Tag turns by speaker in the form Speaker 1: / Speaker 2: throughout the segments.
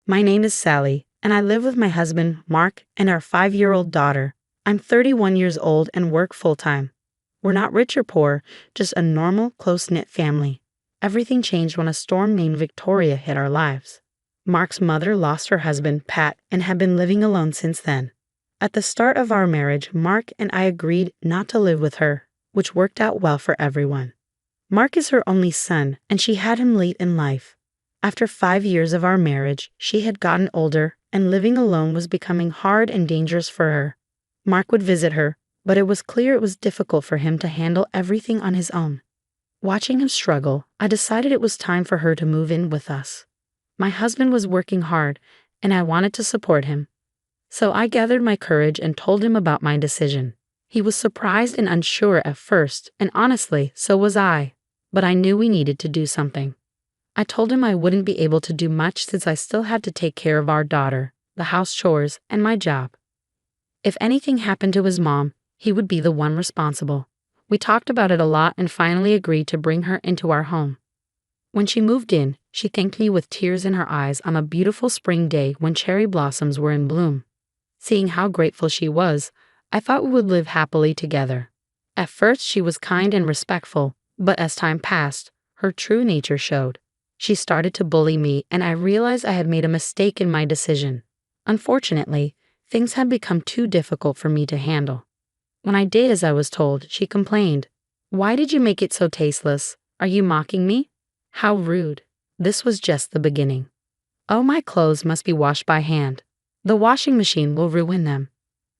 Speaker 1: My name is Sally, and I live with my husband, Mark, and our 5-year-old daughter. I'm 31 years old and work full-time. We're not rich or poor, just a normal, close-knit family. Everything changed when a storm named Victoria hit our lives. Mark's mother lost her husband, Pat, and had been living alone since then. At the start of our marriage, Mark and I agreed not to live with her, which worked out well for everyone. Mark is her only son, and she had him late in life. After 5 years of our marriage, she had gotten older, and living alone was becoming hard and dangerous for her. Mark would visit her, but it was clear it was difficult for him to handle everything on his own. Watching him struggle, I decided it was time for her to move in with us. My husband was working hard, and I wanted to support him. So I gathered my courage and told him about my decision. He was surprised and unsure at first, and honestly, so was I. But I knew we needed to do something. I told him I wouldn't be able to do much since I still had to take care of our daughter, the house chores, and my job. If anything happened to his mom, he would be the one responsible. We talked about it a lot and finally agreed to bring her into our home. When she moved in, she thanked me with tears in her eyes on a beautiful spring day when cherry blossoms were in bloom. Seeing how grateful she was, I thought we would live happily together. At first, she was kind and respectful, but as time passed, her true nature showed. She started to bully me, and I realized I had made a mistake in my decision. Unfortunately, things had become too difficult for me to handle. When I did as I was told, she complained. "Why did you make it so tasteless? Are you mocking me? How rude." This was just the beginning. "Oh, my clothes must be washed by hand. The washing machine will ruin them.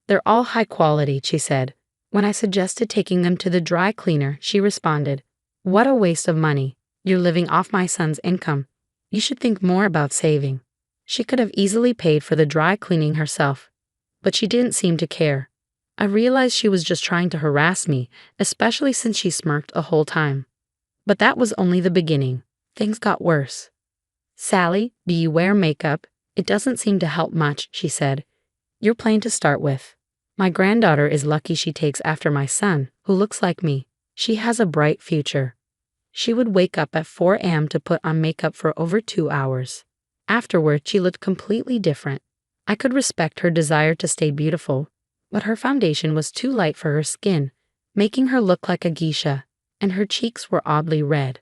Speaker 1: They're all high quality," she said. When I suggested taking them to the dry cleaner, she responded, "What a waste of money. You're living off my son's income. You should think more about saving." She could have easily paid for the dry cleaning herself, but she didn't seem to care. I realized she was just trying to harass me, especially since she smirked the whole time. But that was only the beginning. Things got worse. "Sally, do you wear makeup? It doesn't seem to help much," she said. "You're plain to start with. My granddaughter is lucky she takes after my son, who looks like me. She has a bright future." She would wake up at 4 a.m. to put on makeup for over 2 hours. Afterward, she looked completely different. I could respect her desire to stay beautiful, but her foundation was too light for her skin, making her look like a geisha, and her cheeks were oddly red.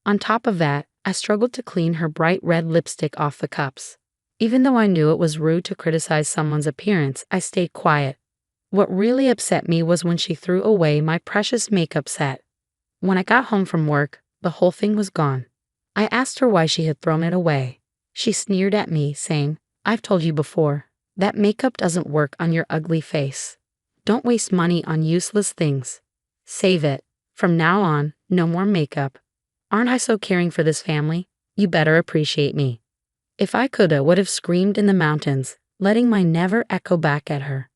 Speaker 1: On top of that, I struggled to clean her bright red lipstick off the cups. Even though I knew it was rude to criticize someone's appearance, I stayed quiet. What really upset me was when she threw away my precious makeup set. When I got home from work, the whole thing was gone. I asked her why she had thrown it away. She sneered at me, saying, "I've told you before, that makeup doesn't work on your ugly face. Don't waste money on useless things. Save it. From now on, no more makeup. Aren't I so caring for this family? You better appreciate me." If I could, I would have screamed in the mountains, letting my never echo back at her.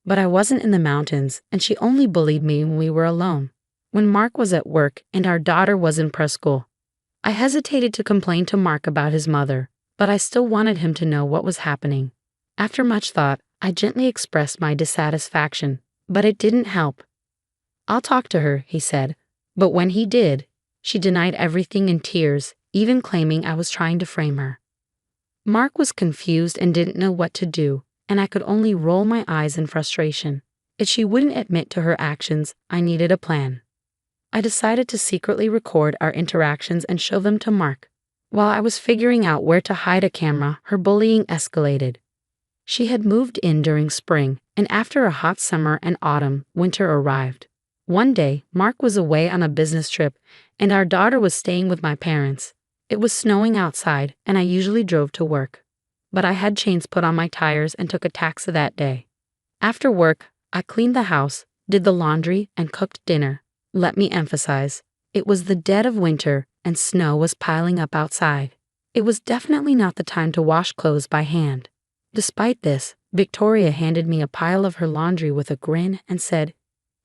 Speaker 1: But I wasn't in the mountains, and she only bullied me when we were alone. When Mark was at work and our daughter was in preschool, I hesitated to complain to Mark about his mother, but I still wanted him to know what was happening. After much thought, I gently expressed my dissatisfaction, but it didn't help. "I'll talk to her," he said, but when he did, she denied everything in tears, even claiming I was trying to frame her. Mark was confused and didn't know what to do, and I could only roll my eyes in frustration. If she wouldn't admit to her actions, I needed a plan. I decided to secretly record our interactions and show them to Mark. While I was figuring out where to hide a camera, her bullying escalated. She had moved in during spring, and after a hot summer and autumn, winter arrived. One day, Mark was away on a business trip, and our daughter was staying with my parents. It was snowing outside, and I usually drove to work. But I had chains put on my tires and took a taxi that day. After work, I cleaned the house, did the laundry, and cooked dinner. Let me emphasize, it was the dead of winter, and snow was piling up outside. It was definitely not the time to wash clothes by hand. Despite this, Victoria handed me a pile of her laundry with a grin and said,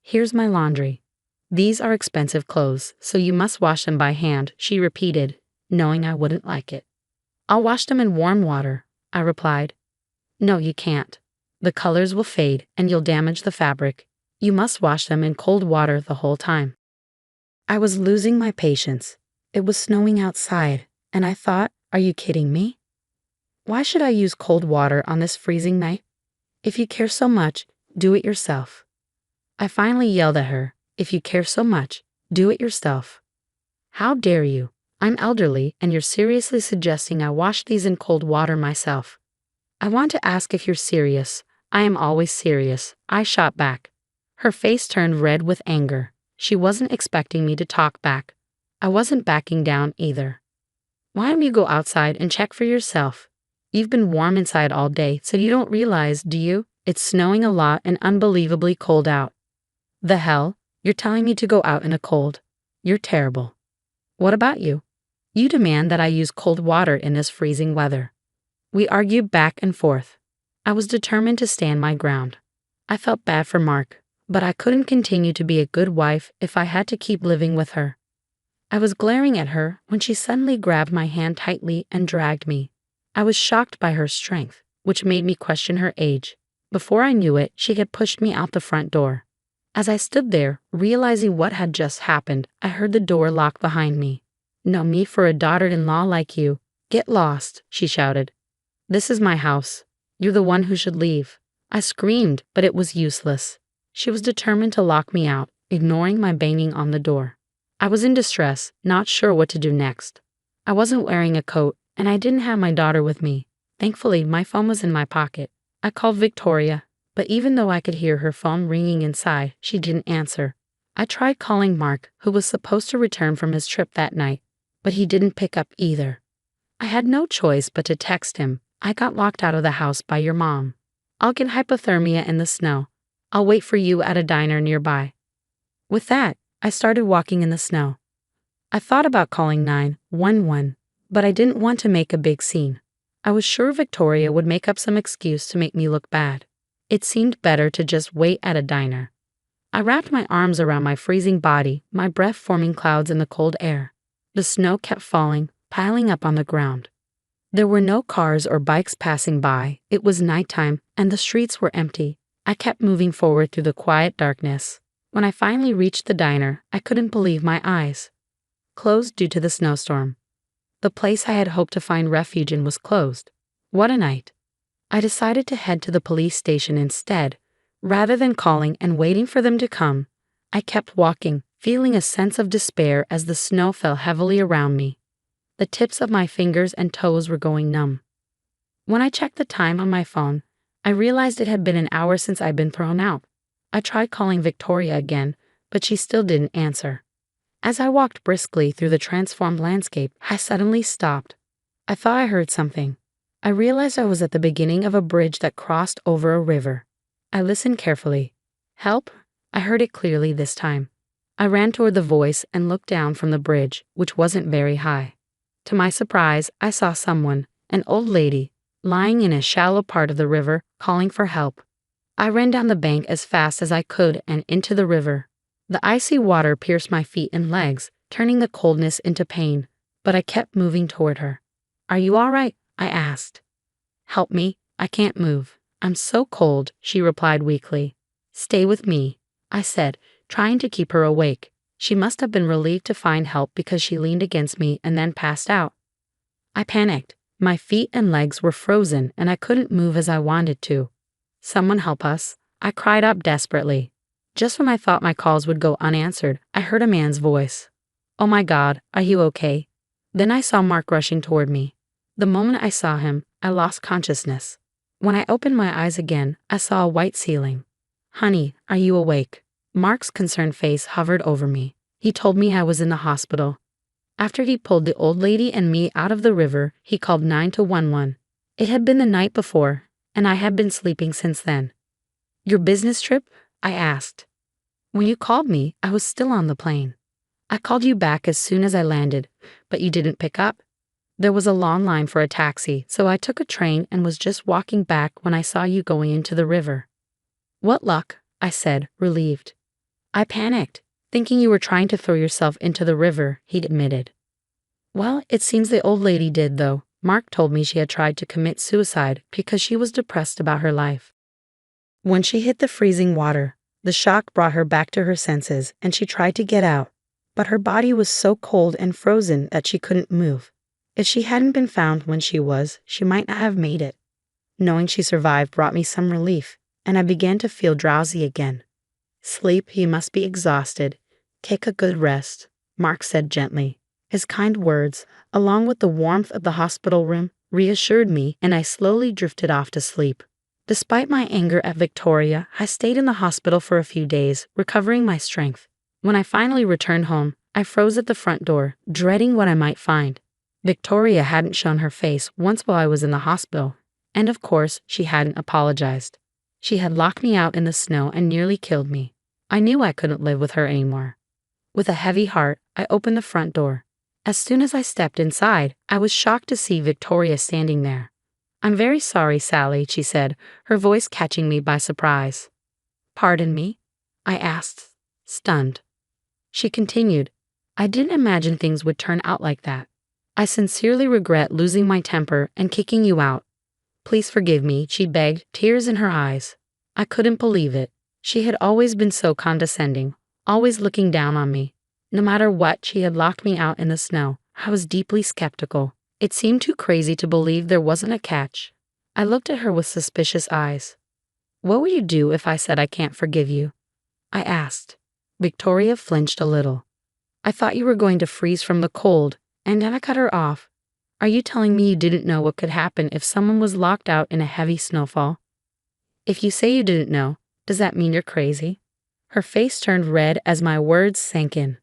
Speaker 1: "Here's my laundry. These are expensive clothes, so you must wash them by hand," she repeated, knowing I wouldn't like it. "I'll wash them in warm water," I replied. "No, you can't. The colors will fade and you'll damage the fabric. You must wash them in cold water the whole time." I was losing my patience. It was snowing outside, and I thought, are you kidding me? Why should I use cold water on this freezing night? If you care so much, do it yourself. I finally yelled at her. If you care so much, do it yourself. How dare you? I'm elderly and you're seriously suggesting I wash these in cold water myself. I want to ask if you're serious. I am always serious, I shot back. Her face turned red with anger. She wasn't expecting me to talk back. I wasn't backing down either. Why don't you go outside and check for yourself? You've been warm inside all day, so you don't realize, do you? It's snowing a lot and unbelievably cold out. The hell? You're telling me to go out in a cold? You're terrible. What about you? You demand that I use cold water in this freezing weather. We argued back and forth. I was determined to stand my ground. I felt bad for Mark, but I couldn't continue to be a good wife if I had to keep living with her. I was glaring at her when she suddenly grabbed my hand tightly and dragged me. I was shocked by her strength, which made me question her age. Before I knew it, she had pushed me out the front door. As I stood there, realizing what had just happened, I heard the door lock behind me. "No me for a daughter-in-law like you. Get lost," she shouted. "This is my house. You're the one who should leave." I screamed, but it was useless. She was determined to lock me out, ignoring my banging on the door. I was in distress, not sure what to do next. I wasn't wearing a coat, and I didn't have my daughter with me. Thankfully, my phone was in my pocket. I called Victoria, but even though I could hear her phone ringing inside, she didn't answer. I tried calling Mark, who was supposed to return from his trip that night, but he didn't pick up either. I had no choice but to text him. "I got locked out of the house by your mom. I'll get hypothermia in the snow. I'll wait for you at a diner nearby." With that, I started walking in the snow. I thought about calling 911, but I didn't want to make a big scene. I was sure Victoria would make up some excuse to make me look bad. It seemed better to just wait at a diner. I wrapped my arms around my freezing body, my breath forming clouds in the cold air. The snow kept falling, piling up on the ground. There were no cars or bikes passing by. It was nighttime, and the streets were empty. I kept moving forward through the quiet darkness. When I finally reached the diner, I couldn't believe my eyes. Closed due to the snowstorm. The place I had hoped to find refuge in was closed. What a night. I decided to head to the police station instead. Rather than calling and waiting for them to come, I kept walking, feeling a sense of despair as the snow fell heavily around me. The tips of my fingers and toes were going numb. When I checked the time on my phone, I realized it had been an hour since I'd been thrown out. I tried calling Victoria again, but she still didn't answer. As I walked briskly through the transformed landscape, I suddenly stopped. I thought I heard something. I realized I was at the beginning of a bridge that crossed over a river. I listened carefully. "Help?" I heard it clearly this time. I ran toward the voice and looked down from the bridge, which wasn't very high. To my surprise, I saw someone, an old lady, lying in a shallow part of the river, calling for help. I ran down the bank as fast as I could and into the river. The icy water pierced my feet and legs, turning the coldness into pain, but I kept moving toward her. "Are you all right?" I asked. "Help me, I can't move. I'm so cold," she replied weakly. "Stay with me," I said, trying to keep her awake. She must have been relieved to find help because she leaned against me and then passed out. I panicked. My feet and legs were frozen and I couldn't move as I wanted to. "Someone help us," I cried up desperately. Just when I thought my calls would go unanswered, I heard a man's voice. "Oh my God, are you okay?" Then I saw Mark rushing toward me. The moment I saw him, I lost consciousness. When I opened my eyes again, I saw a white ceiling. "Honey, are you awake?" Mark's concerned face hovered over me. He told me I was in the hospital. After he pulled the old lady and me out of the river, he called 911. It had been the night before, and I had been sleeping since then. "Your business trip?" I asked. "When you called me, I was still on the plane. I called you back as soon as I landed, but you didn't pick up. There was a long line for a taxi, so I took a train and was just walking back when I saw you going into the river." "What luck," I said, relieved. "I panicked, thinking you were trying to throw yourself into the river," he admitted. "Well, it seems the old lady did, though. Mark told me she had tried to commit suicide because she was depressed about her life. When she hit the freezing water, the shock brought her back to her senses and she tried to get out, but her body was so cold and frozen that she couldn't move. If she hadn't been found when she was, she might not have made it. Knowing she survived brought me some relief, and I began to feel drowsy again. Sleep, you must be exhausted. Take a good rest, Mark said gently. His kind words, along with the warmth of the hospital room, reassured me, and I slowly drifted off to sleep. Despite my anger at Victoria, I stayed in the hospital for a few days, recovering my strength. When I finally returned home, I froze at the front door, dreading what I might find. Victoria hadn't shown her face once while I was in the hospital, and of course, she hadn't apologized. She had locked me out in the snow and nearly killed me. I knew I couldn't live with her anymore. With a heavy heart, I opened the front door. As soon as I stepped inside, I was shocked to see Victoria standing there. "I'm very sorry, Sally," she said, her voice catching me by surprise. "Pardon me?" I asked, stunned. She continued, "I didn't imagine things would turn out like that. I sincerely regret losing my temper and kicking you out. Please forgive me," she begged, tears in her eyes. I couldn't believe it. She had always been so condescending, always looking down on me. No matter what, she had locked me out in the snow. I was deeply skeptical. It seemed too crazy to believe there wasn't a catch. I looked at her with suspicious eyes. "What would you do if I said I can't forgive you?" I asked. Victoria flinched a little. "I thought you were going to freeze from the cold," and then I cut her off. "Are you telling me you didn't know what could happen if someone was locked out in a heavy snowfall?" "If you say you didn't know, does that mean you're crazy?" Her face turned red as my words sank in.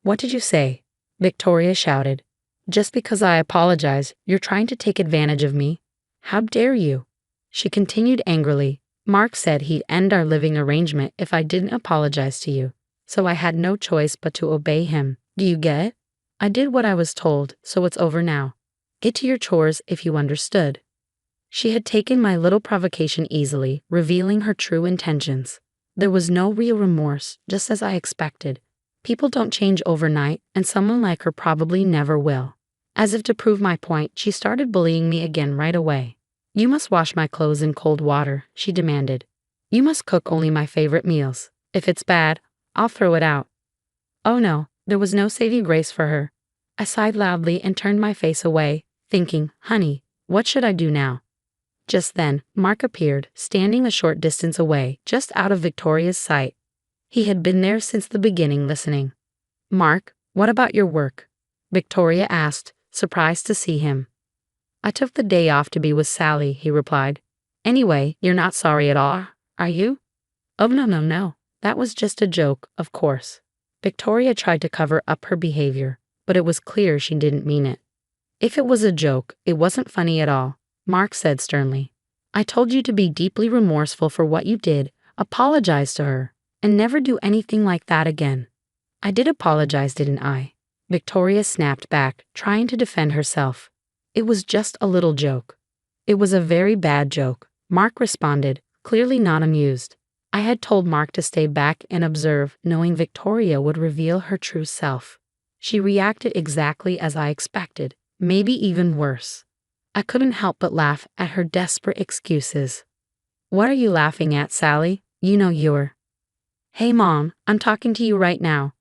Speaker 1: "What did you say?" Victoria shouted. "Just because I apologize, you're trying to take advantage of me? How dare you?" She continued angrily. "Mark said he'd end our living arrangement if I didn't apologize to you, so I had no choice but to obey him. Do you get it? I did what I was told, so it's over now. Get to your chores if you understood." She had taken my little provocation easily, revealing her true intentions. There was no real remorse, just as I expected. People don't change overnight, and someone like her probably never will. As if to prove my point, she started bullying me again right away. "You must wash my clothes in cold water," she demanded. "You must cook only my favorite meals. If it's bad, I'll throw it out." Oh no, there was no saving grace for her. I sighed loudly and turned my face away, thinking, "Honey, what should I do now?" Just then, Mark appeared, standing a short distance away, just out of Victoria's sight. He had been there since the beginning, listening. "Mark, what about your work?" Victoria asked, surprised to see him. "I took the day off to be with Sally," he replied. "Anyway, you're not sorry at all, are you?" "Oh, no. That was just a joke, of course." Victoria tried to cover up her behavior, but it was clear she didn't mean it. "If it was a joke, it wasn't funny at all," Mark said sternly. "I told you to be deeply remorseful for what you did, apologize to her, and never do anything like that again." "I did apologize, didn't I?" Victoria snapped back, trying to defend herself. "It was just a little joke." "It was a very bad joke," Mark responded, clearly not amused. I had told Mark to stay back and observe, knowing Victoria would reveal her true self. She reacted exactly as I expected, maybe even worse. I couldn't help but laugh at her desperate excuses. "What are you laughing at, Sally? You know you're—" "Hey, Mom, I'm talking to you right now."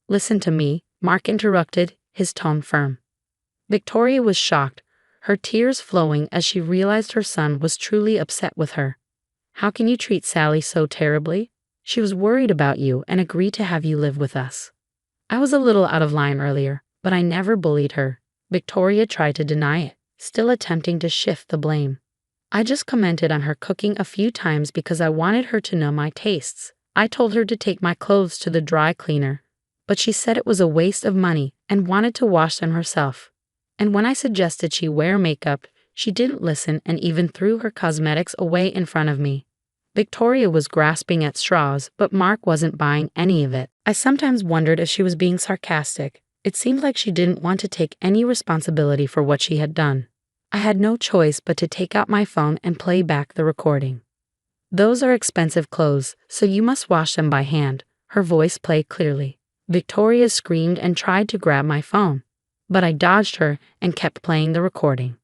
Speaker 1: "Listen to me," Mark interrupted, his tone firm. Victoria was shocked, her tears flowing as she realized her son was truly upset with her. "How can you treat Sally so terribly? She was worried about you and agreed to have you live with us." I was a little out of line earlier, but I never bullied her. Victoria tried to deny it, still attempting to shift the blame. "I just commented on her cooking a few times because I wanted her to know my tastes. I told her to take my clothes to the dry cleaner, but she said it was a waste of money and wanted to wash them herself. And when I suggested she wear makeup, she didn't listen and even threw her cosmetics away in front of me." Victoria was grasping at straws, but Mark wasn't buying any of it. I sometimes wondered if she was being sarcastic. It seemed like she didn't want to take any responsibility for what she had done. I had no choice but to take out my phone and play back the recording. "Those are expensive clothes, so you must wash them by hand," her voice played clearly. Victoria screamed and tried to grab my phone, but I dodged her and kept playing the recording.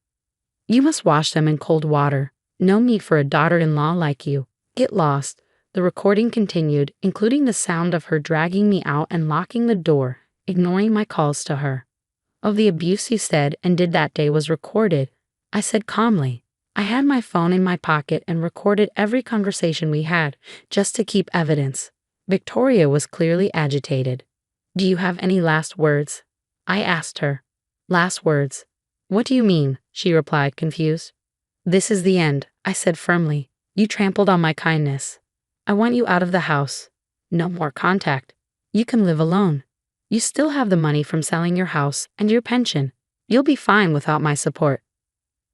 Speaker 1: "You must wash them in cold water. No need for a daughter-in-law like you. Get lost." The recording continued, including the sound of her dragging me out and locking the door, ignoring my calls to her. of the abuse he said and did that day was recorded, I said calmly. I had my phone in my pocket and recorded every conversation we had, just to keep evidence. Victoria was clearly agitated. Do you have any last words? I asked her. Last words? What do you mean? She replied, confused. This is the end, I said firmly. You trampled on my kindness. I want you out of the house. No more contact. You can live alone. You still have the money from selling your house and your pension. You'll be fine without my support.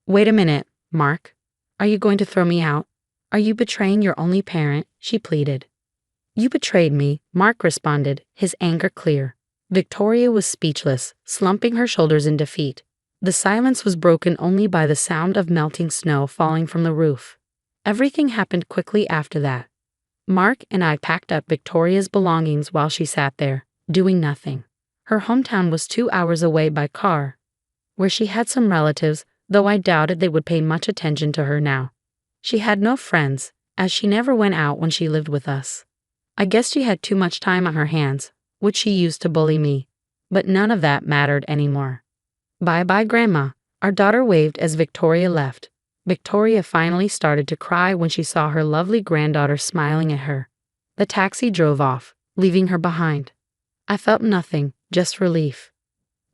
Speaker 1: Wait a minute, Mark. Are you going to throw me out? Are you betraying your only parent? She pleaded. You betrayed me, Mark responded, his anger clear. Victoria was speechless, slumping her shoulders in defeat. The silence was broken only by the sound of melting snow falling from the roof. Everything happened quickly after that. Mark and I packed up Victoria's belongings while she sat there, doing nothing. Her hometown was 2 hours away by car, where she had some relatives, though I doubted they would pay much attention to her now. She had no friends, as she never went out when she lived with us. I guess she had too much time on her hands, which she used to bully me. But none of that mattered anymore. Bye-bye, Grandma. Our daughter waved as Victoria left. Victoria finally started to cry when she saw her lovely granddaughter smiling at her. The taxi drove off, leaving her behind. I felt nothing, just relief.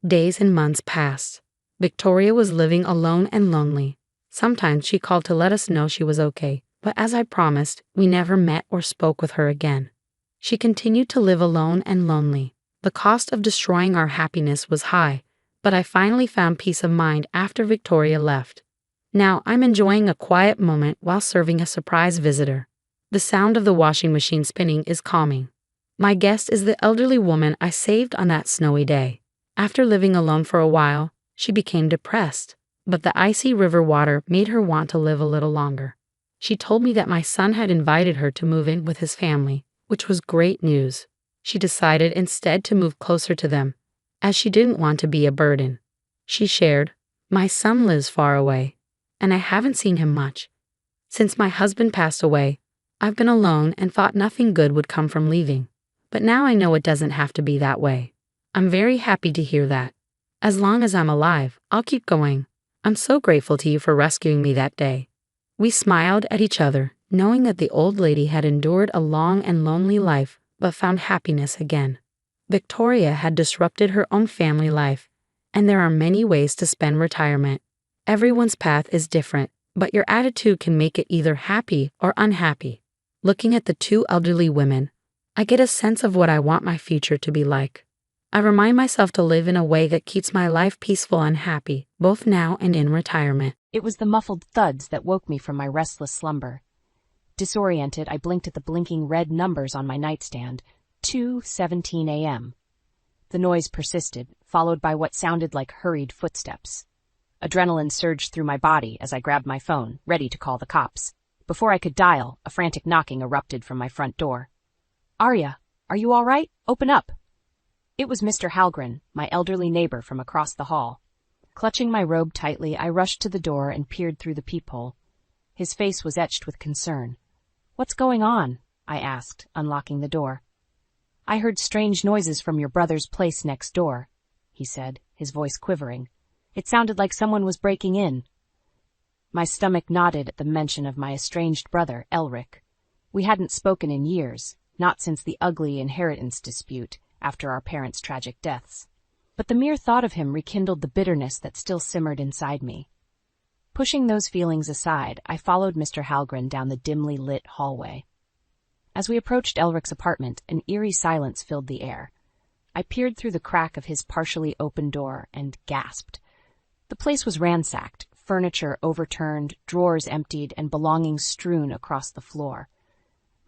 Speaker 1: Days and months passed. Victoria was living alone and lonely. Sometimes she called to let us know she was okay, but as I promised, we never met or spoke with her again. She continued to live alone and lonely. The cost of destroying our happiness was high, but I finally found peace of mind after Victoria left. Now I'm enjoying a quiet moment while serving a surprise visitor. The sound of the washing machine spinning is calming. My guest is the elderly woman I saved on that snowy day. After living alone for a while, she became depressed, but the icy river water made her want to live a little longer. She told me that my son had invited her to move in with his family, which was great news. She decided instead to move closer to them, as she didn't want to be a burden. She shared, "My son lives far away, and I haven't seen him much. Since my husband passed away, I've been alone and thought nothing good would come from leaving. But now I know it doesn't have to be that way. I'm very happy to hear that. As long as I'm alive, I'll keep going. I'm so grateful to you for rescuing me that day." We smiled at each other, knowing that the old lady had endured a long and lonely life but found happiness again. Victoria had disrupted her own family life, and there are many ways to spend retirement. Everyone's path is different, but your attitude can make it either happy or unhappy. Looking at the two elderly women, I get a sense of what I want my future to be like. I remind myself to live in a way that keeps my life peaceful and happy, both now and in retirement.
Speaker 2: It was the muffled thuds that woke me from my restless slumber. Disoriented, I blinked at the blinking red numbers on my nightstand. 2:17 a.m. The noise persisted, followed by what sounded like hurried footsteps. Adrenaline surged through my body as I grabbed my phone, ready to call the cops. Before I could dial, a frantic knocking erupted from my front door. "Arya, are you all right? Open up." It was Mr. Halgren, my elderly neighbor from across the hall. Clutching my robe tightly, I rushed to the door and peered through the peephole. His face was etched with concern. "What's going on?" I asked, unlocking the door. "I heard strange noises from your brother's place next door," he said, his voice quivering. "It sounded like someone was breaking in." My stomach knotted at the mention of my estranged brother, Elric. We hadn't spoken in years, not since the ugly inheritance dispute after our parents' tragic deaths. But the mere thought of him rekindled the bitterness that still simmered inside me. Pushing those feelings aside, I followed Mr. Halgren down the dimly lit hallway. As we approached Elric's apartment, an eerie silence filled the air. I peered through the crack of his partially open door and gasped. The place was ransacked, furniture overturned, drawers emptied, and belongings strewn across the floor.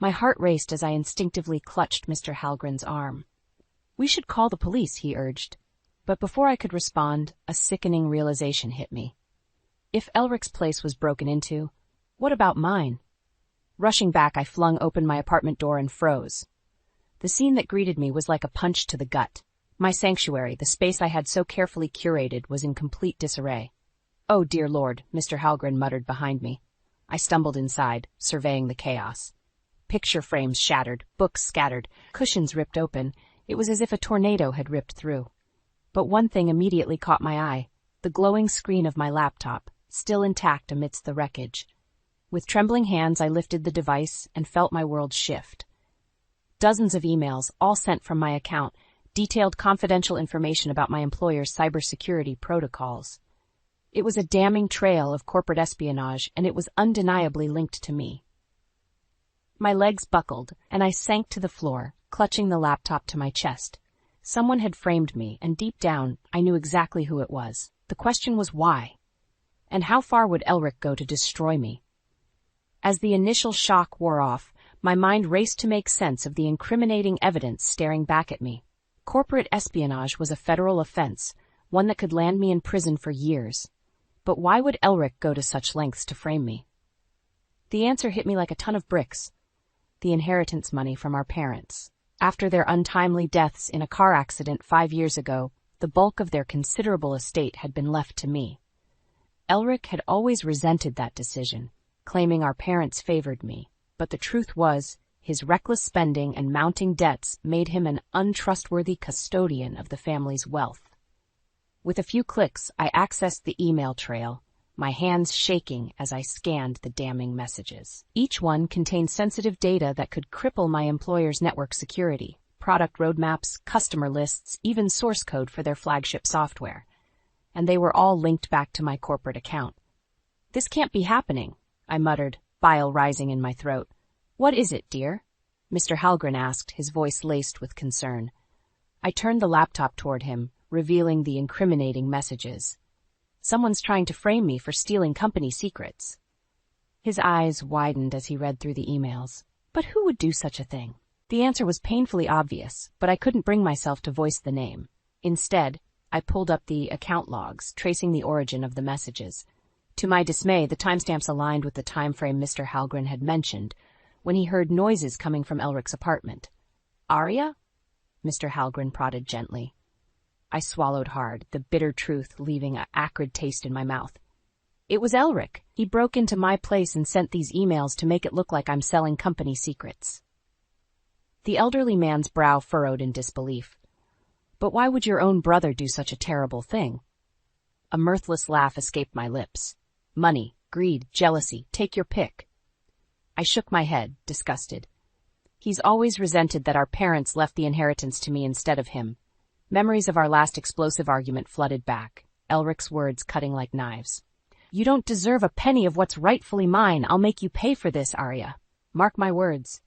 Speaker 2: My heart raced as I instinctively clutched Mr. Halgren's arm. "We should call the police," he urged. But before I could respond, a sickening realization hit me. If Elric's place was broken into, what about mine? Rushing back, I flung open my apartment door and froze. The scene that greeted me was like a punch to the gut. My sanctuary, the space I had so carefully curated, was in complete disarray. "Oh, dear Lord," Mr. Halgren muttered behind me. I stumbled inside, surveying the chaos. Picture frames shattered, books scattered, cushions ripped open. It was as if a tornado had ripped through. But one thing immediately caught my eye: the glowing screen of my laptop, still intact amidst the wreckage. With trembling hands, I lifted the device and felt my world shift. Dozens of emails, all sent from my account, detailed confidential information about my employer's cybersecurity protocols. It was a damning trail of corporate espionage, and it was undeniably linked to me. My legs buckled, and I sank to the floor, clutching the laptop to my chest. Someone had framed me, and deep down, I knew exactly who it was. The question was why? And how far would Elric go to destroy me? As the initial shock wore off, my mind raced to make sense of the incriminating evidence staring back at me. Corporate espionage was a federal offense, one that could land me in prison for years. But why would Elric go to such lengths to frame me? The answer hit me like a ton of bricks. The inheritance money from our parents. After their untimely deaths in a car accident 5 years ago, the bulk of their considerable estate had been left to me. Elric had always resented that decision, claiming our parents favored me, but the truth was, his reckless spending and mounting debts made him an untrustworthy custodian of the family's wealth. With a few clicks, I accessed the email trail, my hands shaking as I scanned the damning messages. Each one contained sensitive data that could cripple my employer's network security: product roadmaps, customer lists, even source code for their flagship software. And they were all linked back to my corporate account. "This can't be happening," I muttered, bile rising in my throat. "What is it, dear?" Mr. Hallgren asked, his voice laced with concern. I turned the laptop toward him, revealing the incriminating messages. "Someone's trying to frame me for stealing company secrets." His eyes widened as he read through the emails. But who would do such a thing? The answer was painfully obvious, but I couldn't bring myself to voice the name. Instead, I pulled up the account logs, tracing the origin of the messages. To my dismay, the timestamps aligned with the time frame Mr. Hallgren had mentioned, when he heard noises coming from Elric's apartment. "Arya?" Mr. Hallgren prodded gently. I swallowed hard, the bitter truth leaving an acrid taste in my mouth. It was Elric. He broke into my place and sent these emails to make it look like I'm selling company secrets. The elderly man's brow furrowed in disbelief. "But why would your own brother do such a terrible thing?" A mirthless laugh escaped my lips. "Money, greed, jealousy, take your pick." I shook my head, disgusted. "He's always resented that our parents left the inheritance to me instead of him." Memories of our last explosive argument flooded back, Elric's words cutting like knives. "You don't deserve a penny of what's rightfully mine. I'll make you pay for this, Arya. Mark my words."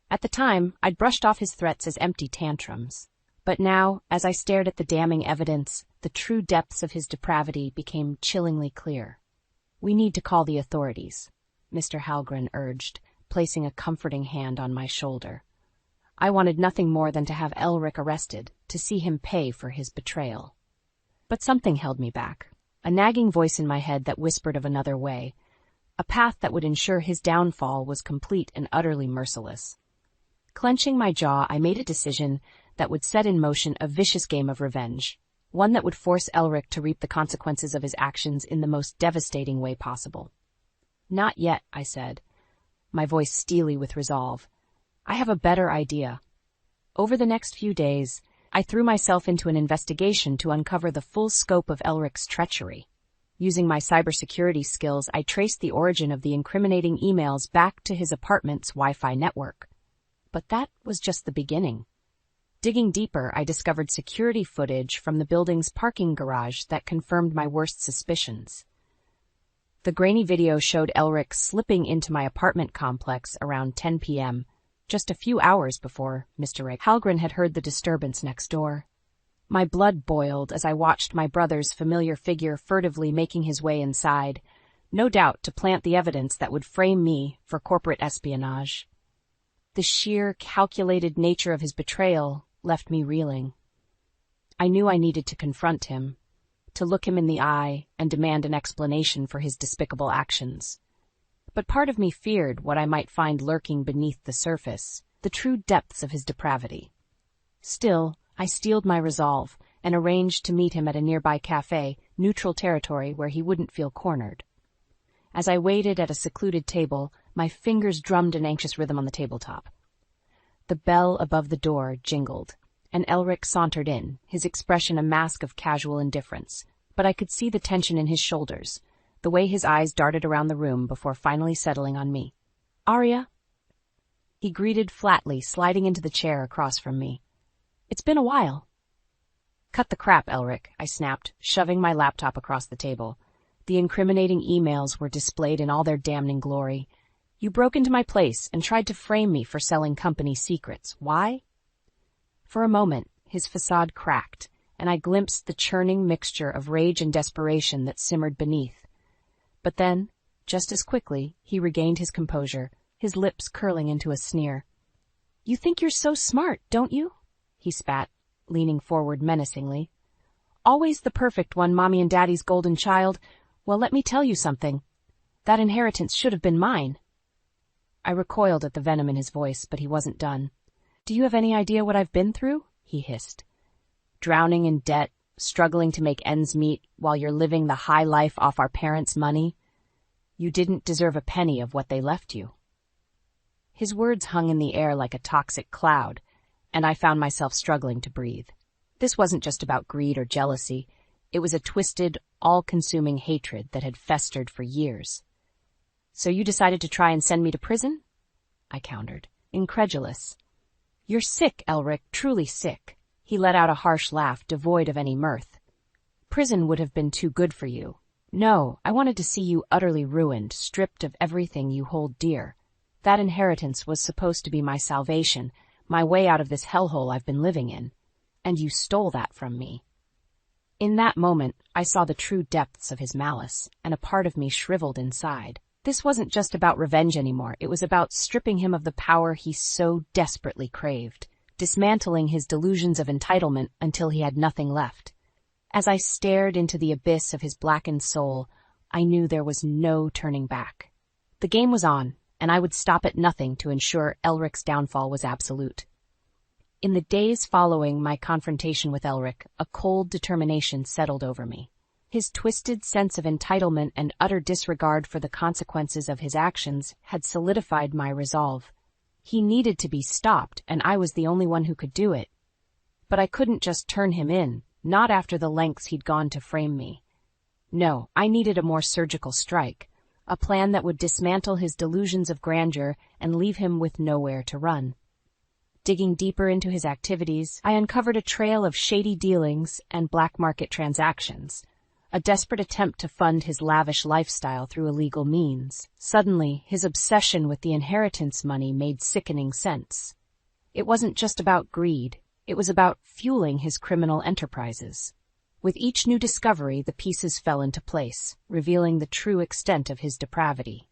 Speaker 2: At the time, I'd brushed off his threats as empty tantrums. But now, as I stared at the damning evidence, the true depths of his depravity became chillingly clear. "We need to call the authorities," Mr. Hallgren urged, placing a comforting hand on my shoulder. I wanted nothing more than to have Elric arrested, to see him pay for his betrayal. But something held me back, a nagging voice in my head that whispered of another way, a path that would ensure his downfall was complete and utterly merciless. Clenching my jaw, I made a decision that would set in motion a vicious game of revenge, one that would force Elric to reap the consequences of his actions in the most devastating way possible. "Not yet," I said, my voice steely with resolve. "I have a better idea." Over the next few days, I threw myself into an investigation to uncover the full scope of Elric's treachery. Using my cybersecurity skills, I traced the origin of the incriminating emails back to his apartment's Wi-Fi network. But that was just the beginning. Digging deeper, I discovered security footage from the building's parking garage that confirmed my worst suspicions. The grainy video showed Elric slipping into my apartment complex around 10 p.m., just a few hours before Mr. Hallgren had heard the disturbance next door. My blood boiled as I watched my brother's familiar figure furtively making his way inside, no doubt to plant the evidence that would frame me for corporate espionage. The sheer, calculated nature of his betrayal left me reeling. I knew I needed to confront him, to look him in the eye and demand an explanation for his despicable actions. But part of me feared what I might find lurking beneath the surface, the true depths of his depravity. Still, I steeled my resolve and arranged to meet him at a nearby cafe, neutral territory where he wouldn't feel cornered. As I waited at a secluded table, my fingers drummed an anxious rhythm on the tabletop. The bell above the door jingled, and Elric sauntered in, his expression a mask of casual indifference. But I could see the tension in his shoulders, the way his eyes darted around the room before finally settling on me. "Arya?" He greeted flatly, sliding into the chair across from me. "It's been a while." "Cut the crap, Elric," I snapped, shoving my laptop across the table. The incriminating emails were displayed in all their damning glory. "You broke into my place and tried to frame me for selling company secrets. Why?" For a moment, his facade cracked, and I glimpsed the churning mixture of rage and desperation that simmered beneath. But then, just as quickly, he regained his composure, his lips curling into a sneer. "You think you're so smart, don't you?" he spat, leaning forward menacingly. "Always the perfect one, Mommy and Daddy's golden child. Well, let me tell you something. That inheritance should have been mine." I recoiled at the venom in his voice, but he wasn't done. "Do you have any idea what I've been through?" he hissed. "Drowning in debt, struggling to make ends meet while you're living the high life off our parents' money. You didn't deserve a penny of what they left you." His words hung in the air like a toxic cloud, and I found myself struggling to breathe. This wasn't just about greed or jealousy. It was a twisted, all-consuming hatred that had festered for years. "So you decided to try and send me to prison?" I countered, incredulous. "You're sick, Elric, truly sick." He let out a harsh laugh, devoid of any mirth. "Prison would have been too good for you. No, I wanted to see you utterly ruined, stripped of everything you hold dear. That inheritance was supposed to be my salvation, my way out of this hellhole I've been living in. And you stole that from me." In that moment, I saw the true depths of his malice, and a part of me shriveled inside. This wasn't just about revenge anymore. It was about stripping him of the power he so desperately craved, dismantling his delusions of entitlement until he had nothing left. As I stared into the abyss of his blackened soul, I knew there was no turning back. The game was on, and I would stop at nothing to ensure Elric's downfall was absolute. In the days following my confrontation with Elric, a cold determination settled over me. His twisted sense of entitlement and utter disregard for the consequences of his actions had solidified my resolve. He needed to be stopped, and I was the only one who could do it. But I couldn't just turn him in, not after the lengths he'd gone to frame me. No, I needed a more surgical strike, a plan that would dismantle his delusions of grandeur and leave him with nowhere to run. Digging deeper into his activities, I uncovered a trail of shady dealings and black market transactions, a desperate attempt to fund his lavish lifestyle through illegal means. Suddenly, his obsession with the inheritance money made sickening sense. It wasn't just about greed, it was about fueling his criminal enterprises. With each new discovery, the pieces fell into place, revealing the true extent of his depravity.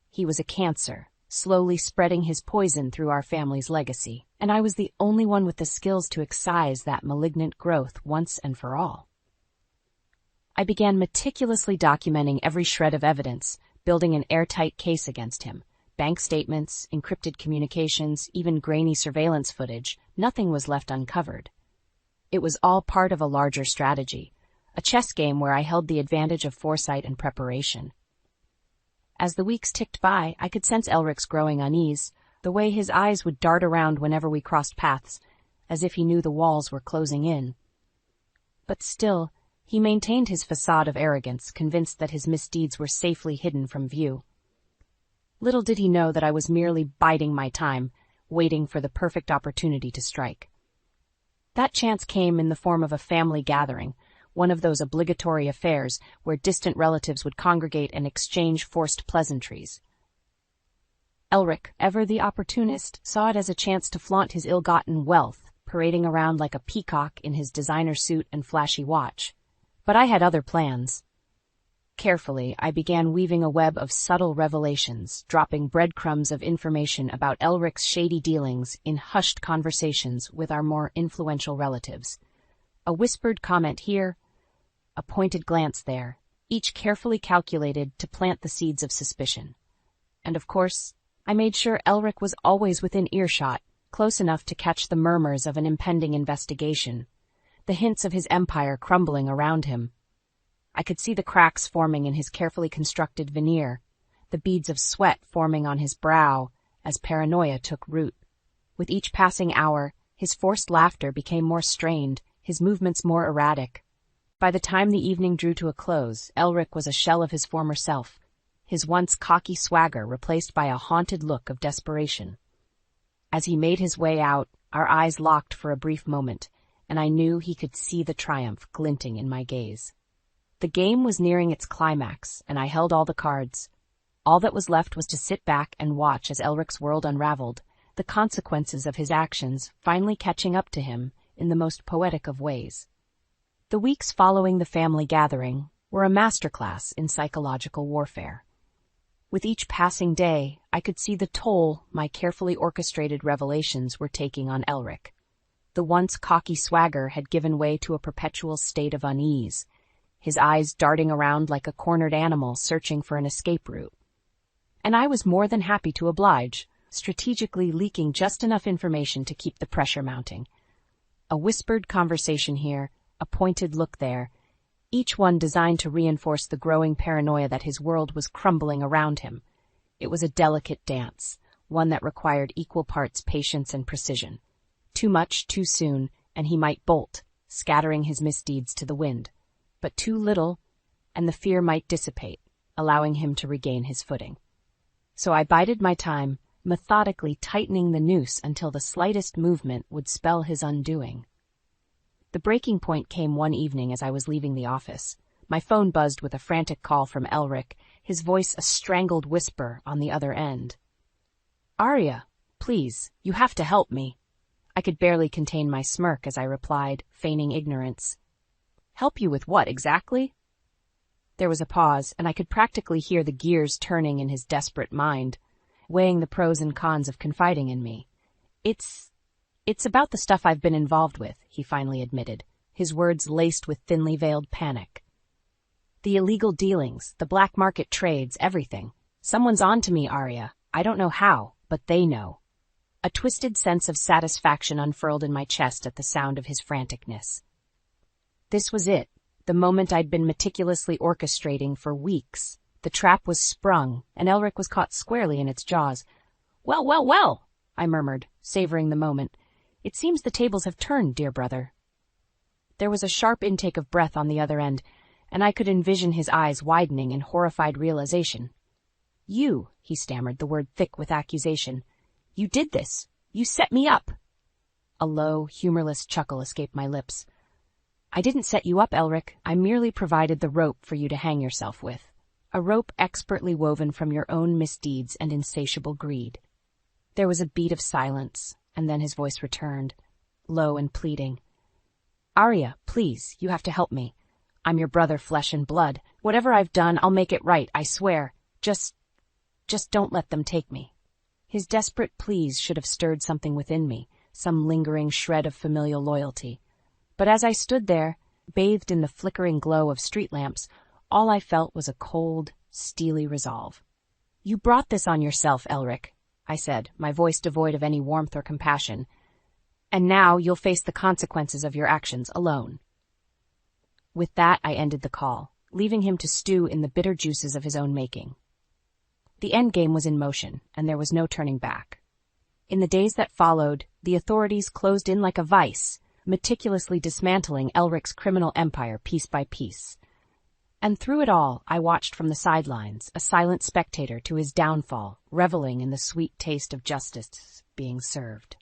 Speaker 2: He was a cancer, slowly spreading his poison through our family's legacy, and I was the only one with the skills to excise that malignant growth once and for all. I began meticulously documenting every shred of evidence, building an airtight case against him. Bank statements, encrypted communications, even grainy surveillance footage, nothing was left uncovered. It was all part of a larger strategy, a chess game where I held the advantage of foresight and preparation. As the weeks ticked by, I could sense Elric's growing unease, the way his eyes would dart around whenever we crossed paths, as if he knew the walls were closing in. But still, he maintained his facade of arrogance, convinced that his misdeeds were safely hidden from view. Little did he know that I was merely biding my time, waiting for the perfect opportunity to strike. That chance came in the form of a family gathering, one of those obligatory affairs where distant relatives would congregate and exchange forced pleasantries. Elric, ever the opportunist, saw it as a chance to flaunt his ill-gotten wealth, parading around like a peacock in his designer suit and flashy watch. But I had other plans. Carefully, I began weaving a web of subtle revelations, dropping breadcrumbs of information about Elric's shady dealings in hushed conversations with our more influential relatives. A whispered comment here, a pointed glance there, each carefully calculated to plant the seeds of suspicion. And of course, I made sure Elric was always within earshot, close enough to catch the murmurs of an impending investigation, the hints of his empire crumbling around him. I could see the cracks forming in his carefully constructed veneer, the beads of sweat forming on his brow as paranoia took root. With each passing hour, His forced laughter became more strained, his movements more erratic. By the time the evening drew to a close, Elric was a shell of his former self, his once cocky swagger replaced by a haunted look of desperation. As he made his way out, our eyes locked for a brief moment, and I knew he could see the triumph glinting in my gaze. The game was nearing its climax, and I held all the cards. All that was left was to sit back and watch as Elric's world unraveled, the consequences of his actions finally catching up to him in the most poetic of ways. The weeks following the family gathering were a masterclass in psychological warfare. With each passing day, I could see the toll my carefully orchestrated revelations were taking on Elric. The once cocky swagger had given way to a perpetual state of unease, his eyes darting around like a cornered animal searching for an escape route. And I was more than happy to oblige, strategically leaking just enough information to keep the pressure mounting. A whispered conversation here, a pointed look there, each one designed to reinforce the growing paranoia that his world was crumbling around him. It was a delicate dance, one that required equal parts patience and precision. Too much, too soon, and he might bolt, scattering his misdeeds to the wind. But too little, and the fear might dissipate, allowing him to regain his footing. So I bided my time, methodically tightening the noose until the slightest movement would spell his undoing. The breaking point came one evening as I was leaving the office. My phone buzzed with a frantic call from Elric, his voice a strangled whisper on the other end. "Arya, please, you have to help me." I could barely contain my smirk as I replied, feigning ignorance. "Help you with what, exactly?" There was a pause, and I could practically hear the gears turning in his desperate mind, weighing the pros and cons of confiding in me. It's about the stuff I've been involved with," he finally admitted, his words laced with thinly veiled panic. "The illegal dealings, the black market trades, everything. Someone's on to me, Arya. I don't know how, but they know." A twisted sense of satisfaction unfurled in my chest at the sound of his franticness. This was it, the moment I'd been meticulously orchestrating for weeks. The trap was sprung, and Elric was caught squarely in its jaws. "Well, well, well," I murmured, savoring the moment. "It seems the tables have turned, dear brother." There was a sharp intake of breath on the other end, and I could envision his eyes widening in horrified realization. "You," he stammered, the word thick with accusation. "You did this. You set me up." A low, humorless chuckle escaped my lips. "I didn't set you up, Elric. I merely provided the rope for you to hang yourself with. A rope expertly woven from your own misdeeds and insatiable greed." There was a beat of silence, and then his voice returned, low and pleading. "Arya, please, you have to help me. I'm your brother, flesh and blood. Whatever I've done, I'll make it right, I swear. Just don't let them take me." His desperate pleas should have stirred something within me, some lingering shred of familial loyalty. But as I stood there, bathed in the flickering glow of street lamps, all I felt was a cold, steely resolve. "You brought this on yourself, Elric," I said, my voice devoid of any warmth or compassion. "And now you'll face the consequences of your actions alone." With that, I ended the call, leaving him to stew in the bitter juices of his own making. The endgame was in motion, and there was no turning back. In the days that followed, the authorities closed in like a vice, meticulously dismantling Elric's criminal empire piece by piece. And through it all, I watched from the sidelines, a silent spectator to his downfall, reveling in the sweet taste of justice being served.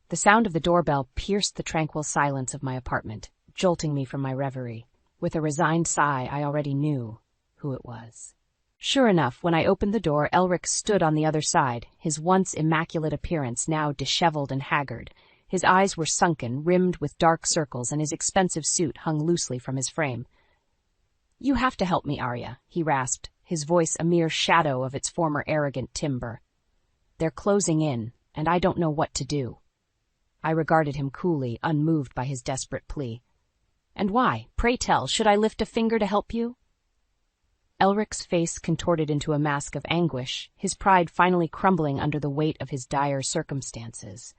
Speaker 2: The sound of the doorbell pierced the tranquil silence of my apartment, jolting me from my reverie. With a resigned sigh, I already knew who it was. Sure enough, when I opened the door, Elric stood on the other side, his once immaculate appearance now disheveled and haggard. His eyes were sunken, rimmed with dark circles, and his expensive suit hung loosely from his frame. "You have to help me, Arya," he rasped, his voice a mere shadow of its former arrogant timbre. "They're closing in, and I don't know what to do." I regarded him coolly, unmoved by his desperate plea. "And why, pray tell, should I lift a finger to help you?" Elric's face contorted into a mask of anguish, his pride finally crumbling under the weight of his dire circumstances.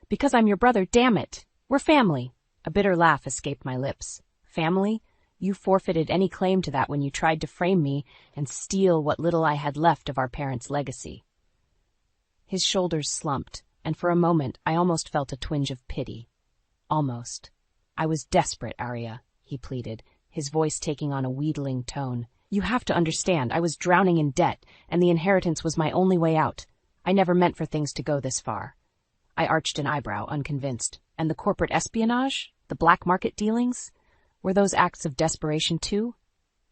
Speaker 2: "Because I'm your brother, damn it! We're family!" A bitter laugh escaped my lips. "Family? You forfeited any claim to that when you tried to frame me and steal what little I had left of our parents' legacy." His shoulders slumped, and for a moment I almost felt a twinge of pity. Almost. I was desperate, Arya, he pleaded, his voice taking on a wheedling tone. You have to understand, I was drowning in debt, and the inheritance was my only way out. I never meant for things to go this far. I arched an eyebrow, unconvinced. And the corporate espionage? The black market dealings? Were those acts of desperation too?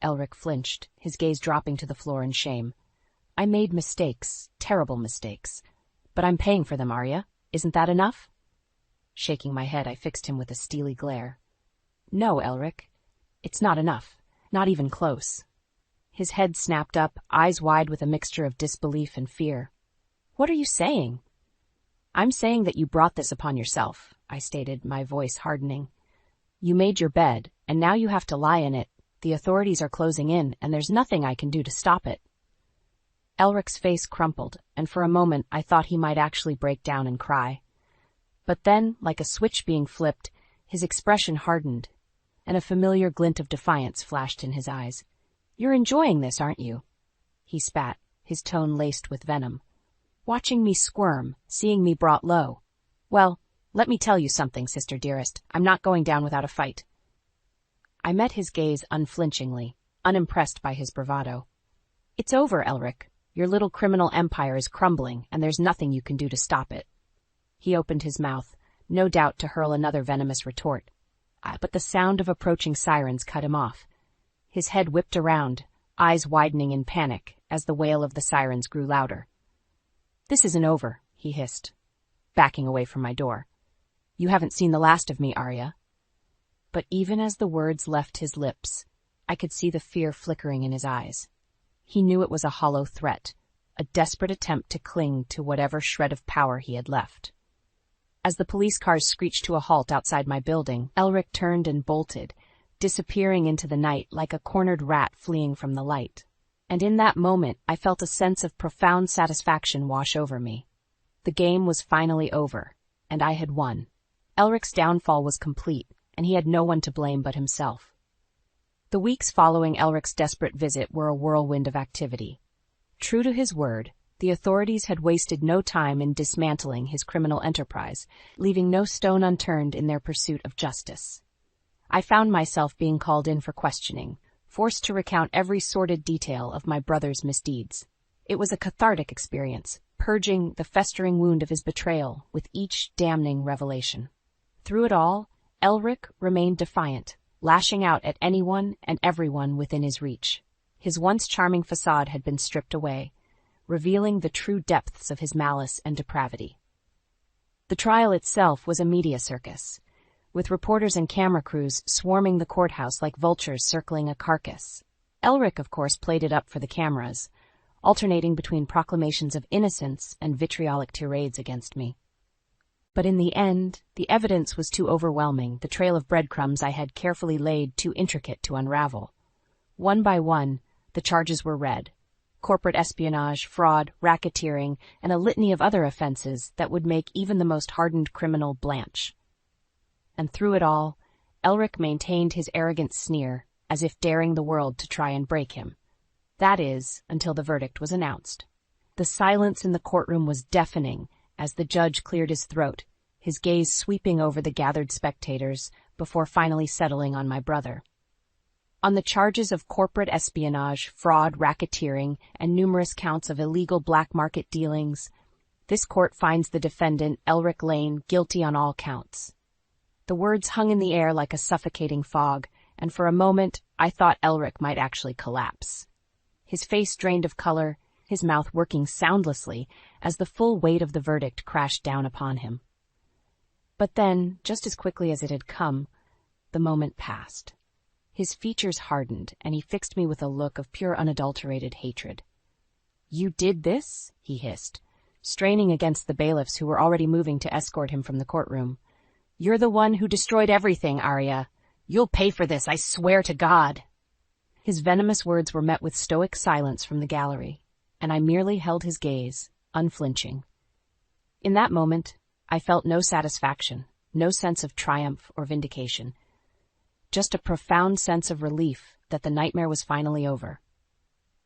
Speaker 2: Elric flinched, his gaze dropping to the floor in shame. I made mistakes, terrible mistakes. But I'm paying for them, Arya. Isn't that enough? Shaking my head, I fixed him with a steely glare. No, Elric. It's not enough. Not even close. His head snapped up, eyes wide with a mixture of disbelief and fear. What are you saying? I'm saying that you brought this upon yourself, I stated, my voice hardening. You made your bed, and now you have to lie in it. The authorities are closing in, and there's nothing I can do to stop it. Elric's face crumpled, and for a moment I thought he might actually break down and cry. But then, like a switch being flipped, his expression hardened, and a familiar glint of defiance flashed in his eyes. You're enjoying this, aren't you? He spat, his tone laced with venom. Watching me squirm, seeing me brought low. Well, let me tell you something, sister dearest. I'm not going down without a fight. I met his gaze unflinchingly, unimpressed by his bravado. It's over, Elric. Your little criminal empire is crumbling, and there's nothing you can do to stop it. He opened his mouth, no doubt to hurl another venomous retort. But the sound of approaching sirens cut him off. His head whipped around, eyes widening in panic as the wail of the sirens grew louder. This isn't over, he hissed, backing away from my door. You haven't seen the last of me, Arya. But even as the words left his lips, I could see the fear flickering in his eyes. He knew it was a hollow threat, a desperate attempt to cling to whatever shred of power he had left. As the police cars screeched to a halt outside my building, Elric turned and bolted, disappearing into the night like a cornered rat fleeing from the light. And in that moment, I felt a sense of profound satisfaction wash over me. The game was finally over, and I had won. Elric's downfall was complete, and he had no one to blame but himself. The weeks following Elric's desperate visit were a whirlwind of activity. True to his word, the authorities had wasted no time in dismantling his criminal enterprise, leaving no stone unturned in their pursuit of justice. I found myself being called in for questioning, forced to recount every sordid detail of my brother's misdeeds. It was a cathartic experience, purging the festering wound of his betrayal with each damning revelation. Through it all, Elric remained defiant, lashing out at anyone and everyone within his reach. His once charming facade had been stripped away, revealing the true depths of his malice and depravity. The trial itself was a media circus, with reporters and camera crews swarming the courthouse like vultures circling a carcass. Elric, of course, played it up for the cameras, alternating between proclamations of innocence and vitriolic tirades against me. But in the end, the evidence was too overwhelming, the trail of breadcrumbs I had carefully laid too intricate to unravel. One by one, the charges were read: corporate espionage, fraud, racketeering, and a litany of other offenses that would make even the most hardened criminal blanch. And through it all, Elric maintained his arrogant sneer, as if daring the world to try and break him. That is, until the verdict was announced. The silence in the courtroom was deafening as the judge cleared his throat, his gaze sweeping over the gathered spectators before finally settling on my brother. On the charges of corporate espionage, fraud, racketeering, and numerous counts of illegal black market dealings, this court finds the defendant, Elric Lane, guilty on all counts. The words hung in the air like a suffocating fog, and for a moment I thought Elric might actually collapse. His face drained of color, his mouth working soundlessly as the full weight of the verdict crashed down upon him. But then, just as quickly as it had come, the moment passed. His features hardened, and he fixed me with a look of pure unadulterated hatred. "You did this?" he hissed, straining against the bailiffs who were already moving to escort him from the courtroom. "You're the one who destroyed everything, Arya. You'll pay for this, I swear to God." His venomous words were met with stoic silence from the gallery, and I merely held his gaze, unflinching. In that moment, I felt no satisfaction, no sense of triumph or vindication, just a profound sense of relief that the nightmare was finally over.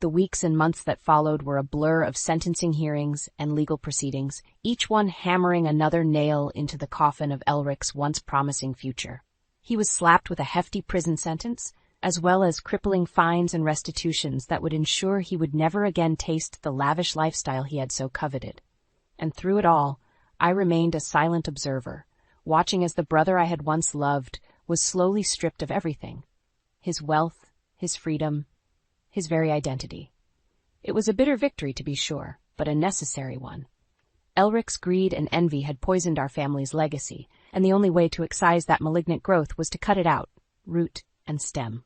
Speaker 2: The weeks and months that followed were a blur of sentencing hearings and legal proceedings, each one hammering another nail into the coffin of Elric's once promising future. He was slapped with a hefty prison sentence, as well as crippling fines and restitutions that would ensure he would never again taste the lavish lifestyle he had so coveted. And through it all, I remained a silent observer, watching as the brother I had once loved was slowly stripped of everything: his wealth, his freedom, his very identity. It was a bitter victory, to be sure, but a necessary one. Elric's greed and envy had poisoned our family's legacy, and the only way to excise that malignant growth was to cut it out, root and stem.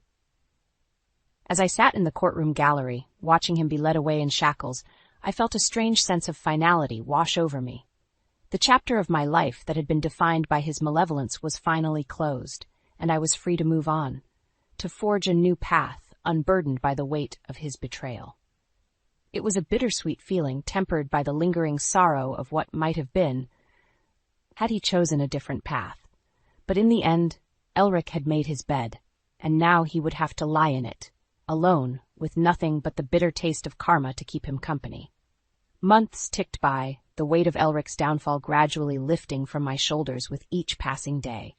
Speaker 2: As I sat in the courtroom gallery, watching him be led away in shackles, I felt a strange sense of finality wash over me. The chapter of my life that had been defined by his malevolence was finally closed, and I was free to move on, to forge a new path, unburdened by the weight of his betrayal. It was a bittersweet feeling, tempered by the lingering sorrow of what might have been had he chosen a different path. But in the end, Elric had made his bed, and now he would have to lie in it, alone, with nothing but the bitter taste of karma to keep him company. Months ticked by, the weight of Elric's downfall gradually lifting from my shoulders with each passing day.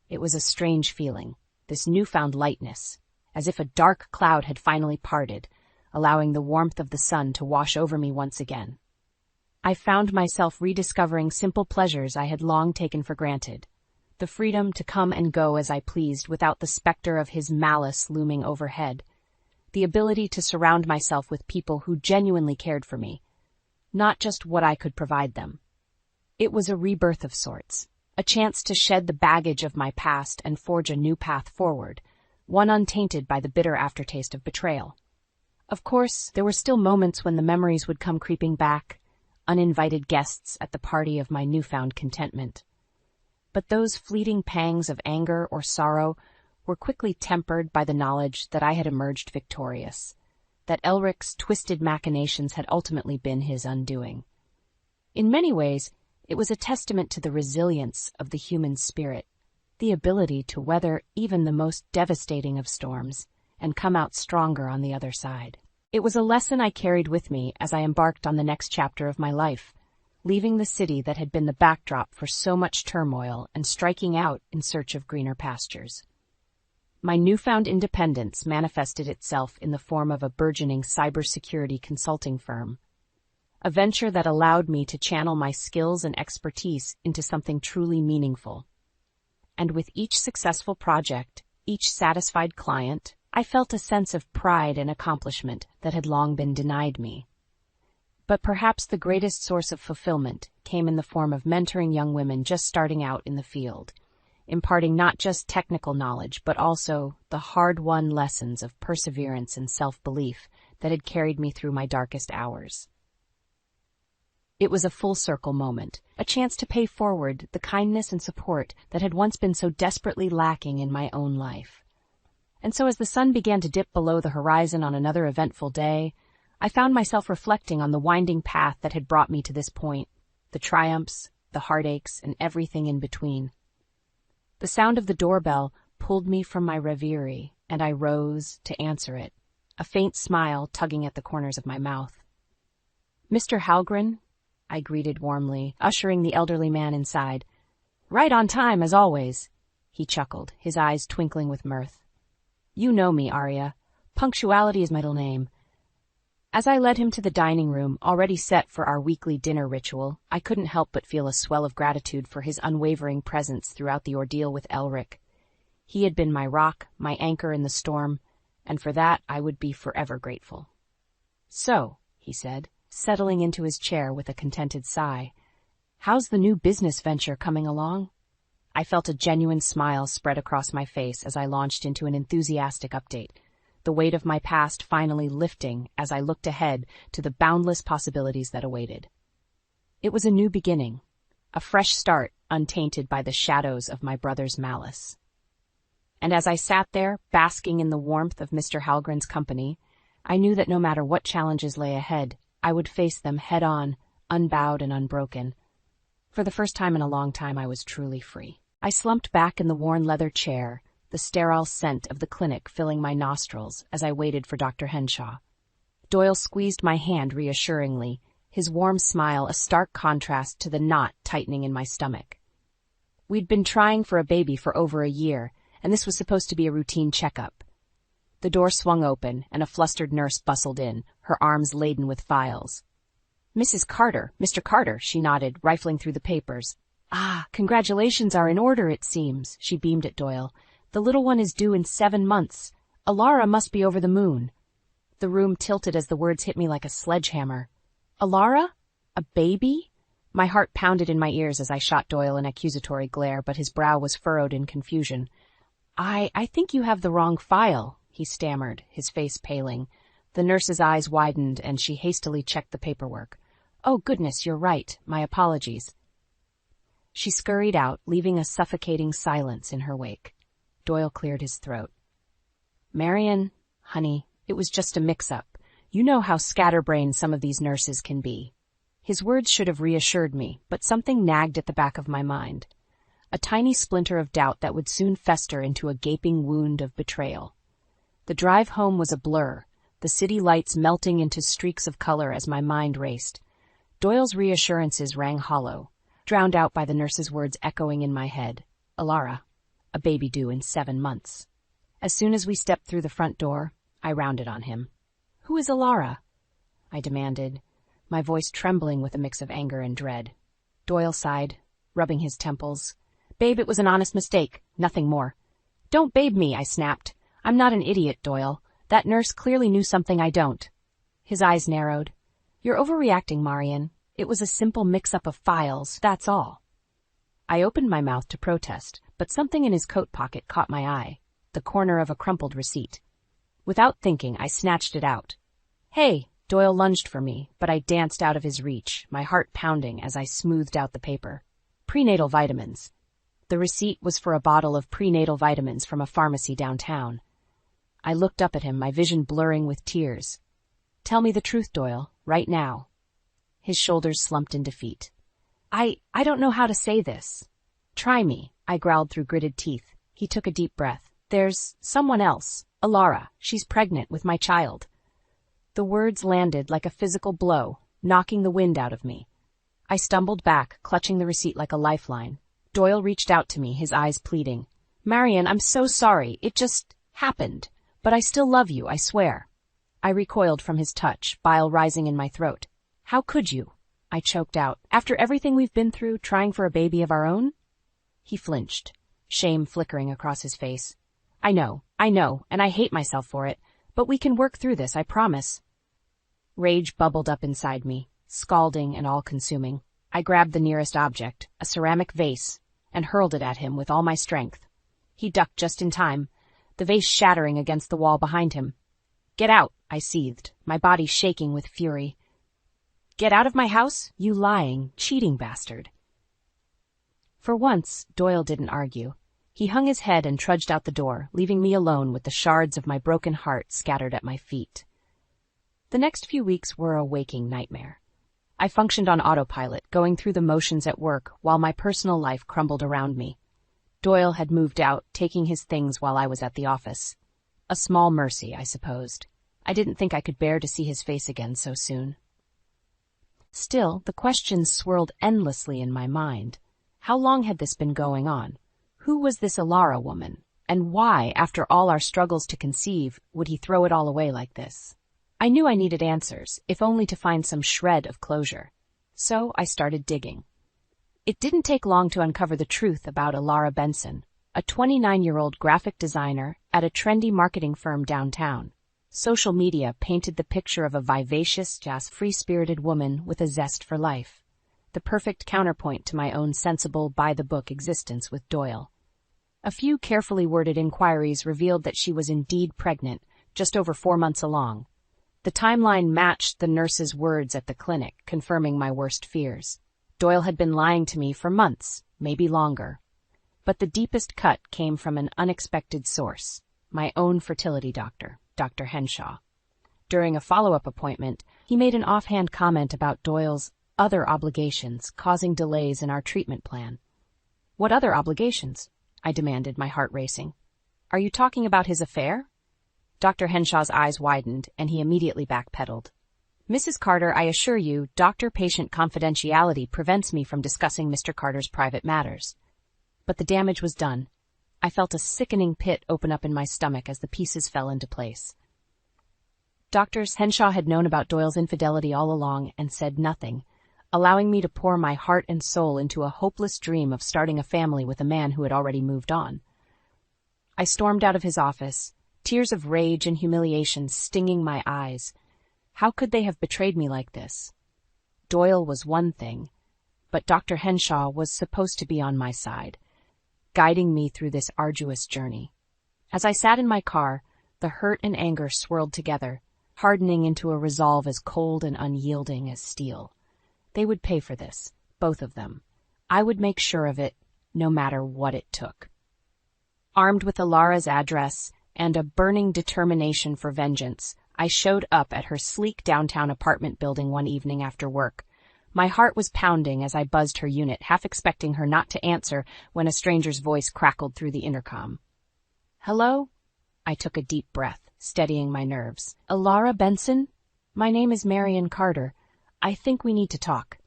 Speaker 2: It was a strange feeling, this newfound lightness, as if a dark cloud had finally parted, allowing the warmth of the sun to wash over me once again. I found myself rediscovering simple pleasures I had long taken for granted: the freedom to come and go as I pleased without the specter of his malice looming overhead, the ability to surround myself with people who genuinely cared for me, not just what I could provide them. It was a rebirth of sorts, a chance to shed the baggage of my past and forge a new path forward, one untainted by the bitter aftertaste of betrayal. Of course, there were still moments when the memories would come creeping back, uninvited guests at the party of my newfound contentment. But those fleeting pangs of anger or sorrow were quickly tempered by the knowledge that I had emerged victorious, that Elric's twisted machinations had ultimately been his undoing. In many ways, it was a testament to the resilience of the human spirit, the ability to weather even the most devastating of storms and come out stronger on the other side. It was a lesson I carried with me as I embarked on the next chapter of my life, leaving the city that had been the backdrop for so much turmoil and striking out in search of greener pastures. My newfound independence manifested itself in the form of a burgeoning cybersecurity consulting firm, a venture that allowed me to channel my skills and expertise into something truly meaningful. And with each successful project, each satisfied client, I felt a sense of pride and accomplishment that had long been denied me. But perhaps the greatest source of fulfillment came in the form of mentoring young women just starting out in the field, imparting not just technical knowledge, but also the hard-won lessons of perseverance and self-belief that had carried me through my darkest hours. It was a full-circle moment, a chance to pay forward the kindness and support that had once been so desperately lacking in my own life. And so as the sun began to dip below the horizon on another eventful day, I found myself reflecting on the winding path that had brought me to this point, the triumphs, the heartaches, and everything in between. The sound of the doorbell pulled me from my reverie, and I rose to answer it, a faint smile tugging at the corners of my mouth. "Mr. Halgren?" I greeted warmly, ushering the elderly man inside. "Right on time, as always," he chuckled, his eyes twinkling with mirth. "You know me, Arya. Punctuality is my middle name." As I led him to the dining room, already set for our weekly dinner ritual, I couldn't help but feel a swell of gratitude for his unwavering presence throughout the ordeal with Elric. He had been my rock, my anchor in the storm, and for that I would be forever grateful. "So," he said, settling into his chair with a contented sigh, "how's the new business venture coming along?" I felt a genuine smile spread across my face as I launched into an enthusiastic update, the weight of my past finally lifting as I looked ahead to the boundless possibilities that awaited. It was a new beginning, a fresh start untainted by the shadows of my brother's malice. And as I sat there, basking in the warmth of Mr. Halgren's company, I knew that no matter what challenges lay ahead, I would face them head-on, unbowed and unbroken. For the first time in a long time, I was truly free. I slumped back in the worn leather chair, the sterile scent of the clinic filling my nostrils as I waited for Dr. Henshaw. Doyle squeezed my hand reassuringly, his warm smile a stark contrast to the knot tightening in my stomach. We'd been trying for a baby for over a year, and this was supposed to be a routine checkup. The door swung open, and a flustered nurse bustled in, her arms laden with files. "Mrs. Carter, Mr. Carter," she nodded, rifling through the papers. "Ah, congratulations are in order, it seems," she beamed at Doyle. "The little one is due in 7 months. Alara must be over the moon." The room tilted as the words hit me like a sledgehammer. Alara? A baby? My heart pounded in my ears as I shot Doyle an accusatory glare, but his brow was furrowed in confusion. I think you have the wrong file," he stammered, his face paling. The nurse's eyes widened, and she hastily checked the paperwork. "Oh, goodness, you're right. My apologies." She scurried out, leaving a suffocating silence in her wake. Doyle cleared his throat. "Marion, honey, it was just a mix-up. You know how scatterbrained some of these nurses can be." His words should have reassured me, but something nagged at the back of my mind. A tiny splinter of doubt that would soon fester into a gaping wound of betrayal. The drive home was a blur, the city lights melting into streaks of color as my mind raced. Doyle's reassurances rang hollow, drowned out by the nurse's words echoing in my head. Alara, a baby due in 7 months. As soon as we stepped through the front door, I rounded on him. "Who is Alara?" I demanded, my voice trembling with a mix of anger and dread. Doyle sighed, rubbing his temples. "Babe, it was an honest mistake, nothing more." "Don't babe me," I snapped. "I'm not an idiot, Doyle. That nurse clearly knew something I don't." His eyes narrowed. "You're overreacting, Marion. It was a simple mix-up of files, that's all." I opened my mouth to protest, but something in his coat pocket caught my eye, the corner of a crumpled receipt. Without thinking, I snatched it out. "Hey!" Doyle lunged for me, but I danced out of his reach, my heart pounding as I smoothed out the paper. Prenatal vitamins. The receipt was for a bottle of prenatal vitamins from a pharmacy downtown. I looked up at him, my vision blurring with tears. "Tell me the truth, Doyle, right now." His shoulders slumped in defeat. I don't know how to say this." "Try me," I growled through gritted teeth. He took a deep breath. "There's someone else. Alara, she's pregnant with my child." The words landed like a physical blow, knocking the wind out of me. I stumbled back, clutching the receipt like a lifeline. Doyle reached out to me, his eyes pleading. "Marion, I'm so sorry. It just happened. But I still love you, I swear." I recoiled from his touch, bile rising in my throat. "How could you?" I choked out. "After everything we've been through, trying for a baby of our own?" He flinched, shame flickering across his face. I know, and I hate myself for it, but we can work through this, I promise." Rage bubbled up inside me, scalding and all-consuming. I grabbed the nearest object, a ceramic vase, and hurled it at him with all my strength. He ducked just in time, the vase shattering against the wall behind him. "Get out," I seethed, my body shaking with fury. "Get out of my house, you lying, cheating bastard." For once, Doyle didn't argue. He hung his head and trudged out the door, leaving me alone with the shards of my broken heart scattered at my feet. The next few weeks were a waking nightmare. I functioned on autopilot, going through the motions at work while my personal life crumbled around me. Doyle had moved out, taking his things while I was at the office. A small mercy, I supposed. I didn't think I could bear to see his face again so soon. Still, the questions swirled endlessly in my mind. How long had this been going on? Who was this Alara woman? And why, after all our struggles to conceive, would he throw it all away like this? I knew I needed answers, if only to find some shred of closure. So I started digging. It didn't take long to uncover the truth about Alara Benson, a 29-year-old graphic designer at a trendy marketing firm downtown. Social media painted the picture of a vivacious, free-spirited woman with a zest for life, the perfect counterpoint to my own sensible, by-the-book existence with Doyle. A few carefully worded inquiries revealed that she was indeed pregnant, just over 4 months along. The timeline matched the nurse's words at the clinic, confirming my worst fears. Doyle had been lying to me for months, maybe longer. But the deepest cut came from an unexpected source, my own fertility doctor, Dr. Henshaw. During a follow-up appointment, he made an offhand comment about Doyle's other obligations causing delays in our treatment plan. "What other obligations?" I demanded, my heart racing. "Are you talking about his affair?" Dr. Henshaw's eyes widened, and he immediately backpedaled. Mrs. Carter, I assure you, doctor-patient confidentiality prevents me from discussing Mr. Carter's private matters. But the damage was done. I felt a sickening pit open up in my stomach as the pieces fell into place. Dr. Henshaw had known about Doyle's infidelity all along and said nothing, allowing me to pour my heart and soul into a hopeless dream of starting a family with a man who had already moved on. I stormed out of his office, tears of rage and humiliation stinging my eyes. How could they have betrayed me like this? Doyle was one thing, but Dr. Henshaw was supposed to be on my side, guiding me through this arduous journey. As I sat in my car, the hurt and anger swirled together, hardening into a resolve as cold and unyielding as steel. They would pay for this, both of them. I would make sure of it, no matter what it took. Armed with Alara's address and a burning determination for vengeance, I showed up at her sleek downtown apartment building one evening after work. My heart was pounding as I buzzed her unit, half expecting her not to answer when a stranger's voice crackled through the intercom. "Hello?" I took a deep breath, steadying my nerves. "Alara Benson? My name is Marion Carter. I think we need to talk."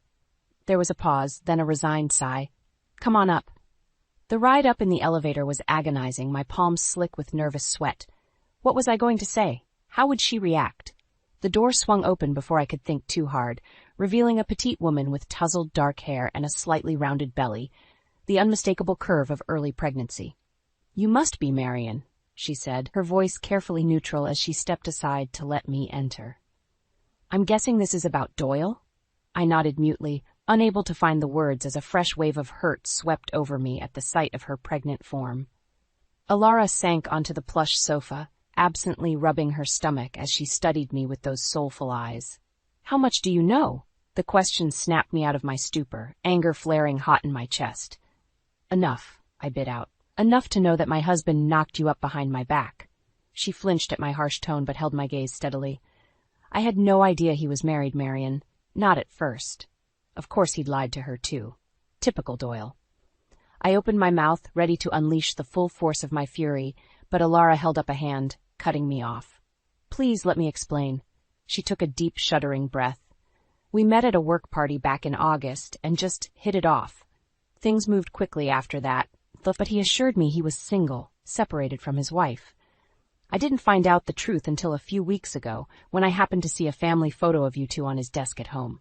Speaker 2: There was a pause, then a resigned sigh. "Come on up." The ride up in the elevator was agonizing, my palms slick with nervous sweat. What was I going to say? How would she react? The door swung open before I could think too hard, revealing a petite woman with tousled dark hair and a slightly rounded belly, the unmistakable curve of early pregnancy. "You must be Marion," she said, her voice carefully neutral as she stepped aside to let me enter. "I'm guessing this is about Doyle?" I nodded mutely, unable to find the words as a fresh wave of hurt swept over me at the sight of her pregnant form. Alara sank onto the plush sofa, absently rubbing her stomach as she studied me with those soulful eyes. "How much do you know?" The question snapped me out of my stupor, anger flaring hot in my chest. "Enough," I bit out. "Enough to know that my husband knocked you up behind my back." She flinched at my harsh tone but held my gaze steadily. "I had no idea he was married, Marion. Not at first. Of course he'd lied to her, too. Typical Doyle." I opened my mouth, ready to unleash the full force of my fury, but Alara held up a hand, cutting me off. "Please let me explain." She took a deep, shuddering breath. "We met at a work party back in August and just hit it off. Things moved quickly after that, but he assured me he was single, separated from his wife. I didn't find out the truth until a few weeks ago, when I happened to see a family photo of you two on his desk at home."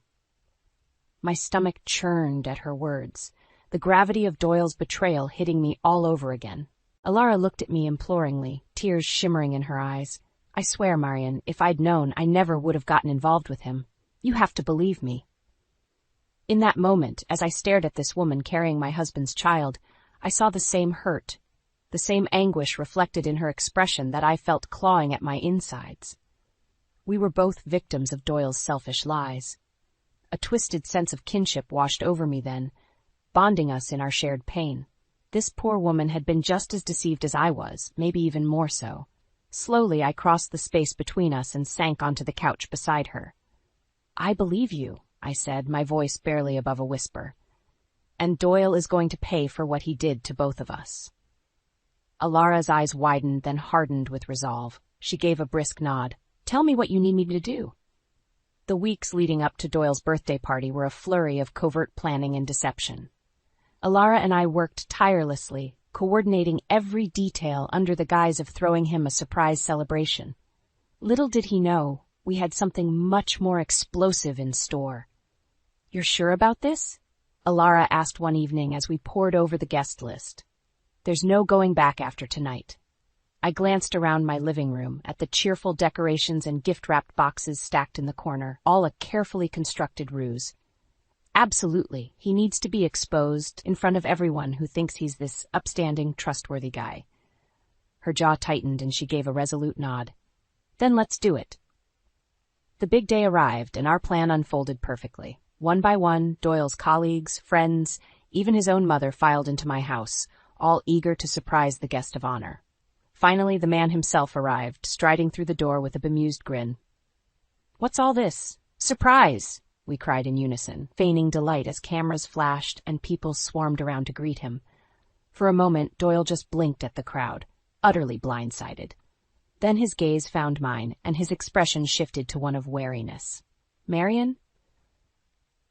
Speaker 2: My stomach churned at her words, the gravity of Doyle's betrayal hitting me all over again. Alara looked at me imploringly, tears shimmering in her eyes. "I swear, Marion, if I'd known, I never would have gotten involved with him. You have to believe me." In that moment, as I stared at this woman carrying my husband's child, I saw the same hurt, the same anguish reflected in her expression that I felt clawing at my insides. We were both victims of Doyle's selfish lies. A twisted sense of kinship washed over me then, bonding us in our shared pain. This poor woman had been just as deceived as I was, maybe even more so. Slowly, I crossed the space between us and sank onto the couch beside her. "I believe you," I said, my voice barely above a whisper. "And Doyle is going to pay for what he did to both of us." Alara's eyes widened, then hardened with resolve. She gave a brisk nod. "Tell me what you need me to do." The weeks leading up to Doyle's birthday party were a flurry of covert planning and deception. Alara and I worked tirelessly, coordinating every detail under the guise of throwing him a surprise celebration. Little did he know, we had something much more explosive in store. "You're sure about this?" Alara asked one evening as we pored over the guest list. "There's no going back after tonight." I glanced around my living room at the cheerful decorations and gift-wrapped boxes stacked in the corner, all a carefully constructed ruse. "Absolutely, he needs to be exposed in front of everyone who thinks he's this upstanding, trustworthy guy." Her jaw tightened and she gave a resolute nod. "Then let's do it." The big day arrived and our plan unfolded perfectly. One by one, Doyle's colleagues, friends, even his own mother filed into my house, all eager to surprise the guest of honor. Finally, the man himself arrived, striding through the door with a bemused grin. "What's all this? Surprise!" we cried in unison, feigning delight as cameras flashed and people swarmed around to greet him. For a moment, Doyle just blinked at the crowd, utterly blindsided. Then his gaze found mine, and his expression shifted to one of wariness. "Marion?"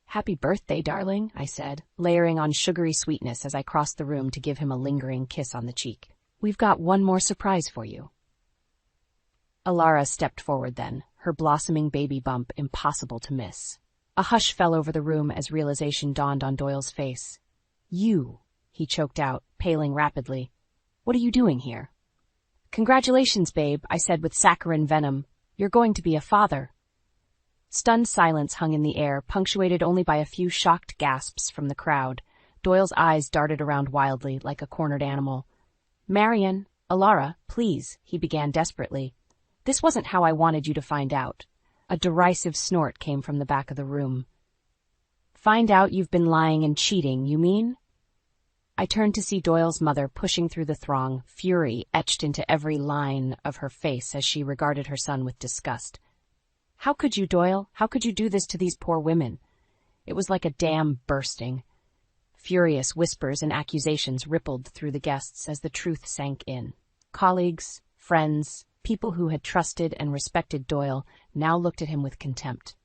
Speaker 2: "Happy birthday, darling," I said, layering on sugary sweetness as I crossed the room to give him a lingering kiss on the cheek. "We've got one more surprise for you." Alara stepped forward then, her blossoming baby bump impossible to miss. A hush fell over the room as realization dawned on Doyle's face. "You," he choked out, paling rapidly. "What are you doing here?" "Congratulations, babe," I said with saccharine venom. "You're going to be a father." Stunned silence hung in the air, punctuated only by a few shocked gasps from the crowd. Doyle's eyes darted around wildly, like a cornered animal. "Marion, Alara, please," he began desperately. "This wasn't how I wanted you to find out." A derisive snort came from the back of the room. "Find out you've been lying and cheating, you mean?" I turned to see Doyle's mother pushing through the throng, fury etched into every line of her face as she regarded her son with disgust. "How could you, Doyle? How could you do this to these poor women?" It was like a dam bursting. Furious whispers and accusations rippled through the guests as the truth sank in. Colleagues, friends, people who had trusted and respected Doyle now looked at him with contempt.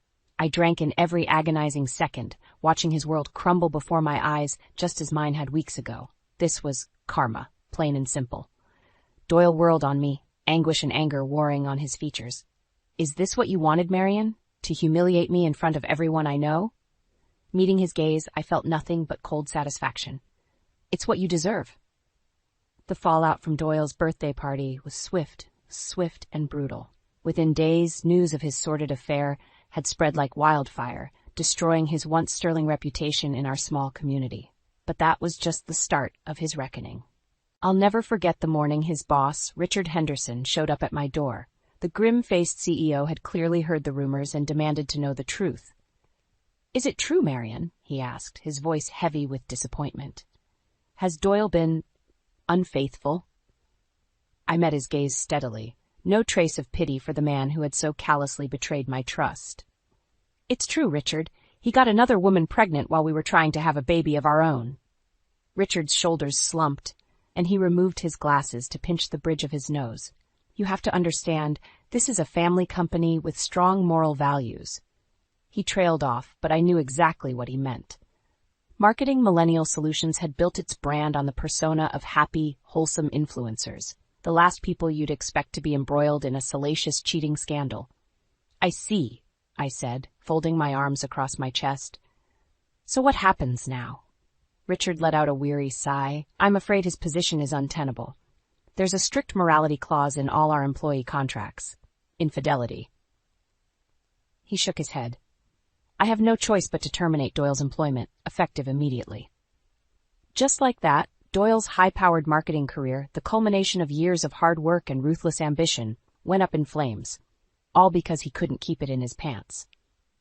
Speaker 2: I drank in every agonizing second, watching his world crumble before my eyes just as mine had weeks ago. This was karma, plain and simple. Doyle whirled on me, anguish and anger warring on his features. "Is this what you wanted, Marion? To humiliate me in front of everyone I know?" Meeting his gaze, I felt nothing but cold satisfaction. "It's what you deserve." The fallout from Doyle's birthday party was swift and brutal. Within days, news of his sordid affair had spread like wildfire, destroying his once sterling reputation in our small community. But that was just the start of his reckoning. I'll never forget the morning his boss, Richard Henderson, showed up at my door. The grim-faced CEO had clearly heard the rumors and demanded to know the truth. "Is it true, Marion?" he asked, his voice heavy with disappointment. "Has Doyle been unfaithful?" I met his gaze steadily, no trace of pity for the man who had so callously betrayed my trust. "It's true, Richard. He got another woman pregnant while we were trying to have a baby of our own." Richard's shoulders slumped, and he removed his glasses to pinch the bridge of his nose. "You have to understand, this is a family company with strong moral values." He trailed off, but I knew exactly what he meant. Marketing Millennial Solutions had built its brand on the persona of happy, wholesome influencers, the last people you'd expect to be embroiled in a salacious cheating scandal. "I see," I said, folding my arms across my chest. "So what happens now?" Richard let out a weary sigh. "I'm afraid his position is untenable. There's a strict morality clause in all our employee contracts. Infidelity." He shook his head. "I have no choice but to terminate Doyle's employment, effective immediately." Just like that, Doyle's high-powered marketing career, the culmination of years of hard work and ruthless ambition, went up in flames, all because he couldn't keep it in his pants.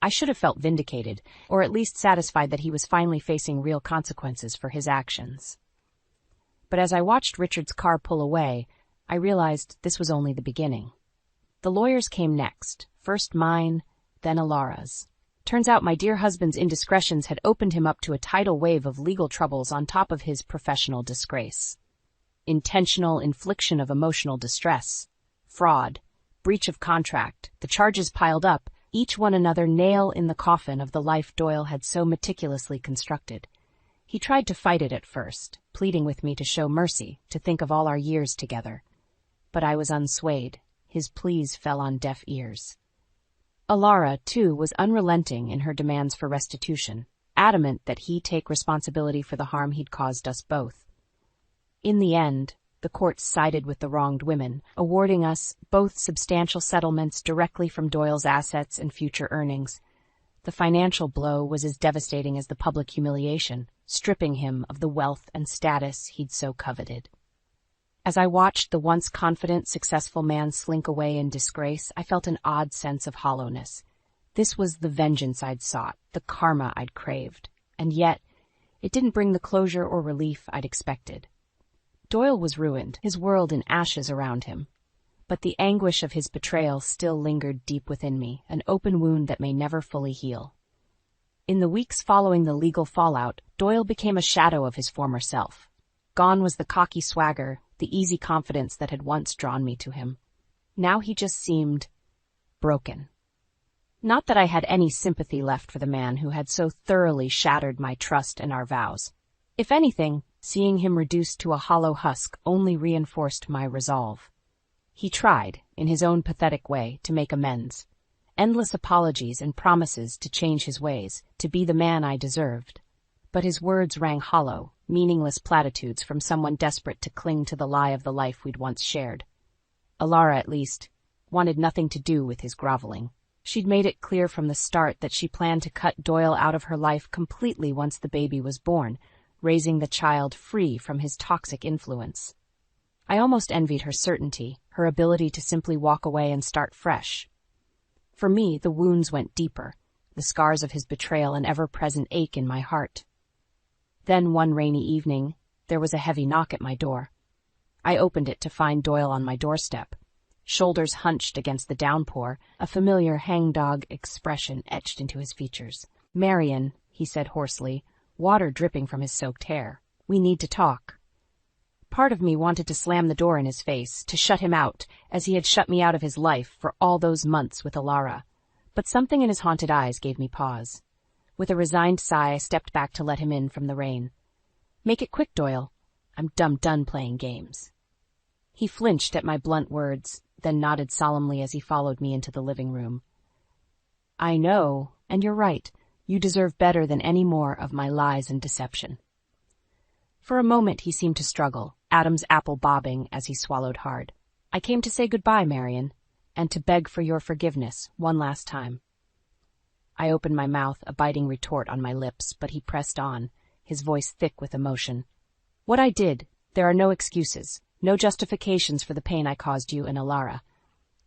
Speaker 2: I should have felt vindicated, or at least satisfied that he was finally facing real consequences for his actions. But as I watched Richard's car pull away, I realized this was only the beginning. The lawyers came next, first mine, then Alara's. Turns out my dear husband's indiscretions had opened him up to a tidal wave of legal troubles on top of his professional disgrace. Intentional infliction of emotional distress, fraud, breach of contract, the charges piled up, each one another nail in the coffin of the life Doyle had so meticulously constructed. He tried to fight it at first, pleading with me to show mercy, to think of all our years together. But I was unswayed. His pleas fell on deaf ears. Alara, too, was unrelenting in her demands for restitution, adamant that he take responsibility for the harm he'd caused us both. In the end, the court sided with the wronged women, awarding us both substantial settlements directly from Doyle's assets and future earnings. The financial blow was as devastating as the public humiliation, stripping him of the wealth and status he'd so coveted. As I watched the once confident, successful man slink away in disgrace, I felt an odd sense of hollowness. This was the vengeance I'd sought, the karma I'd craved, and yet it didn't bring the closure or relief I'd expected. Doyle was ruined, his world in ashes around him. But the anguish of his betrayal still lingered deep within me, an open wound that may never fully heal. In the weeks following the legal fallout, Doyle became a shadow of his former self. Gone was the cocky swagger, the easy confidence that had once drawn me to him. Now he just seemed broken. Not that I had any sympathy left for the man who had so thoroughly shattered my trust and our vows. If anything, seeing him reduced to a hollow husk only reinforced my resolve. He tried, in his own pathetic way, to make amends. Endless apologies and promises to change his ways, to be the man I deserved. But his words rang hollow, meaningless platitudes from someone desperate to cling to the lie of the life we'd once shared. Alara, at least, wanted nothing to do with his groveling. She'd made it clear from the start that she planned to cut Doyle out of her life completely once the baby was born, raising the child free from his toxic influence. I almost envied her certainty, her ability to simply walk away and start fresh. For me, the wounds went deeper, the scars of his betrayal an ever-present ache in my heart. Then one rainy evening, there was a heavy knock at my door. I opened it to find Doyle on my doorstep. Shoulders hunched against the downpour, a familiar hangdog expression etched into his features. "Marion," he said hoarsely, water dripping from his soaked hair. "We need to talk." Part of me wanted to slam the door in his face, to shut him out, as he had shut me out of his life for all those months with Alara. But something in his haunted eyes gave me pause. With a resigned sigh, I stepped back to let him in from the rain. "Make it quick, Doyle. I'm done playing games." He flinched at my blunt words, then nodded solemnly as he followed me into the living room. "I know, and you're right. You deserve better than any more of my lies and deception." For a moment he seemed to struggle, Adam's apple bobbing as he swallowed hard. "I came to say goodbye, Marion, and to beg for your forgiveness one last time." I opened my mouth, a biting retort on my lips, but he pressed on, his voice thick with emotion. "What I did, there are no excuses, no justifications for the pain I caused you and Alara.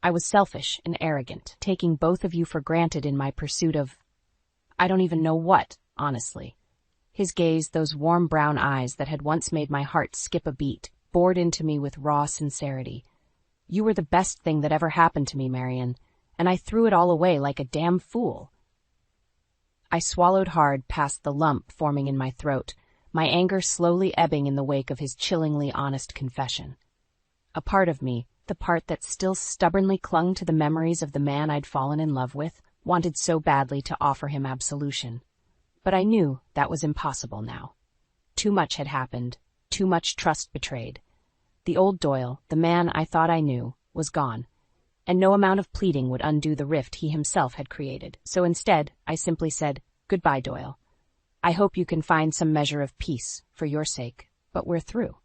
Speaker 2: I was selfish and arrogant, taking both of you for granted in my pursuit of... I don't even know what, honestly." His gaze, those warm brown eyes that had once made my heart skip a beat, bored into me with raw sincerity. "You were the best thing that ever happened to me, Marion, and I threw it all away like a damn fool." I swallowed hard past the lump forming in my throat, my anger slowly ebbing in the wake of his chillingly honest confession. A part of me, the part that still stubbornly clung to the memories of the man I'd fallen in love with, wanted so badly to offer him absolution. But I knew that was impossible now. Too much had happened, too much trust betrayed. The old Doyle, the man I thought I knew, was gone, and no amount of pleading would undo the rift he himself had created. So instead, I simply said, "Goodbye, Doyle. I hope you can find some measure of peace, for your sake, but we're through."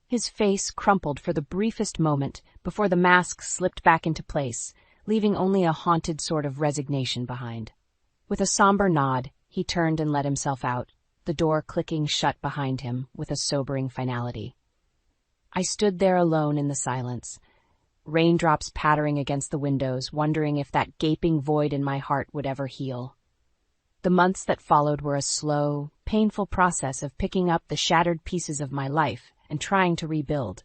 Speaker 2: His face crumpled for the briefest moment before the mask slipped back into place, leaving only a haunted sort of resignation behind. With a somber nod, he turned and let himself out, the door clicking shut behind him with a sobering finality. I stood there alone in the silence, raindrops pattering against the windows, wondering if that gaping void in my heart would ever heal. The months that followed were a slow, painful process of picking up the shattered pieces of my life and trying to rebuild.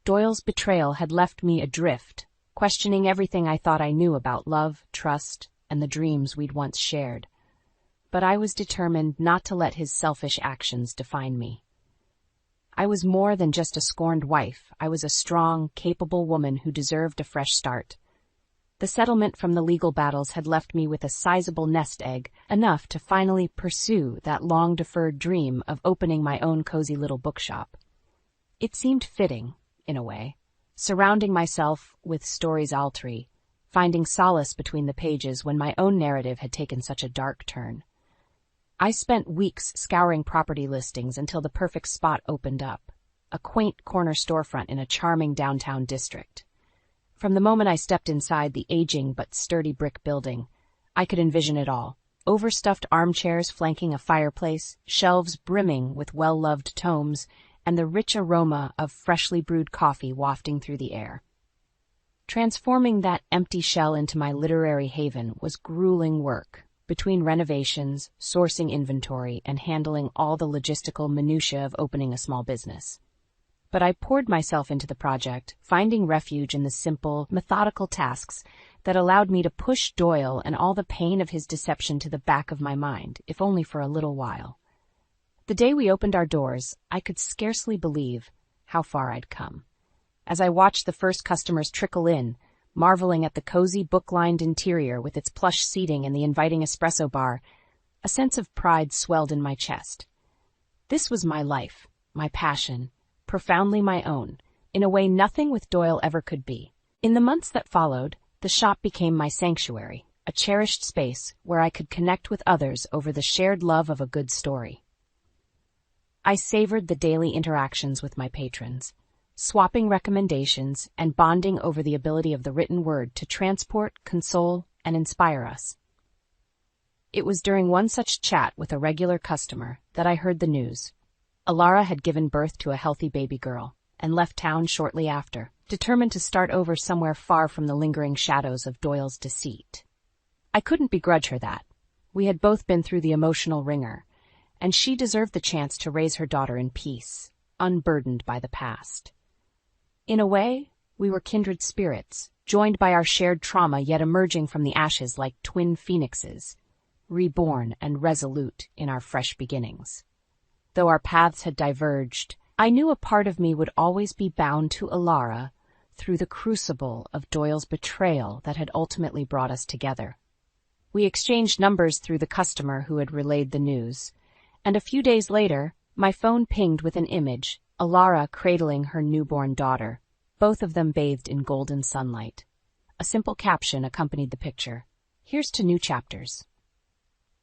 Speaker 2: Doyle's betrayal had left me adrift, questioning everything I thought I knew about love, trust, and the dreams we'd once shared. But I was determined not to let his selfish actions define me. I was more than just a scorned wife. I was a strong, capable woman who deserved a fresh start. The settlement from the legal battles had left me with a sizable nest egg, enough to finally pursue that long-deferred dream of opening my own cozy little bookshop. It seemed fitting, in a way, surrounding myself with stories altri, finding solace between the pages when my own narrative had taken such a dark turn. I spent weeks scouring property listings until the perfect spot opened up, a quaint corner storefront in a charming downtown district. From the moment I stepped inside the aging but sturdy brick building, I could envision it all. Overstuffed armchairs flanking a fireplace, shelves brimming with well-loved tomes, and the rich aroma of freshly brewed coffee wafting through the air. Transforming that empty shell into my literary haven was grueling work, between renovations, sourcing inventory, and handling all the logistical minutiae of opening a small business. But I poured myself into the project, finding refuge in the simple, methodical tasks that allowed me to push Doyle and all the pain of his deception to the back of my mind, if only for a little while. The day we opened our doors, I could scarcely believe how far I'd come. As I watched the first customers trickle in, marveling at the cozy book-lined interior with its plush seating and the inviting espresso bar, a sense of pride swelled in my chest. This was my life, my passion, profoundly my own, in a way nothing with Doyle ever could be. In the months that followed, the shop became my sanctuary, a cherished space where I could connect with others over the shared love of a good story. I savored the daily interactions with my patrons, swapping recommendations and bonding over the ability of the written word to transport, console, and inspire us. It was during one such chat with a regular customer that I heard the news. Alara had given birth to a healthy baby girl and left town shortly after, determined to start over somewhere far from the lingering shadows of Doyle's deceit. I couldn't begrudge her that. We had both been through the emotional ringer, and she deserved the chance to raise her daughter in peace, unburdened by the past. In a way, we were kindred spirits, joined by our shared trauma yet emerging from the ashes like twin phoenixes, reborn and resolute in our fresh beginnings. Though our paths had diverged, I knew a part of me would always be bound to Alara through the crucible of Doyle's betrayal that had ultimately brought us together. We exchanged numbers through the customer who had relayed the news, and a few days later, my phone pinged with an image, Alara cradling her newborn daughter, both of them bathed in golden sunlight. A simple caption accompanied the picture. "Here's to new chapters."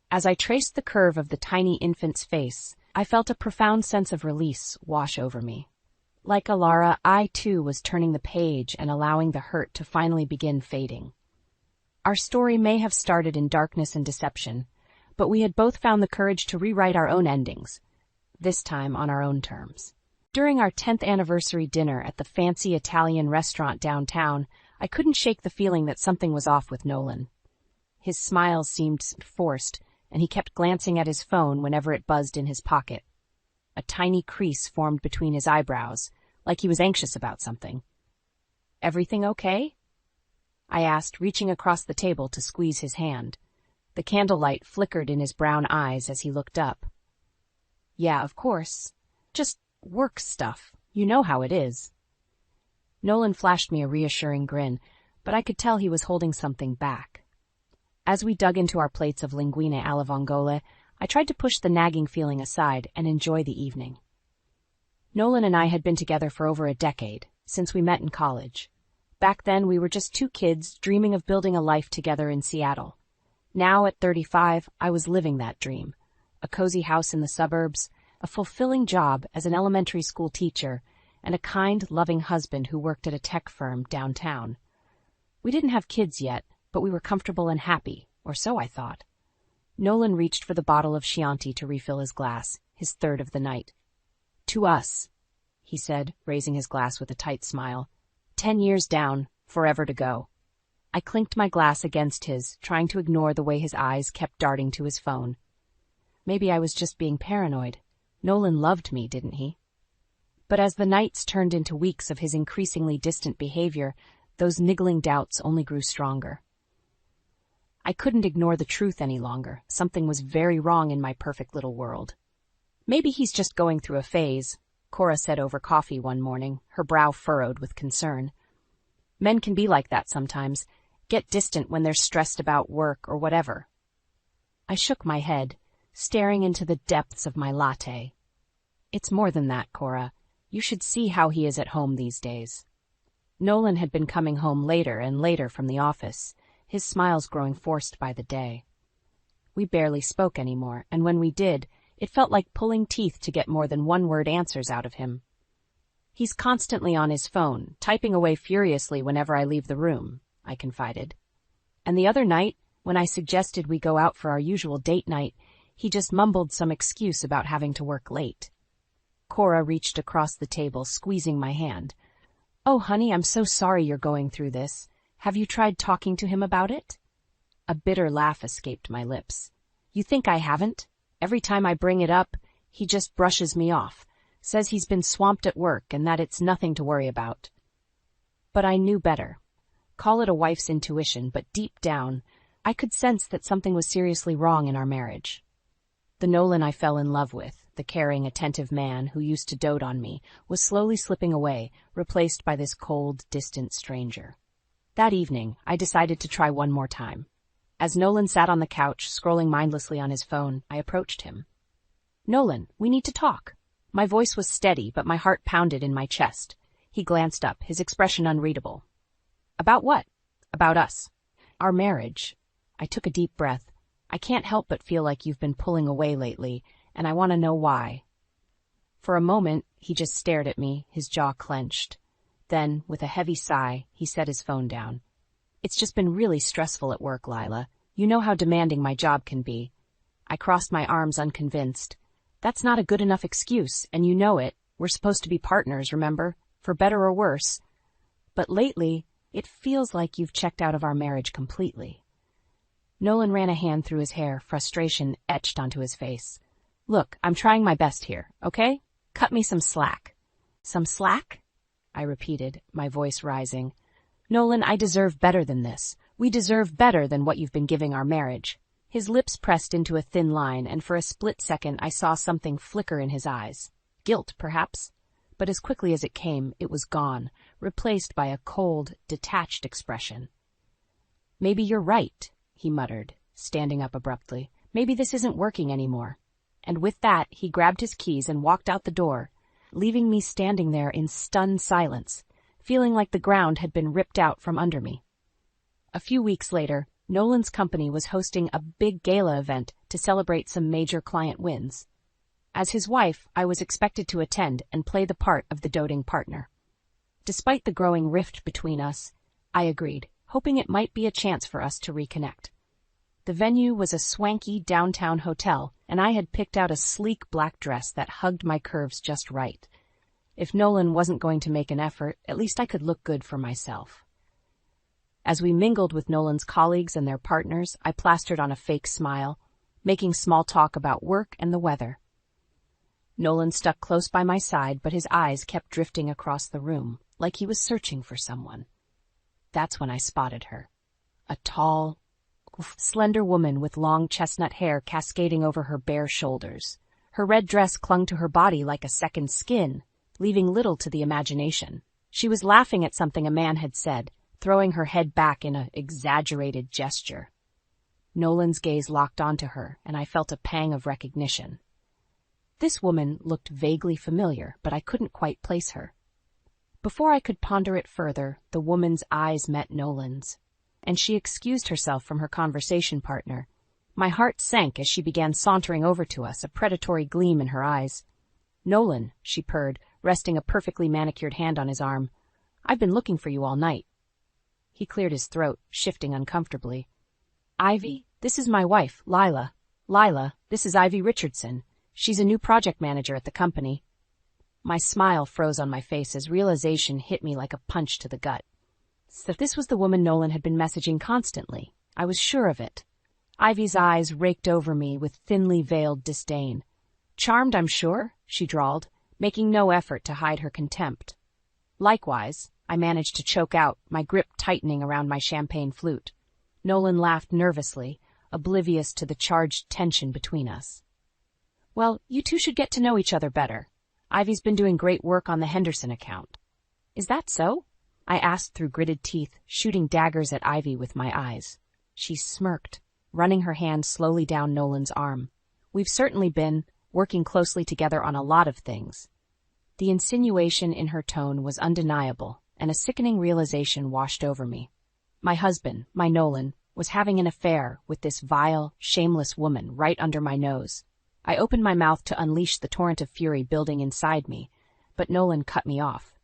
Speaker 2: As I traced the curve of the tiny infant's face, I felt a profound sense of release wash over me. Like Alara, I too was turning the page and allowing the hurt to finally begin fading. Our story may have started in darkness and deception, but we had both found the courage to rewrite our own endings, this time on our own terms. During our 10th anniversary dinner at the fancy Italian restaurant downtown, I couldn't shake the feeling that something was off with Nolan. His smile seemed forced, and he kept glancing at his phone whenever it buzzed in his pocket. A tiny crease formed between his eyebrows, like he was anxious about something. "Everything okay?" I asked, reaching across the table to squeeze his hand. The candlelight flickered in his brown eyes as he looked up. "Yeah, of course. Just work stuff. You know how it is." Nolan flashed me a reassuring grin, but I could tell he was holding something back. As we dug into our plates of linguine alla vongole, I tried to push the nagging feeling aside and enjoy the evening. Nolan and I had been together for over a decade, since we met in college. Back then, we were just two kids dreaming of building a life together in Seattle. Now, at 35, I was living that dream. A cozy house in the suburbs, a fulfilling job as an elementary school teacher, and a kind, loving husband who worked at a tech firm downtown. We didn't have kids yet, but we were comfortable and happy, or so I thought. Nolan reached for the bottle of Chianti to refill his glass, his third of the night. "To us," he said, raising his glass with a tight smile. 10 years down, forever to go." I clinked my glass against his, trying to ignore the way his eyes kept darting to his phone. Maybe I was just being paranoid. Nolan loved me, didn't he? But as the nights turned into weeks of his increasingly distant behavior, those niggling doubts only grew stronger. I couldn't ignore the truth any longer. Something was very wrong in my perfect little world. "Maybe he's just going through a phase," Cora said over coffee one morning, her brow furrowed with concern. "Men can be like that sometimes, get distant when they're stressed about work or whatever." I shook my head, staring into the depths of my latte. "It's more than that, Cora. You should see how he is at home these days." Nolan had been coming home later and later from the office, his smiles growing forced by the day. We barely spoke anymore, and when we did, it felt like pulling teeth to get more than one-word answers out of him. "He's constantly on his phone, typing away furiously whenever I leave the room," I confided. "And the other night, when I suggested we go out for our usual date night, he just mumbled some excuse about having to work late." Cora reached across the table, squeezing my hand. "Oh, honey, I'm so sorry you're going through this. Have you tried talking to him about it?" A bitter laugh escaped my lips. "You think I haven't? Every time I bring it up, he just brushes me off, says he's been swamped at work and that it's nothing to worry about." But I knew better. Call it a wife's intuition, but deep down, I could sense that something was seriously wrong in our marriage. The Nolan I fell in love with, the caring, attentive man who used to dote on me, was slowly slipping away, replaced by this cold, distant stranger. That evening, I decided to try one more time. As Nolan sat on the couch, scrolling mindlessly on his phone, I approached him. "Nolan, we need to talk." My voice was steady, but my heart pounded in my chest. He glanced up, his expression unreadable. "About what?" "About us. Our marriage." I took a deep breath. "I can't help but feel like you've been pulling away lately, and I want to know why." For a moment, he just stared at me, his jaw clenched. Then, with a heavy sigh, he set his phone down. "It's just been really stressful at work, Lila. You know how demanding my job can be." I crossed my arms, unconvinced. "That's not a good enough excuse, and you know it. We're supposed to be partners, remember? For better or worse. But lately, it feels like you've checked out of our marriage completely." Nolan ran a hand through his hair, frustration etched onto his face. "Look, I'm trying my best here, okay? Cut me some slack." "Some slack?" I repeated, my voice rising. "Nolan, I deserve better than this. We deserve better than what you've been giving our marriage." His lips pressed into a thin line, and for a split second I saw something flicker in his eyes. Guilt, perhaps? But as quickly as it came, it was gone, replaced by a cold, detached expression. "Maybe you're right," he muttered, standing up abruptly. "Maybe this isn't working anymore." And with that, he grabbed his keys and walked out the door, leaving me standing there in stunned silence, feeling like the ground had been ripped out from under me. A few weeks later, Nolan's company was hosting a big gala event to celebrate some major client wins. As his wife, I was expected to attend and play the part of the doting partner. Despite the growing rift between us, I agreed, hoping it might be a chance for us to reconnect. The venue was a swanky downtown hotel, and I had picked out a sleek black dress that hugged my curves just right. If Nolan wasn't going to make an effort, at least I could look good for myself. As we mingled with Nolan's colleagues and their partners, I plastered on a fake smile, making small talk about work and the weather. Nolan stuck close by my side, but his eyes kept drifting across the room, like he was searching for someone. That's when I spotted her. A tall, slender woman with long chestnut hair cascading over her bare shoulders. Her red dress clung to her body like a second skin, leaving little to the imagination. She was laughing at something a man had said, throwing her head back in an exaggerated gesture. Nolan's gaze locked onto her, and I felt a pang of recognition. This woman looked vaguely familiar, but I couldn't quite place her. Before I could ponder it further, the woman's eyes met Nolan's, and she excused herself from her conversation partner. My heart sank as she began sauntering over to us, a predatory gleam in her eyes. "Nolan," she purred, resting a perfectly manicured hand on his arm. "I've been looking for you all night." He cleared his throat, shifting uncomfortably. "Ivy, this is my wife, Lila. Lila, this is Ivy Richardson. She's a new project manager at the company." My smile froze on my face as realization hit me like a punch to the gut. So this was the woman Nolan had been messaging constantly. I was sure of it. Ivy's eyes raked over me with thinly veiled disdain. "Charmed, I'm sure," she drawled, making no effort to hide her contempt. "Likewise," I managed to choke out, my grip tightening around my champagne flute. Nolan laughed nervously, oblivious to the charged tension between us. "Well, you two should get to know each other better. Ivy's been doing great work on the Henderson account." "Is that so?" I asked through gritted teeth, shooting daggers at Ivy with my eyes. She smirked, running her hand slowly down Nolan's arm. "We've certainly been working closely together on a lot of things." The insinuation in her tone was undeniable, and a sickening realization washed over me. My husband, my Nolan, was having an affair with this vile, shameless woman right under my nose. I opened my mouth to unleash the torrent of fury building inside me, but Nolan cut me off.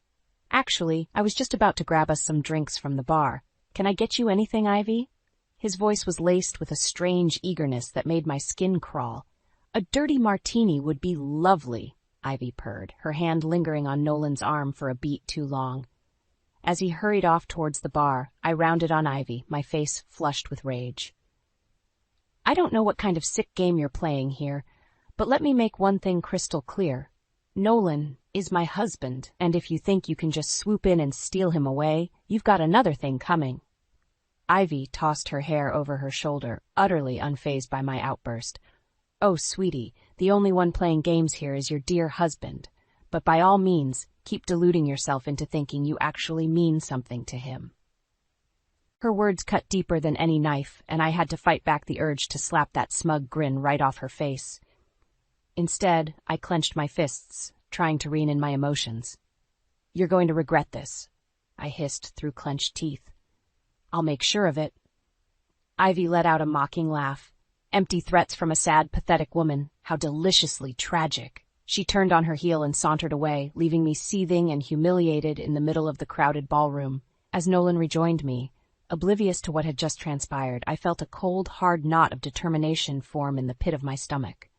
Speaker 2: "Actually, I was just about to grab us some drinks from the bar. Can I get you anything, Ivy?" His voice was laced with a strange eagerness that made my skin crawl. "A dirty martini would be lovely," Ivy purred, her hand lingering on Nolan's arm for a beat too long. As he hurried off towards the bar, I rounded on Ivy, my face flushed with rage. "I don't know what kind of sick game you're playing here, but let me make one thing crystal clear. Nolan is my husband, and if you think you can just swoop in and steal him away, you've got another thing coming." Ivy tossed her hair over her shoulder, utterly unfazed by my outburst. "Oh, sweetie, The only one playing games here is your dear husband, but by all means, keep deluding yourself into thinking you actually mean something to him." Her words cut deeper than any knife, and I had to fight back the urge to slap that smug grin right off her face. Instead, I clenched my fists, trying to rein in my emotions. "You're going to regret this," I hissed through clenched teeth. "I'll make sure of it." Ivy let out a mocking laugh. Empty threats from a sad, pathetic woman. How deliciously tragic. She turned on her heel and sauntered away, leaving me seething and humiliated in the middle of the crowded ballroom. As Nolan rejoined me, oblivious to what had just transpired, I felt a cold, hard knot of determination form in the pit of my stomach.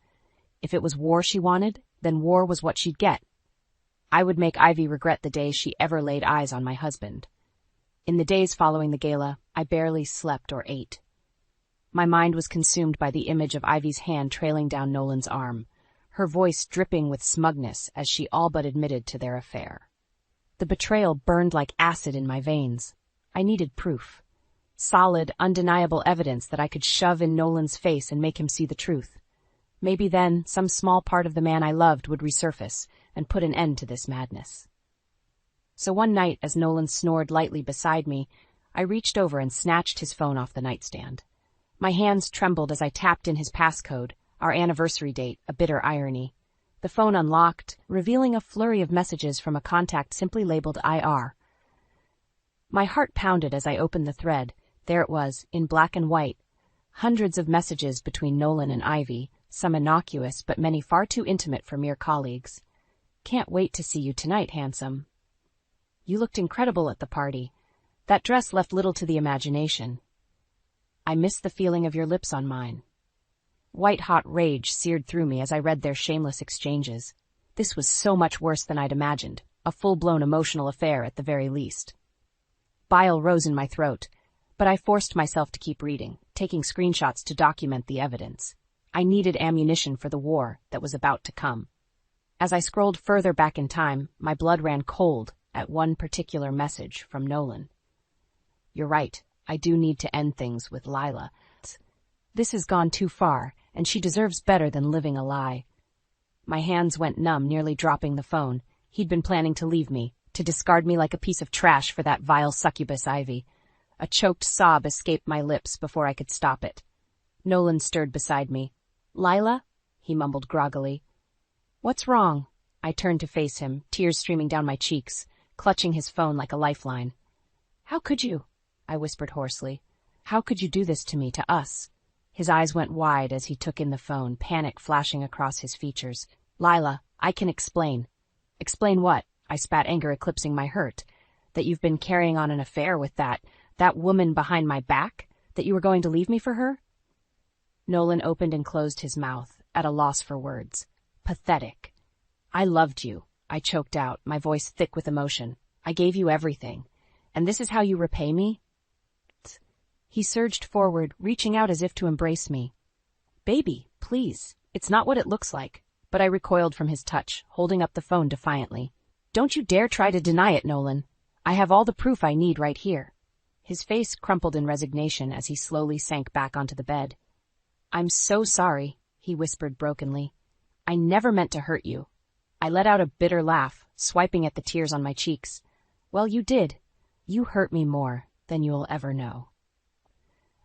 Speaker 2: If it was war she wanted, then war was what she'd get. I would make Ivy regret the day she ever laid eyes on my husband. In the days following the gala, I barely slept or ate. My mind was consumed by the image of Ivy's hand trailing down Nolan's arm, her voice dripping with smugness as she all but admitted to their affair. The betrayal burned like acid in my veins. I needed proof. Solid, undeniable evidence that I could shove in Nolan's face and make him see the truth. Maybe then some small part of the man I loved would resurface and put an end to this madness. So one night, as Nolan snored lightly beside me, I reached over and snatched his phone off the nightstand. My hands trembled as I tapped in his passcode, our anniversary date, a bitter irony. The phone unlocked, revealing a flurry of messages from a contact simply labeled IR. My heart pounded as I opened the thread. There it was, in black and white. Hundreds of messages between Nolan and Ivy, some innocuous but many far too intimate for mere colleagues. "Can't wait to see you tonight, handsome. You looked incredible at the party. That dress left little to the imagination. I miss the feeling of your lips on mine." White-hot rage seared through me as I read their shameless exchanges. This was so much worse than I'd imagined, a full-blown emotional affair at the very least. Bile rose in my throat, but I forced myself to keep reading, taking screenshots to document the evidence. I needed ammunition for the war that was about to come. As I scrolled further back in time, my blood ran cold at one particular message from Nolan. "You're right, I do need to end things with Lila. This has gone too far, and she deserves better than living a lie." My hands went numb, nearly dropping the phone. He'd been planning to leave me, to discard me like a piece of trash for that vile succubus Ivy. A choked sob escaped my lips before I could stop it. Nolan stirred beside me. "Lila?" he mumbled groggily. "What's wrong?" I turned to face him, tears streaming down my cheeks, clutching his phone like a lifeline. "How could you?" I whispered hoarsely. "How could you do this to me, to us?" His eyes went wide as he took in the phone, panic flashing across his features. "Lila, I can explain." "Explain what?" I spat, anger eclipsing my hurt. "That you've been carrying on an affair with that woman behind my back? That you were going to leave me for her?" Nolan opened and closed his mouth, at a loss for words. Pathetic. "I loved you," I choked out, my voice thick with emotion. "I gave you everything. And this is how you repay me?" He surged forward, reaching out as if to embrace me. "Baby, please. It's not what it looks like." But I recoiled from his touch, holding up the phone defiantly. "Don't you dare try to deny it, Nolan. I have all the proof I need right here." His face crumpled in resignation as he slowly sank back onto the bed. "I'm so sorry," he whispered brokenly. "I never meant to hurt you." I let out a bitter laugh, swiping at the tears on my cheeks. "Well, you did. You hurt me more than you'll ever know."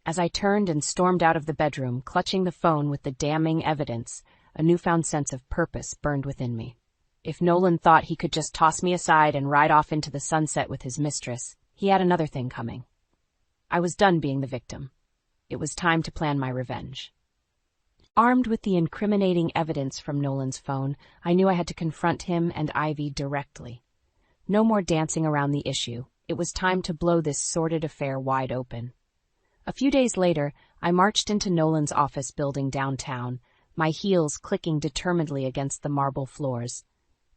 Speaker 2: As I turned and stormed out of the bedroom, clutching the phone with the damning evidence, a newfound sense of purpose burned within me. If Nolan thought he could just toss me aside and ride off into the sunset with his mistress, he had another thing coming. I was done being the victim. It was time to plan my revenge. Armed with the incriminating evidence from Nolan's phone, I knew I had to confront him and Ivy directly. No more dancing around the issue. It was time to blow this sordid affair wide open. A few days later, I marched into Nolan's office building downtown, my heels clicking determinedly against the marble floors.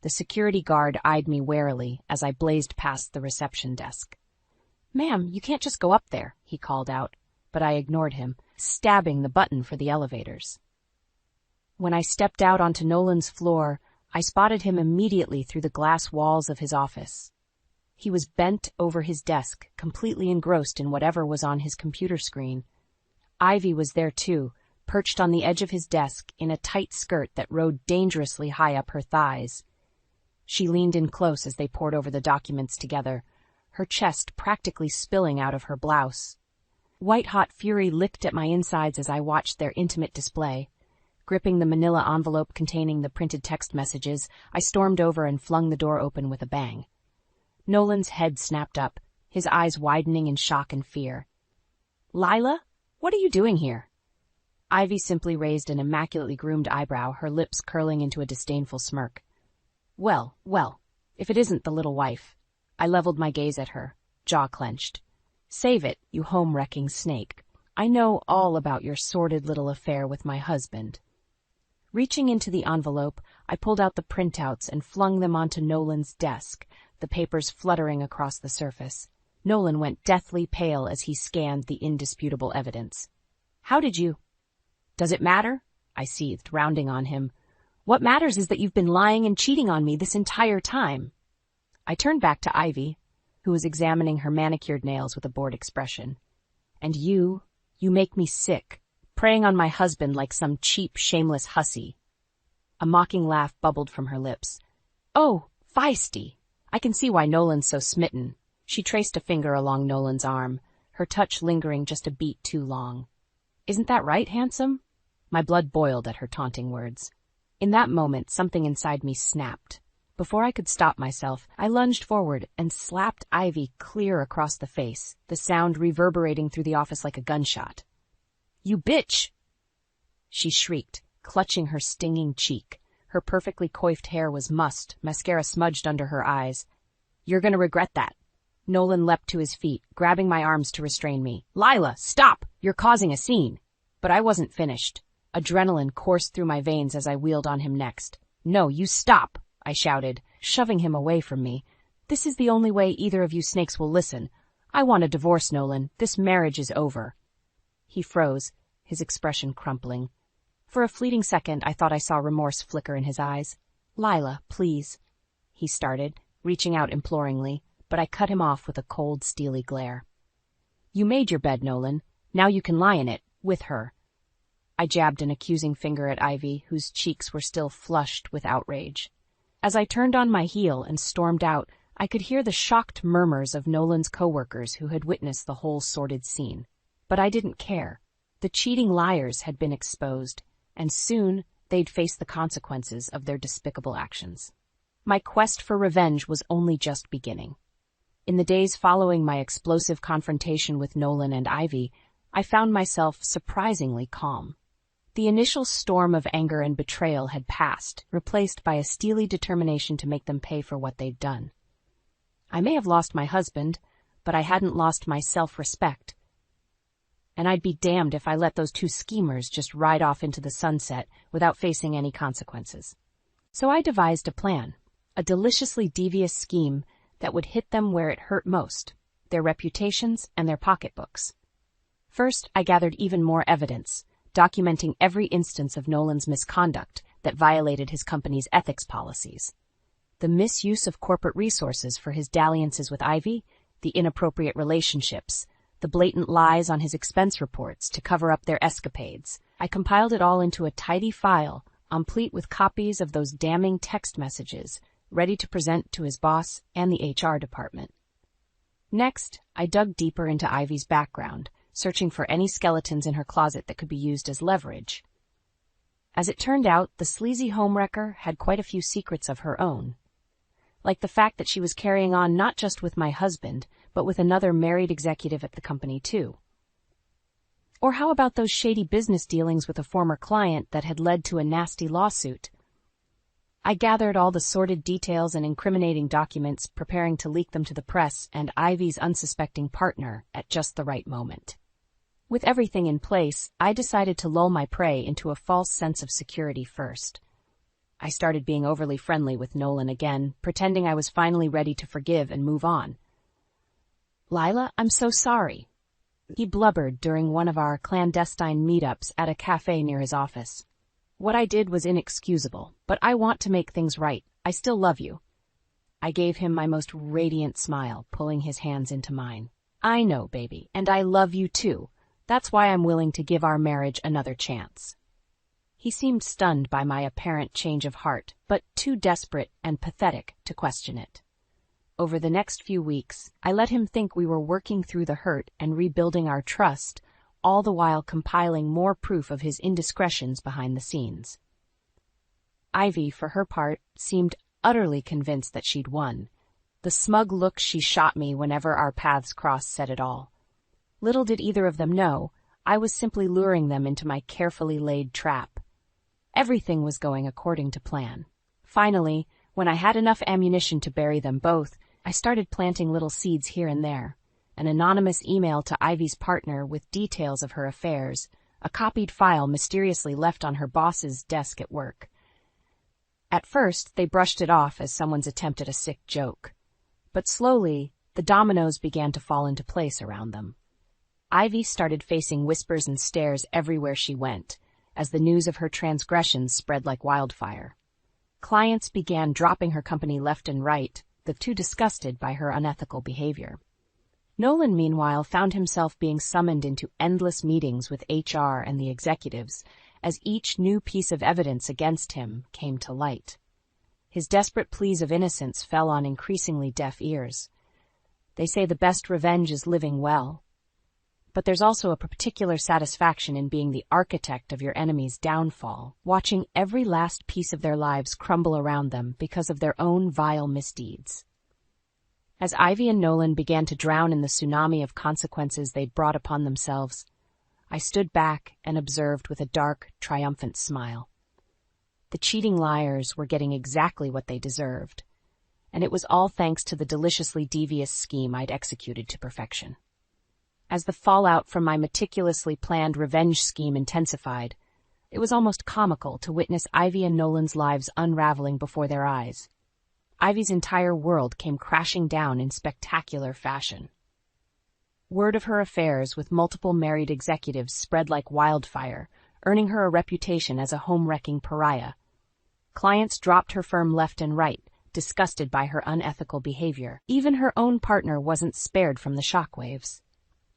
Speaker 2: The security guard eyed me warily as I blazed past the reception desk. "Ma'am, you can't just go up there," he called out, but I ignored him, stabbing the button for the elevators. When I stepped out onto Nolan's floor, I spotted him immediately through the glass walls of his office. He was bent over his desk, completely engrossed in whatever was on his computer screen. Ivy was there too, perched on the edge of his desk in a tight skirt that rode dangerously high up her thighs. She leaned in close as they pored over the documents together, her chest practically spilling out of her blouse. White-hot fury licked at my insides as I watched their intimate display. Gripping the manila envelope containing the printed text messages, I stormed over and flung the door open with a bang. Nolan's head snapped up, his eyes widening in shock and fear. "Lila, what are you doing here?" Ivy simply raised an immaculately groomed eyebrow, her lips curling into a disdainful smirk. Well, if it isn't the little wife." I leveled my gaze at her, jaw clenched. "Save it, you home-wrecking snake. I know all about your sordid little affair with my husband." Reaching into the envelope, I pulled out the printouts and flung them onto Nolan's desk, the papers fluttering across the surface. Nolan went deathly pale as he scanned the indisputable evidence. "How did you—" "Does it matter?" I seethed, rounding on him. "What matters is that you've been lying and cheating on me this entire time." I turned back to Ivy, who was examining her manicured nails with a bored expression. "And you make me sick, preying on my husband like some cheap, shameless hussy." A mocking laugh bubbled from her lips. "Oh, feisty. I can see why Nolan's so smitten." She traced a finger along Nolan's arm, her touch lingering just a beat too long. "Isn't that right, handsome?" My blood boiled at her taunting words. In that moment, something inside me snapped. Before I could stop myself, I lunged forward and slapped Ivy clear across the face, the sound reverberating through the office like a gunshot. "You bitch!" she shrieked, clutching her stinging cheek. Her perfectly coiffed hair was mussed, mascara smudged under her eyes. "You're gonna regret that." Nolan leapt to his feet, grabbing my arms to restrain me. "Lila, stop! You're causing a scene." But I wasn't finished. Adrenaline coursed through my veins as I wheeled on him next. "No, you stop!" I shouted, shoving him away from me. "This is the only way either of you snakes will listen. I want a divorce, Nolan. This marriage is over." He froze, his expression crumpling. For a fleeting second, I thought I saw remorse flicker in his eyes. "Lila, please," he started, reaching out imploringly, but I cut him off with a cold, steely glare. "You made your bed, Nolan. Now you can lie in it, with her." I jabbed an accusing finger at Ivy, whose cheeks were still flushed with outrage. As I turned on my heel and stormed out, I could hear the shocked murmurs of Nolan's coworkers who had witnessed the whole sordid scene. But I didn't care. The cheating liars had been exposed, and soon they'd face the consequences of their despicable actions. My quest for revenge was only just beginning. In the days following my explosive confrontation with Nolan and Ivy, I found myself surprisingly calm. The initial storm of anger and betrayal had passed, replaced by a steely determination to make them pay for what they'd done. I may have lost my husband, but I hadn't lost my self-respect. And I'd be damned if I let those two schemers just ride off into the sunset without facing any consequences. So I devised a plan, a deliciously devious scheme that would hit them where it hurt most, their reputations and their pocketbooks. First, I gathered even more evidence, documenting every instance of Nolan's misconduct that violated his company's ethics policies. The misuse of corporate resources for his dalliances with Ivy, the inappropriate relationships, the blatant lies on his expense reports to cover up their escapades. I compiled it all into a tidy file, complete with copies of those damning text messages, ready to present to his boss and the HR department. Next, I dug deeper into Ivy's background, searching for any skeletons in her closet that could be used as leverage. As it turned out, the sleazy homewrecker had quite a few secrets of her own. Like the fact that she was carrying on not just with my husband, but with another married executive at the company too. Or how about those shady business dealings with a former client that had led to a nasty lawsuit? I gathered all the sordid details and incriminating documents, preparing to leak them to the press and Ivy's unsuspecting partner at just the right moment. With everything in place, I decided to lull my prey into a false sense of security first. I started being overly friendly with Nolan again, pretending I was finally ready to forgive and move on. "Lila, I'm so sorry," he blubbered during one of our clandestine meetups at a cafe near his office. "What I did was inexcusable, but I want to make things right. I still love you." I gave him my most radiant smile, pulling his hands into mine. "I know, baby, and I love you too. That's why I'm willing to give our marriage another chance." He seemed stunned by my apparent change of heart, but too desperate and pathetic to question it. Over the next few weeks, I let him think we were working through the hurt and rebuilding our trust, all the while compiling more proof of his indiscretions behind the scenes. Ivy, for her part, seemed utterly convinced that she'd won. The smug look she shot me whenever our paths crossed said it all. Little did either of them know, I was simply luring them into my carefully laid trap. Everything was going according to plan. Finally, when I had enough ammunition to bury them both, I started planting little seeds here and there. An anonymous email to Ivy's partner with details of her affairs, a copied file mysteriously left on her boss's desk at work. At first, they brushed it off as someone's attempt at a sick joke. But slowly, the dominoes began to fall into place around them. Ivy started facing whispers and stares everywhere she went, as the news of her transgressions spread like wildfire. Clients began dropping her company left and right, the two disgusted by her unethical behavior. Nolan, meanwhile, found himself being summoned into endless meetings with HR and the executives, as each new piece of evidence against him came to light. His desperate pleas of innocence fell on increasingly deaf ears. They say the best revenge is living well. But there's also a particular satisfaction in being the architect of your enemy's downfall, watching every last piece of their lives crumble around them because of their own vile misdeeds. As Ivy and Nolan began to drown in the tsunami of consequences they'd brought upon themselves, I stood back and observed with a dark, triumphant smile. The cheating liars were getting exactly what they deserved, and it was all thanks to the deliciously devious scheme I'd executed to perfection. As the fallout from my meticulously planned revenge scheme intensified, it was almost comical to witness Ivy and Nolan's lives unraveling before their eyes. Ivy's entire world came crashing down in spectacular fashion. Word of her affairs with multiple married executives spread like wildfire, earning her a reputation as a home-wrecking pariah. Clients dropped her firm left and right, disgusted by her unethical behavior. Even her own partner wasn't spared from the shockwaves.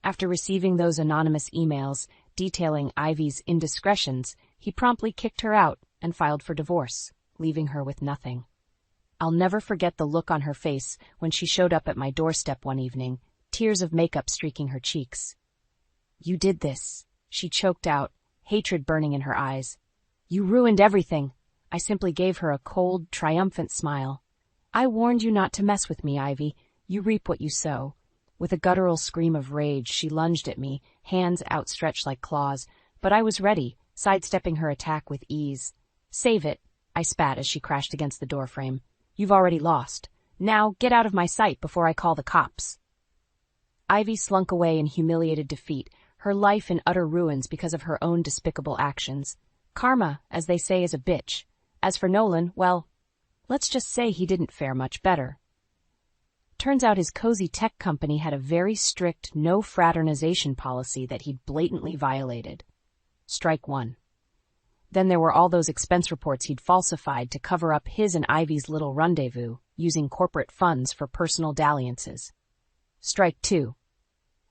Speaker 2: After receiving those anonymous emails detailing Ivy's indiscretions, he promptly kicked her out and filed for divorce, leaving her with nothing. I'll never forget the look on her face when she showed up at my doorstep one evening, tears of makeup streaking her cheeks. "You did this," she choked out, hatred burning in her eyes. "You ruined everything." I simply gave her a cold, triumphant smile. "I warned you not to mess with me, Ivy. You reap what you sow." With a guttural scream of rage, she lunged at me, hands outstretched like claws, but I was ready, sidestepping her attack with ease. "Save it," I spat as she crashed against the doorframe. "You've already lost. Now get out of my sight before I call the cops." Ivy slunk away in humiliated defeat, her life in utter ruins because of her own despicable actions. Karma, as they say, is a bitch. As for Nolan, well, let's just say he didn't fare much better. Turns out his cozy tech company had a very strict no-fraternization policy that he'd blatantly violated. Strike one. Then there were all those expense reports he'd falsified to cover up his and Ivy's little rendezvous, using corporate funds for personal dalliances. Strike two.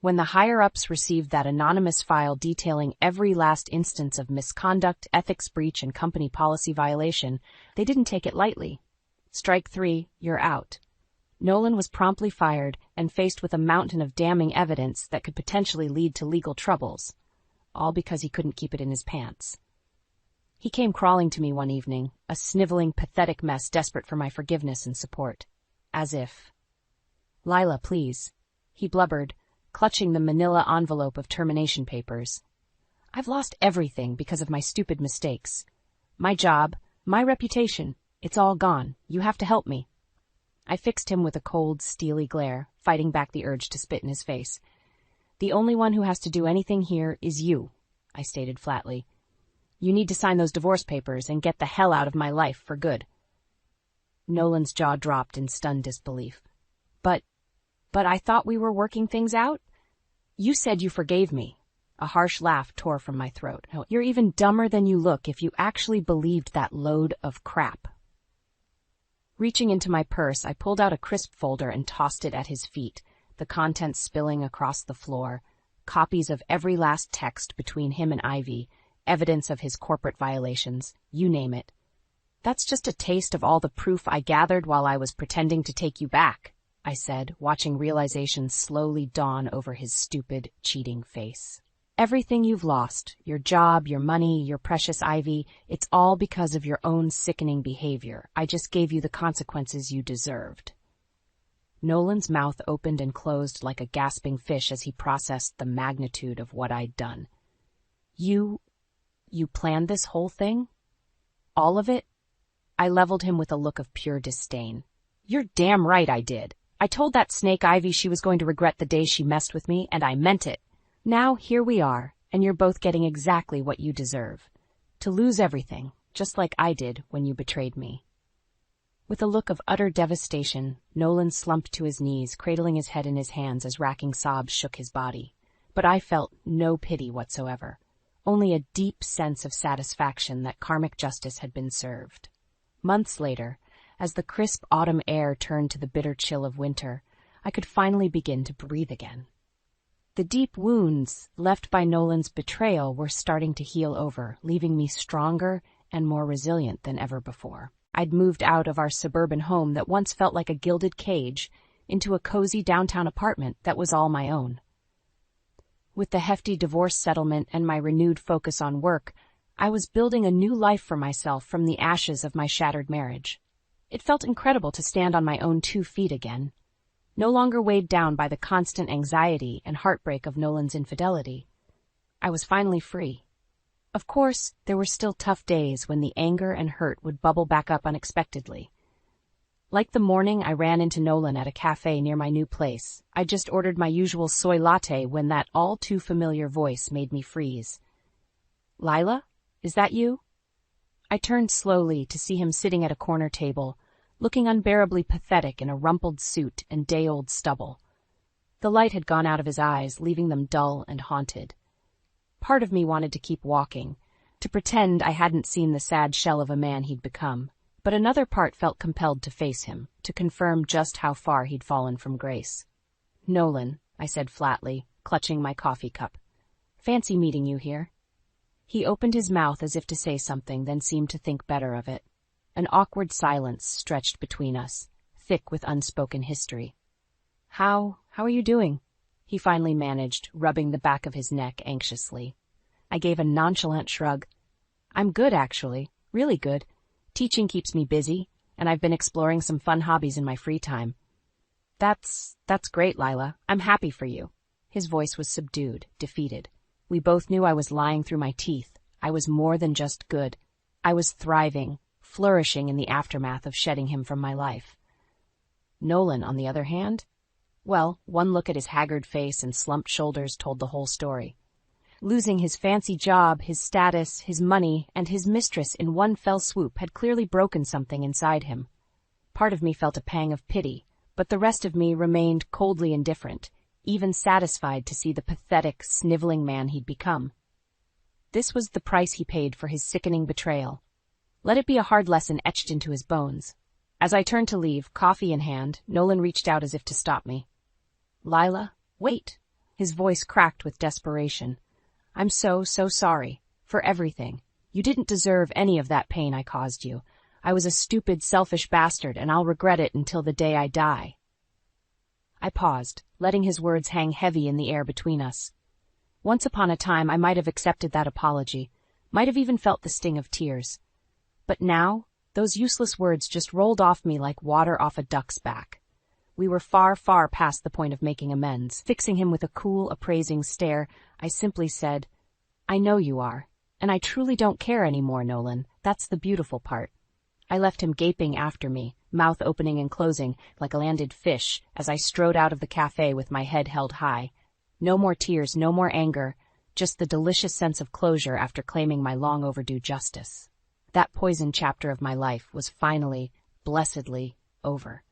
Speaker 2: When the higher-ups received that anonymous file detailing every last instance of misconduct, ethics breach, and company policy violation, they didn't take it lightly. Strike three, you're out. Nolan was promptly fired and faced with a mountain of damning evidence that could potentially lead to legal troubles, all because he couldn't keep it in his pants. He came crawling to me one evening, a sniveling, pathetic mess desperate for my forgiveness and support. As if. "Lila, please," he blubbered, clutching the manila envelope of termination papers. "I've lost everything because of my stupid mistakes. My job, my reputation, it's all gone. You have to help me." I fixed him with a cold, steely glare, fighting back the urge to spit in his face. "The only one who has to do anything here is you," I stated flatly. "You need to sign those divorce papers and get the hell out of my life for good." Nolan's jaw dropped in stunned disbelief. But I thought we were working things out? You said you forgave me." A harsh laugh tore from my throat. "You're even dumber than you look if you actually believed that load of crap." Reaching into my purse, I pulled out a crisp folder and tossed it at his feet, the contents spilling across the floor. copies of every last text between him and Ivy, evidence of his corporate violations, you name it. That's just a taste of all the proof I gathered while I was pretending to take you back, I said, watching realization slowly dawn over his stupid, cheating face. Everything you've lost, your job, your money, your precious Ivy, it's all because of your own sickening behavior. I just gave you the consequences you deserved. Nolan's mouth opened and closed like a gasping fish as he processed the magnitude of what I'd done. You planned this whole thing? All of it? I leveled him with a look of pure disdain. You're damn right I did. I told that snake Ivy she was going to regret the day she messed with me, and I meant it. Now here we are, and you're both getting exactly what you deserve. To lose everything, just like I did when you betrayed me. With a look of utter devastation, Nolan slumped to his knees, cradling his head in his hands as racking sobs shook his body. But I felt no pity whatsoever, only a deep sense of satisfaction that karmic justice had been served. Months later, as the crisp autumn air turned to the bitter chill of winter, I could finally begin to breathe again. The deep wounds left by Nolan's betrayal were starting to heal over, leaving me stronger and more resilient than ever before. I'd moved out of our suburban home that once felt like a gilded cage into a cozy downtown apartment that was all my own. With the hefty divorce settlement and my renewed focus on work, I was building a new life for myself from the ashes of my shattered marriage. It felt incredible to stand on my own 2 feet again, no longer weighed down by the constant anxiety and heartbreak of Nolan's infidelity. I was finally free. Of course, there were still tough days when the anger and hurt would bubble back up unexpectedly. Like the morning I ran into Nolan at a cafe near my new place, I just ordered my usual soy latte when that all-too-familiar voice made me freeze. "Lila? Is that you?" I turned slowly to see him sitting at a corner table, looking unbearably pathetic in a rumpled suit and day-old stubble. The light had gone out of his eyes, leaving them dull and haunted. Part of me wanted to keep walking, to pretend I hadn't seen the sad shell of a man he'd become, but another part felt compelled to face him, to confirm just how far he'd fallen from grace. "Nolan," I said flatly, clutching my coffee cup. "Fancy meeting you here." He opened his mouth as if to say something, then seemed to think better of it. An awkward silence stretched between us, thick with unspoken history. How are you doing?" he finally managed, rubbing the back of his neck anxiously. I gave a nonchalant shrug. "I'm good, actually. Really good. Teaching keeps me busy, and I've been exploring some fun hobbies in my free time." That's great, Lila. I'm happy for you." His voice was subdued, defeated. We both knew I was lying through my teeth. I was more than just good. I was thriving, flourishing in the aftermath of shedding him from my life. Nolan, on the other hand? Well, one look at his haggard face and slumped shoulders told the whole story. Losing his fancy job, his status, his money, and his mistress in one fell swoop had clearly broken something inside him. Part of me felt a pang of pity, but the rest of me remained coldly indifferent, even satisfied to see the pathetic, sniveling man he'd become. This was the price he paid for his sickening betrayal. Let it be a hard lesson etched into his bones. As I turned to leave, coffee in hand, Nolan reached out as if to stop me. "Lila, wait." His voice cracked with desperation. "I'm so sorry. For everything. You didn't deserve any of that pain I caused you. I was a stupid, selfish bastard, and I'll regret it until the day I die." I paused, letting his words hang heavy in the air between us. Once upon a time, I might have accepted that apology, might have even felt the sting of tears. But now, those useless words just rolled off me like water off a duck's back. We were far past the point of making amends. Fixing him with a cool, appraising stare, I simply said, "I know you are, and I truly don't care anymore, Nolan. That's the beautiful part." I left him gaping after me, mouth opening and closing like a landed fish, as I strode out of the cafe with my head held high. No more tears, no more anger, just the delicious sense of closure after claiming my long-overdue justice. That poisoned chapter of my life was finally, blessedly, over.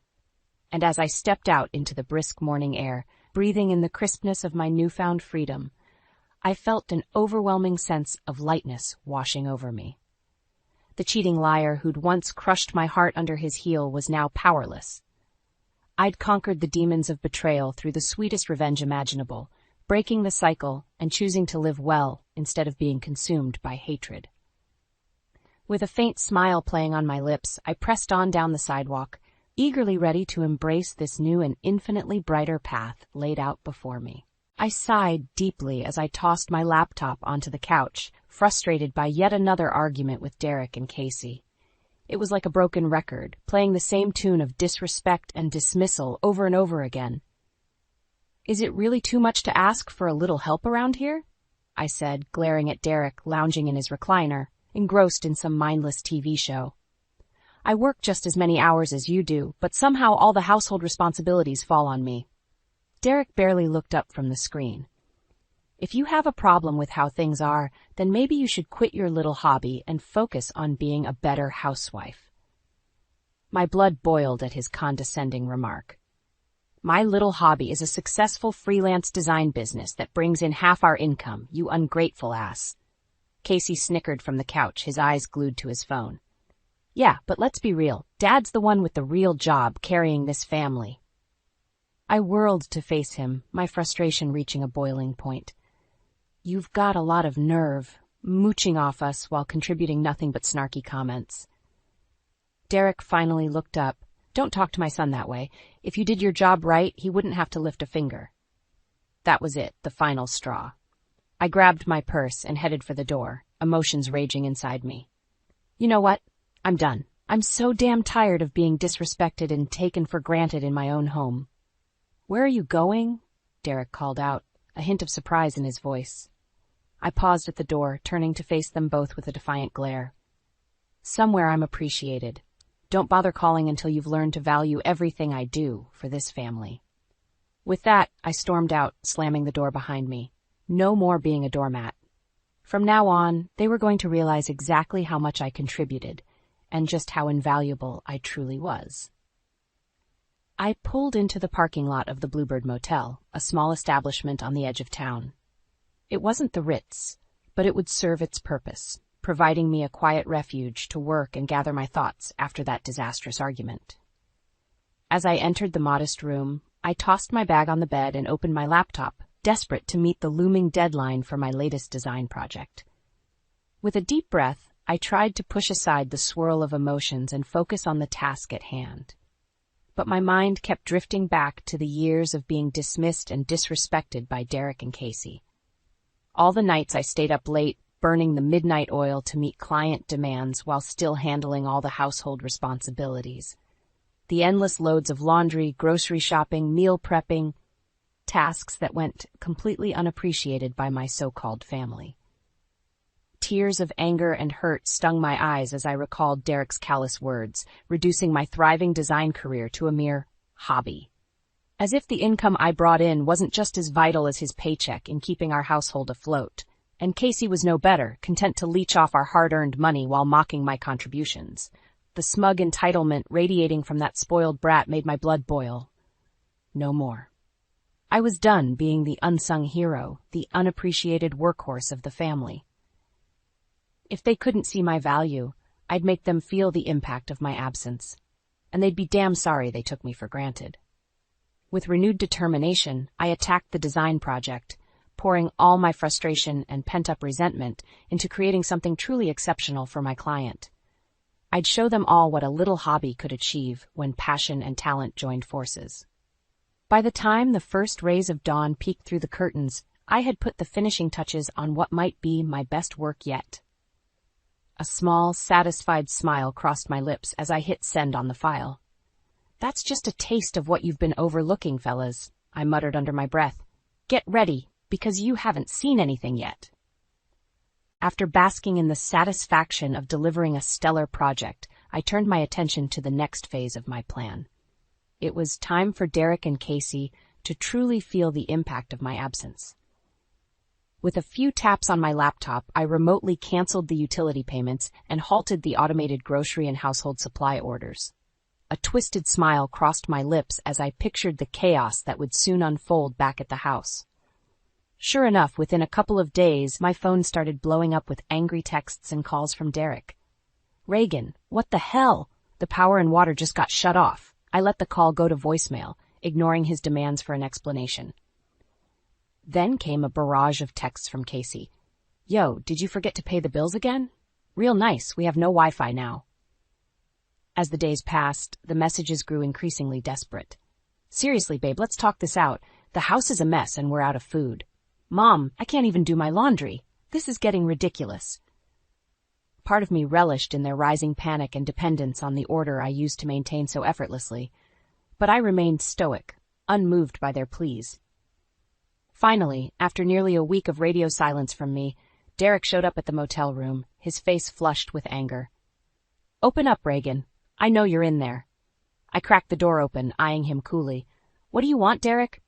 Speaker 2: And as I stepped out into the brisk morning air, breathing in the crispness of my newfound freedom, I felt an overwhelming sense of lightness washing over me. The cheating liar who'd once crushed my heart under his heel was now powerless. I'd conquered the demons of betrayal through the sweetest revenge imaginable, breaking the cycle and choosing to live well instead of being consumed by hatred. With a faint smile playing on my lips, I pressed on down the sidewalk, eagerly ready to embrace this new and infinitely brighter path laid out before me. I sighed deeply as I tossed my laptop onto the couch, frustrated by yet another argument with Derek and Casey. It was like a broken record, playing the same tune of disrespect and dismissal over and over again. "Is it really too much to ask for a little help around here?" I said, glaring at Derek lounging in his recliner, engrossed in some mindless TV show. "I work just as many hours as you do, but somehow all the household responsibilities fall on me." Derek barely looked up from the screen. "If you have a problem with how things are, then maybe you should quit your little hobby and focus on being a better housewife." My blood boiled at his condescending remark. "My little hobby is a successful freelance design business that brings in half our income, you ungrateful ass." Casey snickered from the couch, his eyes glued to his phone. "Yeah, but let's be real. Dad's the one with the real job carrying this family." I whirled to face him, my frustration reaching a boiling point. "You've got a lot of nerve, mooching off us while contributing nothing but snarky comments." Derek finally looked up. "Don't talk to my son that way. If you did your job right, he wouldn't have to lift a finger." That was it, the final straw. I grabbed my purse and headed for the door, emotions raging inside me. You know what? I'm done. I'm so damn tired of being disrespected and taken for granted in my own home. "Where are you going?" Derek called out, a hint of surprise in his voice. I paused at the door, turning to face them both with a defiant glare. "Somewhere I'm appreciated. Don't bother calling until you've learned to value everything I do for this family." With that, I stormed out, slamming the door behind me. No more being a doormat. From now on, they were going to realize exactly how much I contributed, and just how invaluable I truly was. I pulled into the parking lot of the Bluebird Motel, a small establishment on the edge of town. It wasn't the Ritz, but it would serve its purpose, providing me a quiet refuge to work and gather my thoughts after that disastrous argument. As I entered the modest room, I tossed my bag on the bed and opened my laptop, desperate to meet the looming deadline for my latest design project. With a deep breath, I tried to push aside the swirl of emotions and focus on the task at hand. But my mind kept drifting back to the years of being dismissed and disrespected by Derek and Casey. All the nights I stayed up late, burning the midnight oil to meet client demands while still handling all the household responsibilities. The endless loads of laundry, grocery shopping, meal prepping, tasks that went completely unappreciated by my so-called family. Tears of anger and hurt stung my eyes as I recalled Derek's callous words, reducing my thriving design career to a mere hobby. As if the income I brought in wasn't just as vital as his paycheck in keeping our household afloat. And Casey was no better, content to leech off our hard-earned money while mocking my contributions. The smug entitlement radiating from that spoiled brat made my blood boil. No more. I was done being the unsung hero, the unappreciated workhorse of the family. If they couldn't see my value, I'd make them feel the impact of my absence, and they'd be damn sorry they took me for granted. With renewed determination, I attacked the design project, pouring all my frustration and pent-up resentment into creating something truly exceptional for my client. I'd show them all what a little hobby could achieve when passion and talent joined forces. By the time the first rays of dawn peeked through the curtains, I had put the finishing touches on what might be my best work yet. A small, satisfied smile crossed my lips as I hit send on the file. "That's just a taste of what you've been overlooking, fellas," I muttered under my breath. "Get ready, because you haven't seen anything yet." After basking in the satisfaction of delivering a stellar project, I turned my attention to the next phase of my plan. It was time for Derek and Casey to truly feel the impact of my absence. With a few taps on my laptop, I remotely canceled the utility payments and halted the automated grocery and household supply orders. A twisted smile crossed my lips as I pictured the chaos that would soon unfold back at the house. Sure enough, within a couple of days, my phone started blowing up with angry texts and calls from Derek. "Reagan, what the hell? The power and water just got shut off." I let the call go to voicemail, ignoring his demands for an explanation. Then came a barrage of texts from Casey. Yo, did you forget to pay the bills again? Real nice, we have no Wi-Fi now. As the days passed, the messages grew increasingly desperate. Seriously, babe, let's talk this out. The house is a mess and we're out of food. Mom, I can't even do my laundry. This is getting ridiculous. Part of me relished in their rising panic and dependence on the order I used to maintain so effortlessly, but I remained stoic, unmoved by their pleas. Finally, after nearly a week of radio silence from me, Derek showed up at the motel room, his face flushed with anger. Open up, Reagan. I know you're in there. I cracked the door open, eyeing him coolly. What do you want, Derek?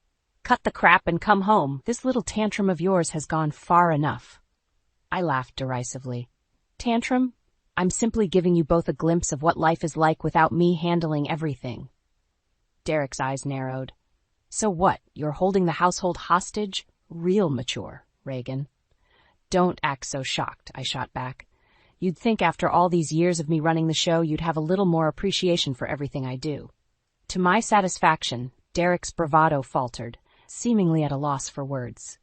Speaker 2: Cut the crap and come home. This little tantrum of yours has gone far enough. I laughed derisively. Tantrum? I'm simply giving you both a glimpse of what life is like without me handling everything. Derek's eyes narrowed. So what, you're holding the household hostage? Real mature, Reagan. Don't act so shocked, I shot back. You'd think after all these years of me running the show, you'd have a little more appreciation for everything I do. To my satisfaction, Derek's bravado faltered, seemingly at a loss for words.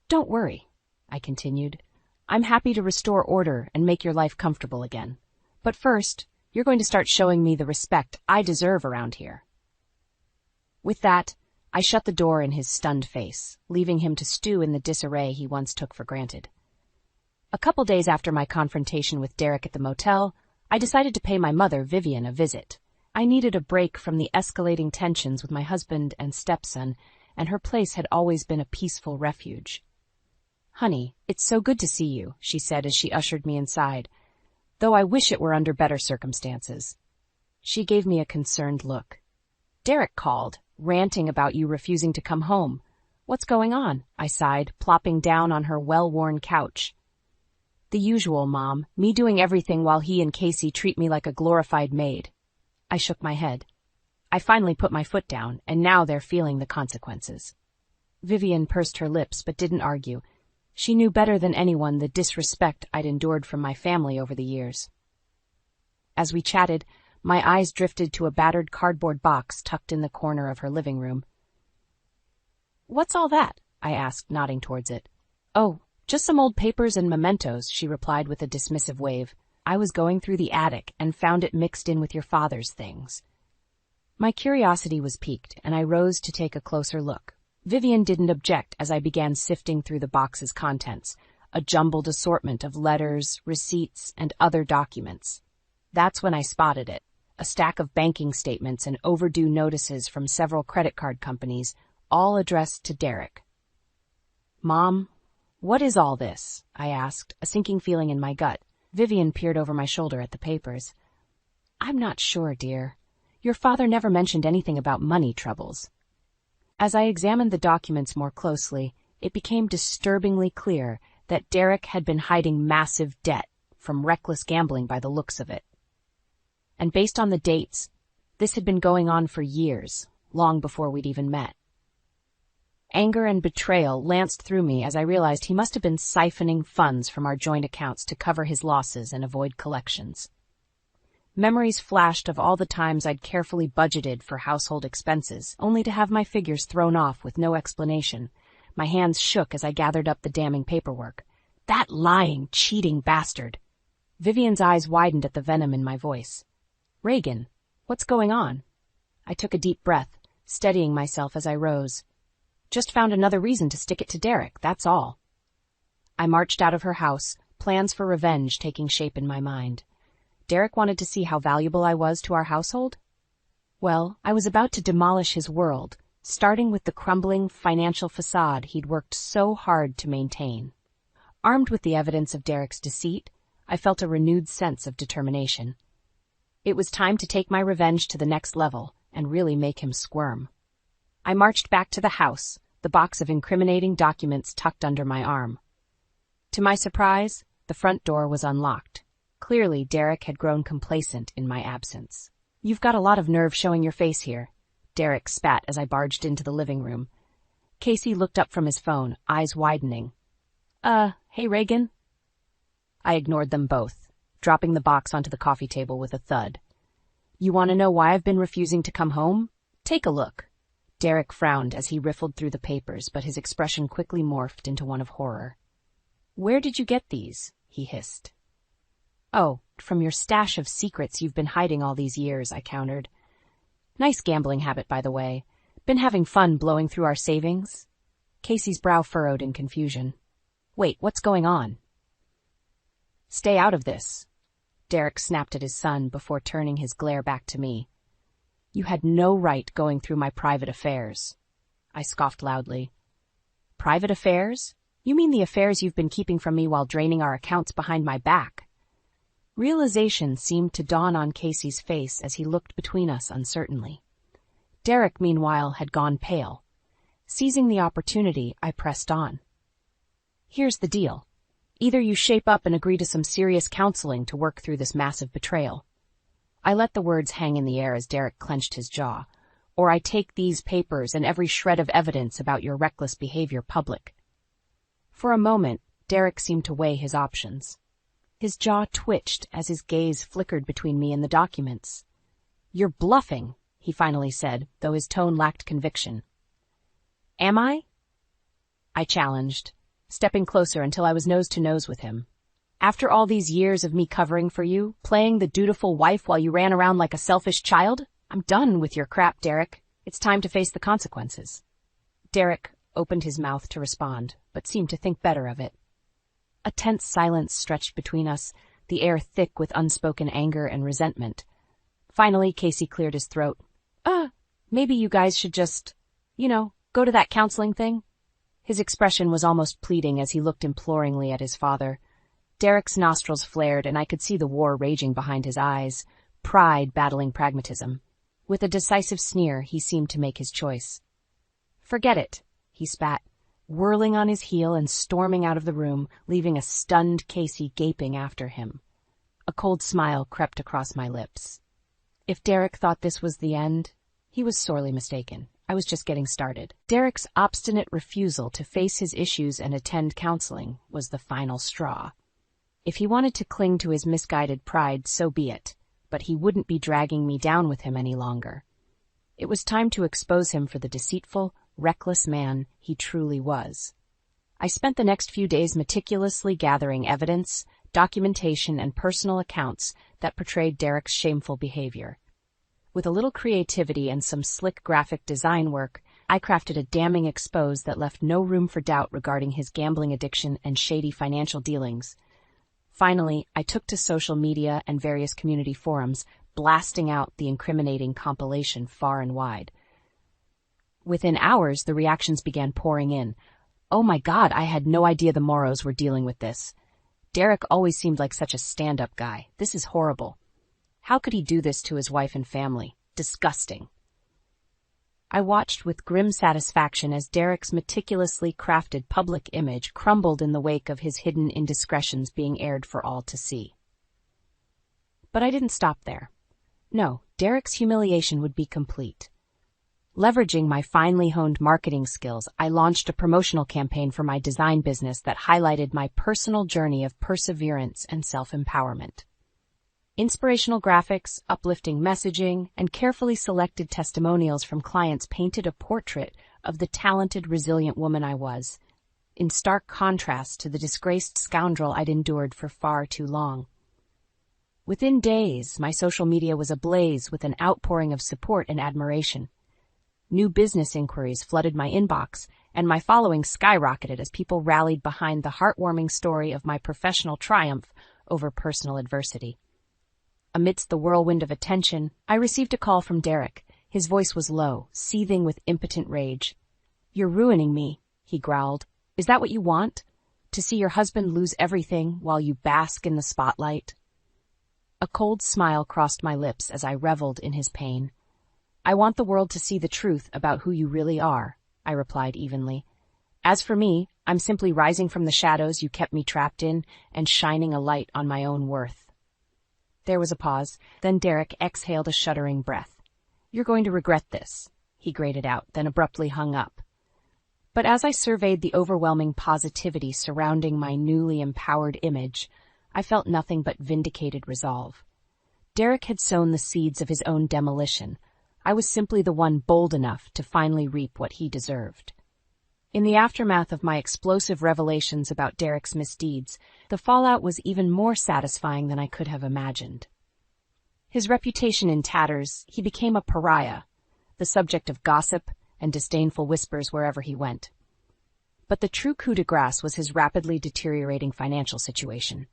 Speaker 2: Don't worry, I continued. I'm happy to restore order and make your life comfortable again. But first, you're going to start showing me the respect I deserve around here. With that, I shut the door in his stunned face, leaving him to stew in the disarray he once took for granted. A couple days after my confrontation with Derek at the motel, I decided to pay my mother, Vivian, a visit. I needed a break from the escalating tensions with my husband and stepson, and her place had always been a peaceful refuge. Honey, it's so good to see you, she said as she ushered me inside, though I wish it were under better circumstances. She gave me a concerned look. Derek called, ranting about you refusing to come home. What's going on? I sighed, plopping down on her well-worn couch. The usual, Mom, me doing everything while he and Casey treat me like a glorified maid. I shook my head. I finally put my foot down, and now they're feeling the consequences. Vivian pursed her lips but didn't argue. She knew better than anyone the disrespect I'd endured from my family over the years. As we chatted, my eyes drifted to a battered cardboard box tucked in the corner of her living room. What's all that? I asked, nodding towards it. Oh, just some old papers and mementos, she replied with a dismissive wave. I was going through the attic and found it mixed in with your father's things. My curiosity was piqued, and I rose to take a closer look. Vivian didn't object as I began sifting through the box's contents, a jumbled assortment of letters, receipts, and other documents. That's when I spotted it, a stack of banking statements and overdue notices from several credit card companies, all addressed to Derek. Mom, what is all this? I asked, a sinking feeling in my gut. Vivian peered over my shoulder at the papers. I'm not sure, dear. Your father never mentioned anything about money troubles. As I examined the documents more closely, it became disturbingly clear that Derek had been hiding massive debt from reckless gambling by the looks of it. And based on the dates, this had been going on for years, long before we'd even met. Anger and betrayal lanced through me as I realized he must have been siphoning funds from our joint accounts to cover his losses and avoid collections. Memories flashed of all the times I'd carefully budgeted for household expenses, only to have my figures thrown off with no explanation. My hands shook as I gathered up the damning paperwork. That lying, cheating bastard! Vivian's eyes widened at the venom in my voice. Reagan, what's going on? I took a deep breath, steadying myself as I rose. Just found another reason to stick it to Derek, that's all. I marched out of her house, plans for revenge taking shape in my mind. Derek wanted to see how valuable I was to our household? Well, I was about to demolish his world, starting with the crumbling financial facade he'd worked so hard to maintain. Armed with the evidence of Derek's deceit, I felt a renewed sense of determination. It was time to take my revenge to the next level and really make him squirm. I marched back to the house, the box of incriminating documents tucked under my arm. To my surprise, the front door was unlocked. Clearly, Derek had grown complacent in my absence. You've got a lot of nerve showing your face here, Derek spat as I barged into the living room. Casey looked up from his phone, eyes widening. Hey, Reagan? I ignored them both, dropping the box onto the coffee table with a thud. You want to know why I've been refusing to come home? Take a look. Derek frowned as he riffled through the papers, but his expression quickly morphed into one of horror. "Where did you get these?" he hissed. "Oh, from your stash of secrets you've been hiding all these years," I countered. "Nice gambling habit, by the way. Been having fun blowing through our savings?" Casey's brow furrowed in confusion. "Wait, what's going on?" "Stay out of this." Derek snapped at his son before turning his glare back to me. "You had no right going through my private affairs." I scoffed loudly. "Private affairs? You mean the affairs you've been keeping from me while draining our accounts behind my back?" Realization seemed to dawn on Casey's face as he looked between us uncertainly. Derek, meanwhile, had gone pale. Seizing the opportunity, I pressed on. "Here's the deal. Either you shape up and agree to some serious counseling to work through this massive betrayal." I let the words hang in the air as Derek clenched his jaw. "Or I take these papers and every shred of evidence about your reckless behavior public." For a moment, Derek seemed to weigh his options. His jaw twitched as his gaze flickered between me and the documents. "You're bluffing," he finally said, though his tone lacked conviction. "Am I?" I challenged, stepping closer until I was nose to nose with him. "After all these years of me covering for you, playing the dutiful wife while you ran around like a selfish child? I'm done with your crap, Derek. It's time to face the consequences." Derek opened his mouth to respond, but seemed to think better of it. A tense silence stretched between us, the air thick with unspoken anger and resentment. Finally, Casey cleared his throat. Maybe you guys should just, go to that counseling thing?" His expression was almost pleading as he looked imploringly at his father. Derek's nostrils flared, and I could see the war raging behind his eyes, pride battling pragmatism. With a decisive sneer, he seemed to make his choice. "Forget it," he spat, whirling on his heel and storming out of the room, leaving a stunned Casey gaping after him. A cold smile crept across my lips. If Derek thought this was the end, he was sorely mistaken. I was just getting started. Derek's obstinate refusal to face his issues and attend counseling was the final straw. If he wanted to cling to his misguided pride, so be it, but he wouldn't be dragging me down with him any longer. It was time to expose him for the deceitful, reckless man he truly was. I spent the next few days meticulously gathering evidence, documentation, and personal accounts that portrayed Derek's shameful behavior. With a little creativity and some slick graphic design work, I crafted a damning expose that left no room for doubt regarding his gambling addiction and shady financial dealings. Finally, I took to social media and various community forums, blasting out the incriminating compilation far and wide. Within hours, the reactions began pouring in. "Oh my God, I had no idea the Moros were dealing with this. Derek always seemed like such a stand-up guy. This is horrible. How could he do this to his wife and family? Disgusting." I watched with grim satisfaction as Derek's meticulously crafted public image crumbled in the wake of his hidden indiscretions being aired for all to see. But I didn't stop there. No, Derek's humiliation would be complete. Leveraging my finely honed marketing skills, I launched a promotional campaign for my design business that highlighted my personal journey of perseverance and self-empowerment. Inspirational graphics, uplifting messaging, and carefully selected testimonials from clients painted a portrait of the talented, resilient woman I was, in stark contrast to the disgraced scoundrel I'd endured for far too long. Within days, my social media was ablaze with an outpouring of support and admiration. New business inquiries flooded my inbox, and my following skyrocketed as people rallied behind the heartwarming story of my professional triumph over personal adversity. Amidst the whirlwind of attention, I received a call from Derek. His voice was low, seething with impotent rage. "You're ruining me," he growled. "Is that what you want? To see your husband lose everything while you bask in the spotlight?" A cold smile crossed my lips as I reveled in his pain. "I want the world to see the truth about who you really are," I replied evenly. "As for me, I'm simply rising from the shadows you kept me trapped in and shining a light on my own worth." There was a pause, then Derek exhaled a shuddering breath. "You're going to regret this," he grated out, then abruptly hung up. But as I surveyed the overwhelming positivity surrounding my newly empowered image, I felt nothing but vindicated resolve. Derek had sown the seeds of his own demolition. I was simply the one bold enough to finally reap what he deserved. In the aftermath of my explosive revelations about Derek's misdeeds, the fallout was even more satisfying than I could have imagined. His reputation in tatters, he became a pariah, the subject of gossip and disdainful whispers wherever he went. But the true coup de grace was his rapidly deteriorating financial situation.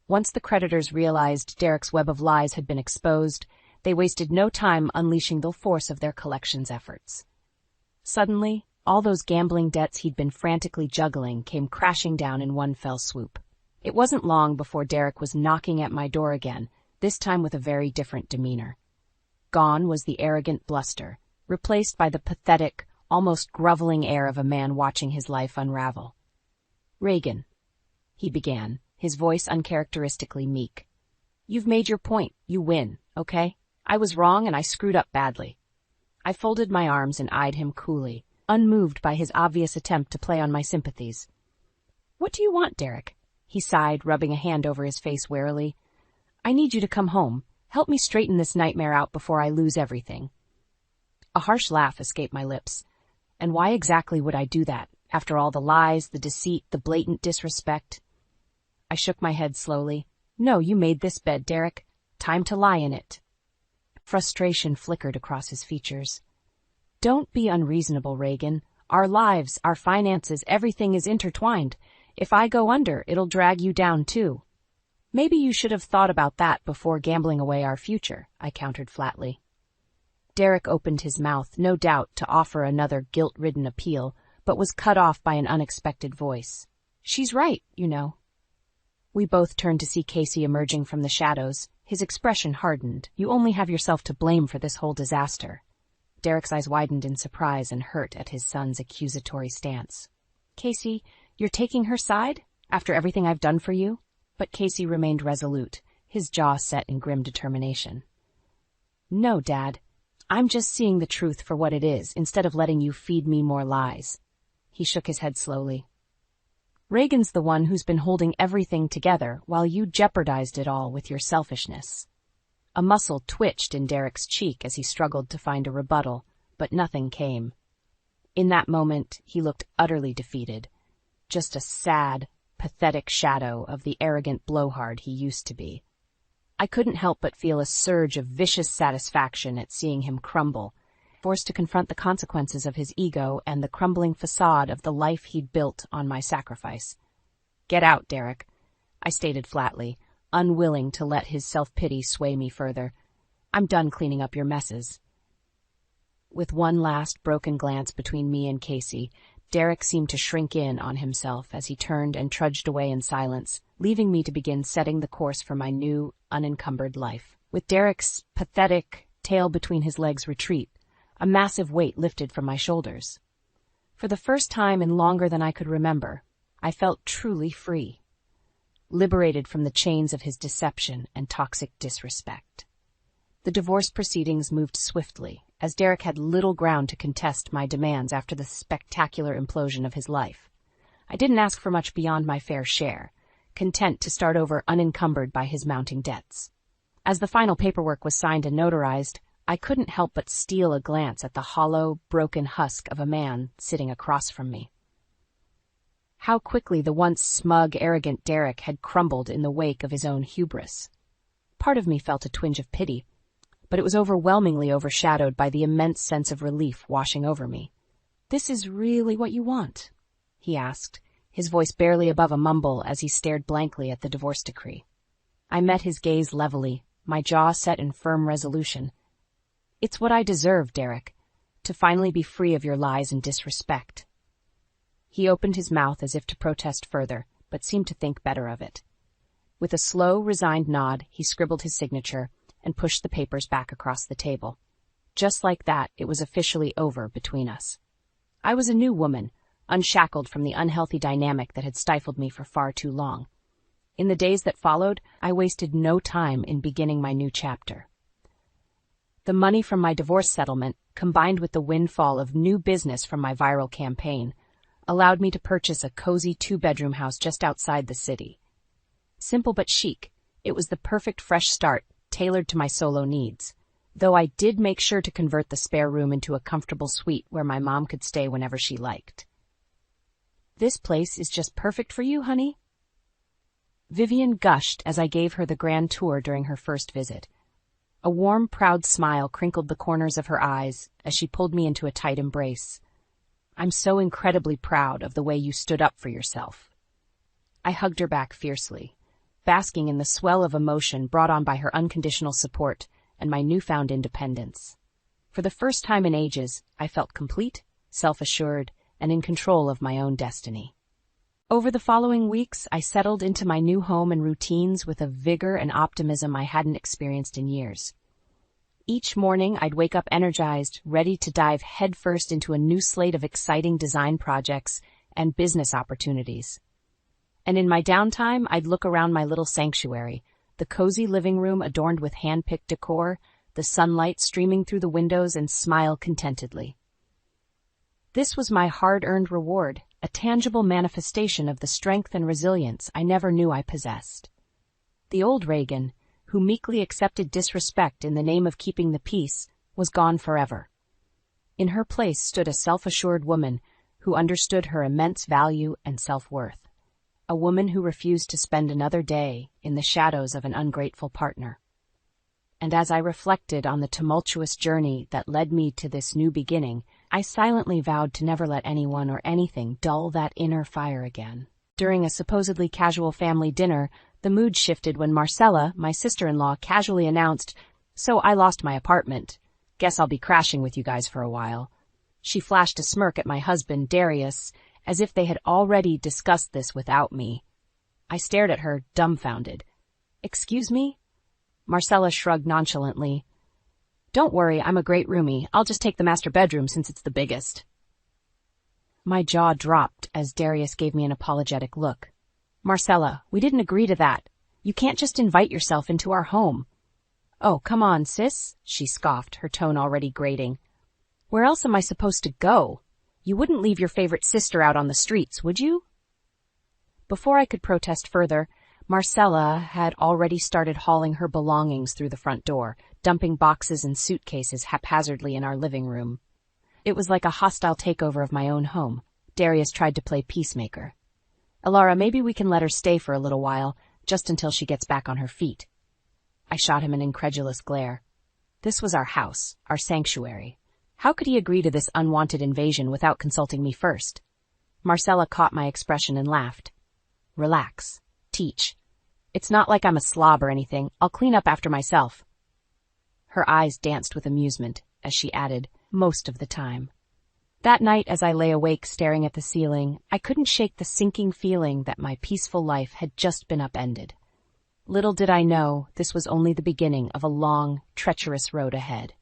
Speaker 2: Once the creditors realized Derek's web of lies had been exposed, they wasted no time unleashing the force of their collections efforts. Suddenly, all those gambling debts he'd been frantically juggling came crashing down in one fell swoop. It wasn't long before Derek was knocking at my door again, this time with a very different demeanor. Gone was the arrogant bluster, replaced by the pathetic, almost groveling air of a man watching his life unravel. "Reagan," he began, his voice uncharacteristically meek. "You've made your point. You win, okay? I was wrong and I screwed up badly." I folded my arms and eyed him coolly, unmoved by his obvious attempt to play on my sympathies. "What do you want, Derek?" he sighed, rubbing a hand over his face warily. "I need you to come home. Help me straighten this nightmare out before I lose everything." A harsh laugh escaped my lips. And why exactly would I do that, after all the lies, the deceit, the blatant disrespect? I shook my head slowly. "No, you made this bed, Derek. Time to lie in it." Frustration flickered across his features. "Don't be unreasonable, Reagan. Our lives, our finances, everything is intertwined. If I go under, it'll drag you down too." "Maybe you should have thought about that before gambling away our future," I countered flatly. Derek opened his mouth, no doubt, to offer another guilt-ridden appeal, but was cut off by an unexpected voice. "She's right, you know." We both turned to see Casey emerging from the shadows. His expression hardened. "You only have yourself to blame for this whole disaster." Derek's eyes widened in surprise and hurt at his son's accusatory stance. "Casey, you're taking her side? After everything I've done for you?" But Casey remained resolute, his jaw set in grim determination. "No, Dad. I'm just seeing the truth for what it is, instead of letting you feed me more lies." He shook his head slowly. "Reagan's the one who's been holding everything together, while you jeopardized it all with your selfishness." A muscle twitched in Derek's cheek as he struggled to find a rebuttal, but nothing came. In that moment, he looked utterly defeated, just a sad, pathetic shadow of the arrogant blowhard he used to be. I couldn't help but feel a surge of vicious satisfaction at seeing him crumble, forced to confront the consequences of his ego and the crumbling facade of the life he'd built on my sacrifice. "Get out, Derek," I stated flatly, unwilling to let his self-pity sway me further. "I'm done cleaning up your messes." With one last broken glance between me and Casey, Derek seemed to shrink in on himself as he turned and trudged away in silence, leaving me to begin setting the course for my new, unencumbered life. With Derek's pathetic, tail between his legs retreat, a massive weight lifted from my shoulders. For the first time in longer than I could remember, I felt truly free, liberated from the chains of his deception and toxic disrespect. The divorce proceedings moved swiftly, as Derek had little ground to contest my demands after the spectacular implosion of his life. I didn't ask for much beyond my fair share, content to start over unencumbered by his mounting debts. As the final paperwork was signed and notarized, I couldn't help but steal a glance at the hollow, broken husk of a man sitting across from me. How quickly the once smug, arrogant Derek had crumbled in the wake of his own hubris. Part of me felt a twinge of pity, but it was overwhelmingly overshadowed by the immense sense of relief washing over me. "This is really what you want?" he asked, his voice barely above a mumble as he stared blankly at the divorce decree. I met his gaze levelly, my jaw set in firm resolution. "It's what I deserve, Derek, to finally be free of your lies and disrespect." He opened his mouth as if to protest further, but seemed to think better of it. With a slow, resigned nod, he scribbled his signature and pushed the papers back across the table. Just like that, it was officially over between us. I was a new woman, unshackled from the unhealthy dynamic that had stifled me for far too long. In the days that followed, I wasted no time in beginning my new chapter. The money from my divorce settlement, combined with the windfall of new business from my viral campaign, allowed me to purchase a cozy 2-bedroom house just outside the city. Simple but chic, it was the perfect fresh start, tailored to my solo needs. though I did make sure to convert the spare room into a comfortable suite where my mom could stay whenever she liked. "This place is just perfect for you, honey." Vivian gushed as I gave her the grand tour during her first visit. A warm, proud smile crinkled the corners of her eyes as she pulled me into a tight embrace. "I'm so incredibly proud of the way you stood up for yourself." I hugged her back fiercely, basking in the swell of emotion brought on by her unconditional support and my newfound independence. For the first time in ages, I felt complete, self-assured, and in control of my own destiny. Over the following weeks, I settled into my new home and routines with a vigor and optimism I hadn't experienced in years. Each morning, I'd wake up energized, ready to dive headfirst into a new slate of exciting design projects and business opportunities. And in my downtime, I'd look around my little sanctuary, the cozy living room adorned with hand-picked decor, the sunlight streaming through the windows, and smile contentedly. This was my hard-earned reward, a tangible manifestation of the strength and resilience I never knew I possessed. The old Reagan, who meekly accepted disrespect in the name of keeping the peace, was gone forever. In her place stood a self-assured woman who understood her immense value and self-worth, a woman who refused to spend another day in the shadows of an ungrateful partner. And as I reflected on the tumultuous journey that led me to this new beginning, I silently vowed to never let anyone or anything dull that inner fire again. During a supposedly casual family dinner, the mood shifted when Marcella, my sister-in-law, casually announced, "So I lost my apartment. Guess I'll be crashing with you guys for a while." She flashed a smirk at my husband, Darius, as if they had already discussed this without me. I stared at her, dumbfounded. "Excuse me?" Marcella shrugged nonchalantly. "Don't worry, I'm a great roomie. I'll just take the master bedroom since it's the biggest." My jaw dropped as Darius gave me an apologetic look. "Marcella, we didn't agree to that. You can't just invite yourself into our home." "Oh, come on, sis," she scoffed, her tone already grating. "Where else am I supposed to go? You wouldn't leave your favorite sister out on the streets, would you?" Before I could protest further, Marcella had already started hauling her belongings through the front door, dumping boxes and suitcases haphazardly in our living room. It was like a hostile takeover of my own home. Darius tried to play peacemaker. "Alara, maybe we can let her stay for a little while, just until she gets back on her feet." I shot him an incredulous glare. This was our house, our sanctuary. How could he agree to this unwanted invasion without consulting me first? Marcella caught my expression and laughed. "Relax. Teach. It's not like I'm a slob or anything. I'll clean up after myself." Her eyes danced with amusement as she added, "most of the time." That night, as I lay awake staring at the ceiling, I couldn't shake the sinking feeling that my peaceful life had just been upended. Little did I know this was only the beginning of a long, treacherous road ahead.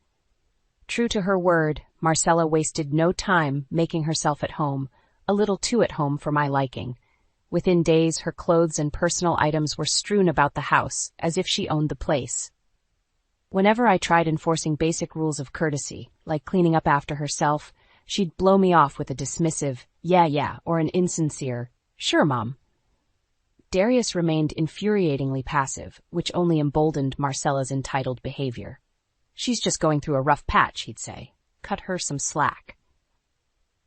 Speaker 2: True to her word, Marcella wasted no time making herself at home, a little too at home for my liking. Within days, her clothes and personal items were strewn about the house, as if she owned the place. Whenever I tried enforcing basic rules of courtesy, like cleaning up after herself, she'd blow me off with a dismissive, yeah, or an insincere, "Sure, Mom." Darius remained infuriatingly passive, which only emboldened Marcella's entitled behavior. "She's just going through a rough patch," he'd say. "Cut her some slack."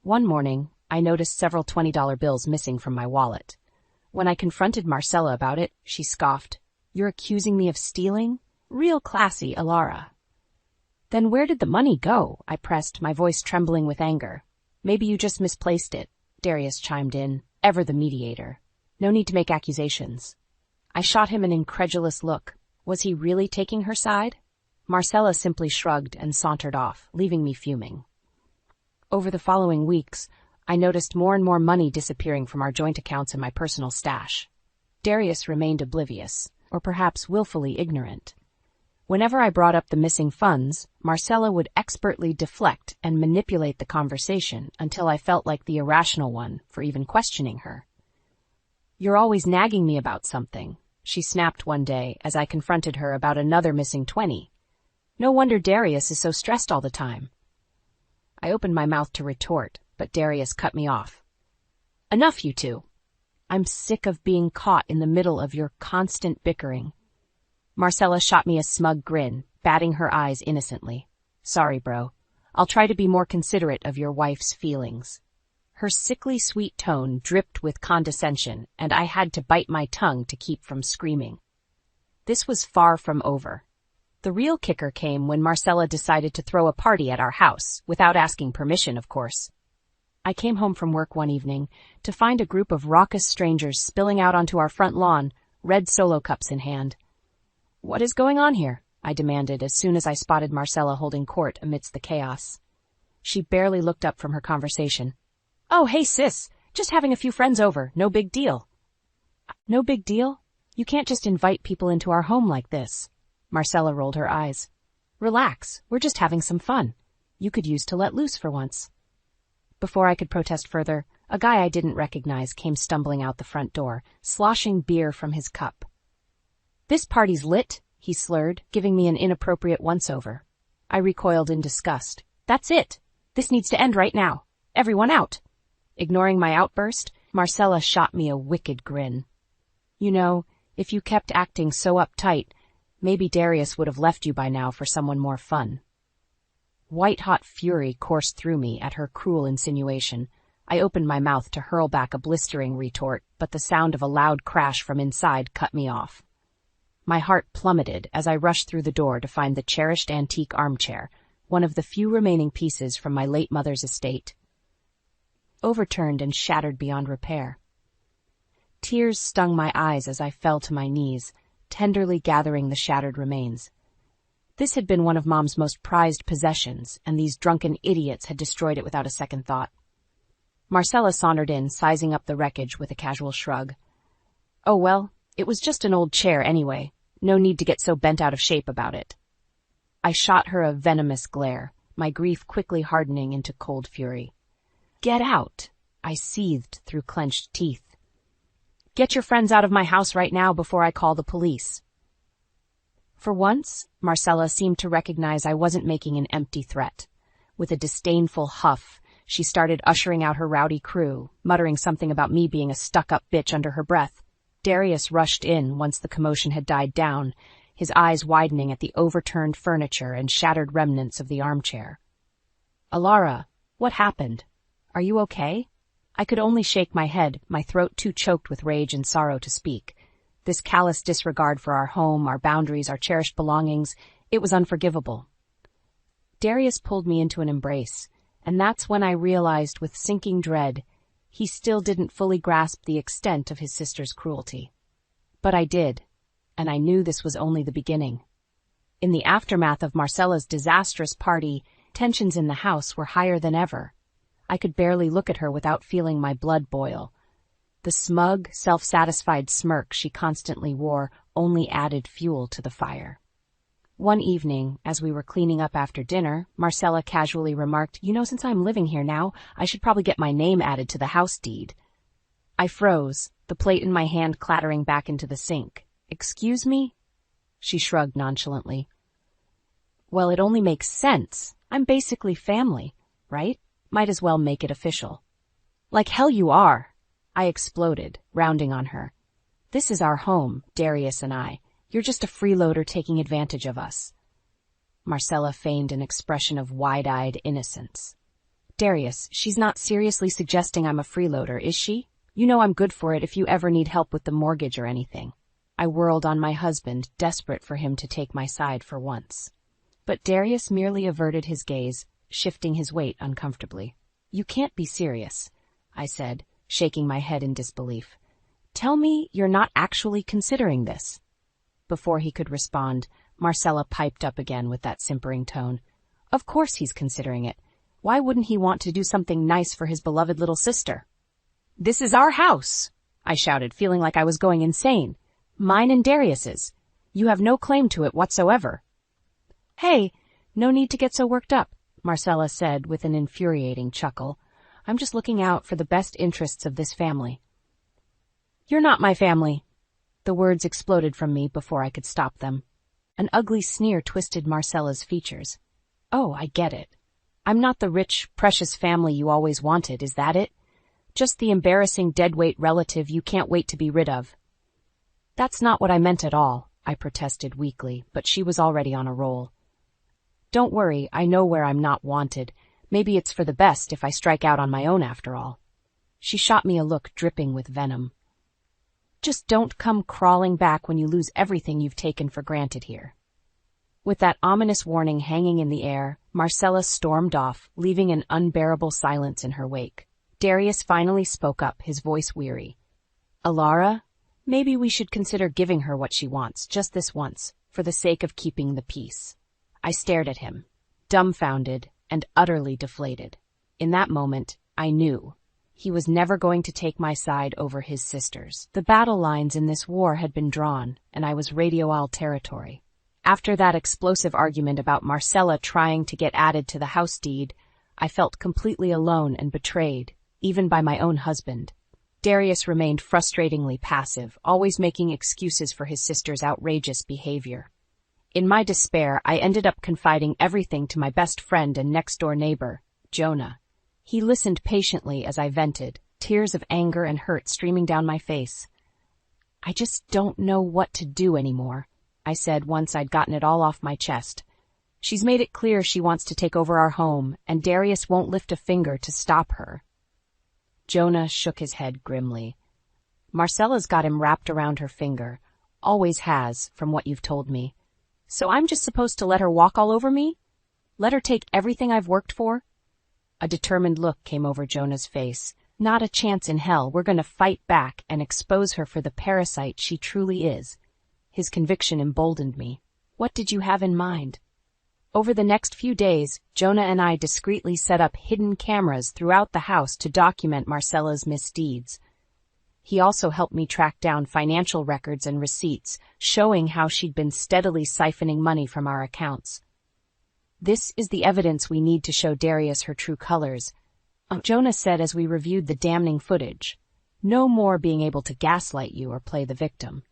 Speaker 2: One morning, I noticed several $20 bills missing from my wallet. When I confronted Marcella about it, she scoffed. "You're accusing me of stealing? Real classy, Alara." "Then where did the money go?" I pressed, my voice trembling with anger. "Maybe you just misplaced it," Darius chimed in, ever the mediator. "No need to make accusations." I shot him an incredulous look. Was he really taking her side? Marcella simply shrugged and sauntered off, leaving me fuming. Over the following weeks, I noticed more and more money disappearing from our joint accounts and my personal stash. Darius remained oblivious, or perhaps willfully ignorant. Whenever I brought up the missing funds, Marcella would expertly deflect and manipulate the conversation until I felt like the irrational one for even questioning her. "You're always nagging me about something," she snapped one day as I confronted her about another missing 20. "No wonder Darius is so stressed all the time." I opened my mouth to retort, but Darius cut me off. "Enough, you two. I'm sick of being caught in the middle of your constant bickering." Marcella shot me a smug grin, batting her eyes innocently. Sorry, bro. I'll try to be more considerate of your wife's feelings. Her sickly sweet tone dripped with condescension, and I had to bite my tongue to keep from screaming. This was far from over. The real kicker came when Marcella decided to throw a party at our house, without asking permission, of course. I came home from work one evening to find a group of raucous strangers spilling out onto our front lawn, red Solo cups in hand. "What is going on here?" I demanded as soon as I spotted Marcella holding court amidst the chaos. She barely looked up from her conversation. "Oh, hey sis, just having a few friends over, no big deal." "No big deal? You can't just invite people into our home like this." Marcella rolled her eyes. "Relax, we're just having some fun. You could use to let loose for once." Before I could protest further, a guy I didn't recognize came stumbling out the front door, sloshing beer from his cup. "This party's lit," he slurred, giving me an inappropriate once-over. I recoiled in disgust. "That's it. This needs to end right now. Everyone out." Ignoring my outburst, Marcella shot me a wicked grin. "You know, if you kept acting so uptight, maybe Darius would have left you by now for someone more fun." White-hot fury coursed through me at her cruel insinuation. I opened my mouth to hurl back a blistering retort, but the sound of a loud crash from inside cut me off. My heart plummeted as I rushed through the door to find the cherished antique armchair, one of the few remaining pieces from my late mother's estate, overturned and shattered beyond repair. Tears stung my eyes as I fell to my knees, tenderly gathering the shattered remains. This had been one of Mom's most prized possessions, and these drunken idiots had destroyed it without a second thought. Marcella sauntered in, sizing up the wreckage with a casual shrug. "Oh well, it was just an old chair anyway. No need to get so bent out of shape about it." I shot her a venomous glare, my grief quickly hardening into cold fury. "Get out," I seethed through clenched teeth. "Get your friends out of my house right now before I call the police." For once, Marcella seemed to recognize I wasn't making an empty threat. With a disdainful huff, she started ushering out her rowdy crew, muttering something about me being a stuck-up bitch under her breath. Darius rushed in once the commotion had died down, his eyes widening at the overturned furniture and shattered remnants of the armchair. "Alara, what happened? Are you okay?" I could only shake my head, my throat too choked with rage and sorrow to speak. This callous disregard for our home, our boundaries, our cherished belongings, it was unforgivable. Darius pulled me into an embrace, and that's when I realized with sinking dread he still didn't fully grasp the extent of his sister's cruelty. But I did, and I knew this was only the beginning. In the aftermath of Marcella's disastrous party, tensions in the house were higher than ever. I could barely look at her without feeling my blood boil. The smug, self-satisfied smirk she constantly wore only added fuel to the fire. One evening, as we were cleaning up after dinner, Marcella casually remarked, "You know, since I'm living here now, I should probably get my name added to the house deed." I froze, the plate in my hand clattering back into the sink. "Excuse me?" She shrugged nonchalantly. "Well, it only makes sense. I'm basically family, right? Might as well make it official." "Like hell you are!" I exploded, rounding on her. "This is our home, Darius and I. You're just a freeloader taking advantage of us." Marcella feigned an expression of wide-eyed innocence. "Darius, she's not seriously suggesting I'm a freeloader, is she? You know I'm good for it if you ever need help with the mortgage or anything." I whirled on my husband, desperate for him to take my side for once. But Darius merely averted his gaze, shifting his weight uncomfortably. "You can't be serious," I said, shaking my head in disbelief. "Tell me you're not actually considering this." Before he could respond, Marcella piped up again with that simpering tone. "Of course he's considering it. Why wouldn't he want to do something nice for his beloved little sister?" "This is our house," I shouted, feeling like I was going insane. "Mine and Darius's. You have no claim to it whatsoever." "Hey, no need to get so worked up," Marcella said with an infuriating chuckle. "I'm just looking out for the best interests of this family." "You're not my family." The words exploded from me before I could stop them. An ugly sneer twisted Marcella's features. "Oh, I get it. I'm not the rich, precious family you always wanted, is that it? Just the embarrassing deadweight relative you can't wait to be rid of." "That's not what I meant at all," I protested weakly, but she was already on a roll. Don't worry, I know where I'm not wanted. Maybe it's for the best if I strike out on my own after all. She shot me a look dripping with venom. Just don't come crawling back when you lose everything you've taken for granted here. With that ominous warning hanging in the air, Marcella stormed off, leaving an unbearable silence in her wake. Darius finally spoke up, his voice weary. Alara, maybe we should consider giving her what she wants, just this once, for the sake of keeping the peace. I stared at him, dumbfounded and utterly deflated. In that moment, I knew he was never going to take my side over his sisters. The battle lines in this war had been drawn, and I was radio territory. After that explosive argument about Marcella trying to get added to the house deed, I felt completely alone and betrayed, even by my own husband. Darius remained frustratingly passive, always making excuses for his sister's outrageous behavior. In my despair, I ended up confiding everything to my best friend and next-door neighbor, Jonah. He listened patiently as I vented, tears of anger and hurt streaming down my face. I just don't know what to do anymore, I said once I'd gotten it all off my chest. She's made it clear she wants to take over our home, and Darius won't lift a finger to stop her. Jonah shook his head grimly. Marcella's got him wrapped around her finger. Always has, from what you've told me. So I'm just supposed to let her walk all over me? Let her take everything I've worked for? A determined look came over Jonah's face. Not a chance in hell. We're going to fight back and expose her for the parasite she truly is. His conviction emboldened me. What did you have in mind? Over the next few days, Jonah and I discreetly set up hidden cameras throughout the house to document Marcella's misdeeds. He also helped me track down financial records and receipts, showing how she'd been steadily siphoning money from our accounts. This is the evidence we need to show Darius her true colors, Jonah said as we reviewed the damning footage. No more being able to gaslight you or play the victim.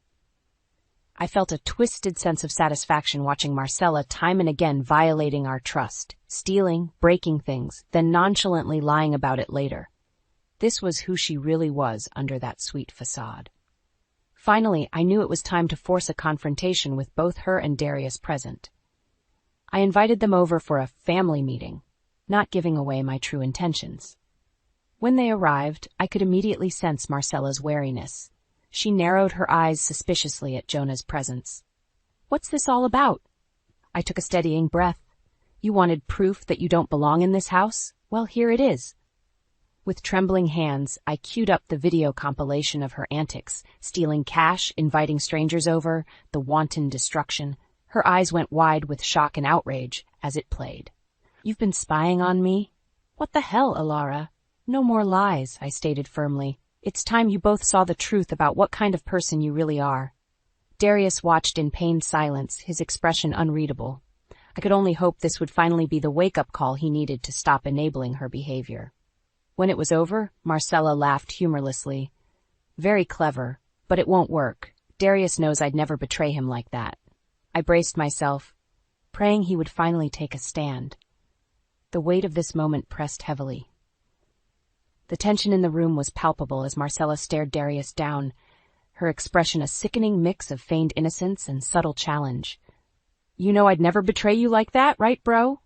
Speaker 2: I felt a twisted sense of satisfaction watching Marcella time and again violating our trust, stealing, breaking things, then nonchalantly lying about it later. This was who she really was under that sweet facade. Finally, I knew it was time to force a confrontation with both her and Darius present. I invited them over for a family meeting, not giving away my true intentions. When they arrived, I could immediately sense Marcella's wariness. She narrowed her eyes suspiciously at Jonah's presence. What's this all about? I took a steadying breath. You wanted proof that you don't belong in this house? Well, here it is. With trembling hands, I queued up the video compilation of her antics, stealing cash, inviting strangers over, the wanton destruction. Her eyes went wide with shock and outrage as it played. You've been spying on me? What the hell, Alara? No more lies, I stated firmly. It's time you both saw the truth about what kind of person you really are. Darius watched in pained silence, his expression unreadable. I could only hope this would finally be the wake-up call he needed to stop enabling her behavior. When it was over, Marcella laughed humorlessly. Very clever, but it won't work. Darius knows I'd never betray him like that. I braced myself, praying he would finally take a stand. The weight of this moment pressed heavily. The tension in the room was palpable as Marcella stared Darius down, her expression a sickening mix of feigned innocence and subtle challenge. You know I'd never betray you like that, right, bro?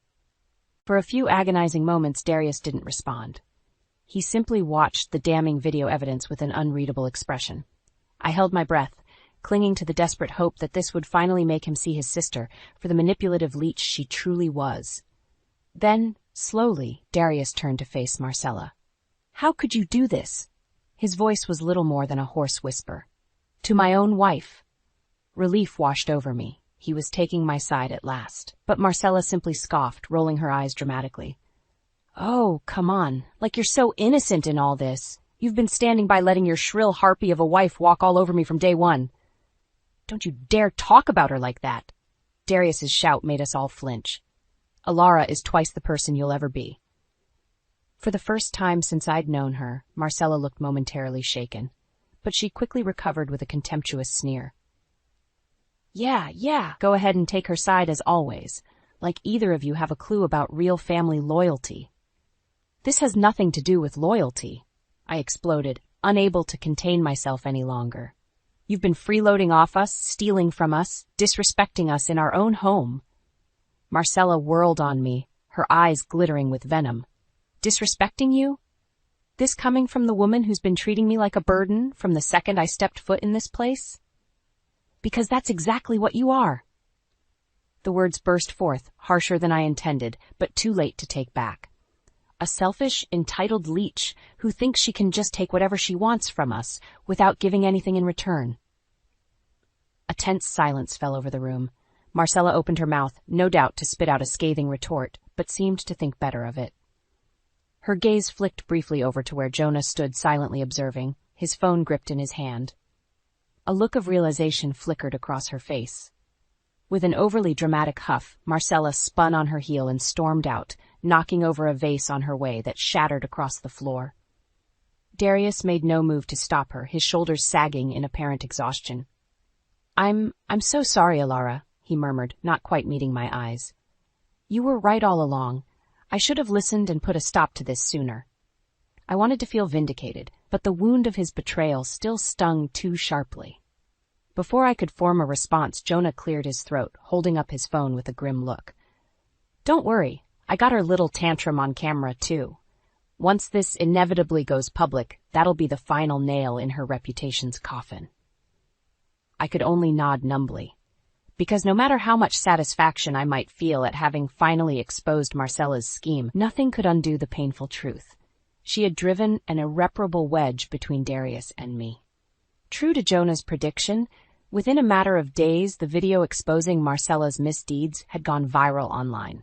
Speaker 2: For a few agonizing moments, Darius didn't respond. He simply watched the damning video evidence with an unreadable expression. I held my breath, clinging to the desperate hope that this would finally make him see his sister for the manipulative leech she truly was. Then, slowly, Darius turned to face Marcella. How could you do this? His voice was little more than a hoarse whisper. To my own wife. Relief washed over me. He was taking my side at last. But Marcella simply scoffed, rolling her eyes dramatically. Oh, come on. Like you're so innocent in all this. You've been standing by letting your shrill harpy of a wife walk all over me from day one. Don't you dare talk about her like that. Darius's shout made us all flinch. Alara is twice the person you'll ever be. For the first time since I'd known her, Marcella looked momentarily shaken, but she quickly recovered with a contemptuous sneer. Yeah, go ahead and take her side as always, like either of you have a clue about real family loyalty. This has nothing to do with loyalty, I exploded, unable to contain myself any longer. You've been freeloading off us, stealing from us, disrespecting us in our own home." Marcella whirled on me, her eyes glittering with venom. "Disrespecting you? This coming from the woman who's been treating me like a burden from the second I stepped foot in this place? Because that's exactly what you are." The words burst forth, harsher than I intended, but too late to take back. A selfish, entitled leech who thinks she can just take whatever she wants from us without giving anything in return. A tense silence fell over the room. Marcella opened her mouth, no doubt to spit out a scathing retort, but seemed to think better of it. Her gaze flicked briefly over to where Jonah stood silently observing, his phone gripped in his hand. A look of realization flickered across her face. With an overly dramatic huff, Marcella spun on her heel and stormed out, knocking over a vase on her way that shattered across the floor. Darius made no move to stop her, his shoulders sagging in apparent exhaustion. I'm so sorry, Alara," he murmured, not quite meeting my eyes. "You were right all along. I should have listened and put a stop to this sooner." I wanted to feel vindicated, but the wound of his betrayal still stung too sharply. Before I could form a response, Jonah cleared his throat, holding up his phone with a grim look. "Don't worry, I got her little tantrum on camera, too. Once this inevitably goes public, that'll be the final nail in her reputation's coffin." I could only nod numbly, because no matter how much satisfaction I might feel at having finally exposed Marcella's scheme, nothing could undo the painful truth. She had driven an irreparable wedge between Darius and me. True to Jonah's prediction, within a matter of days, the video exposing Marcella's misdeeds had gone viral online.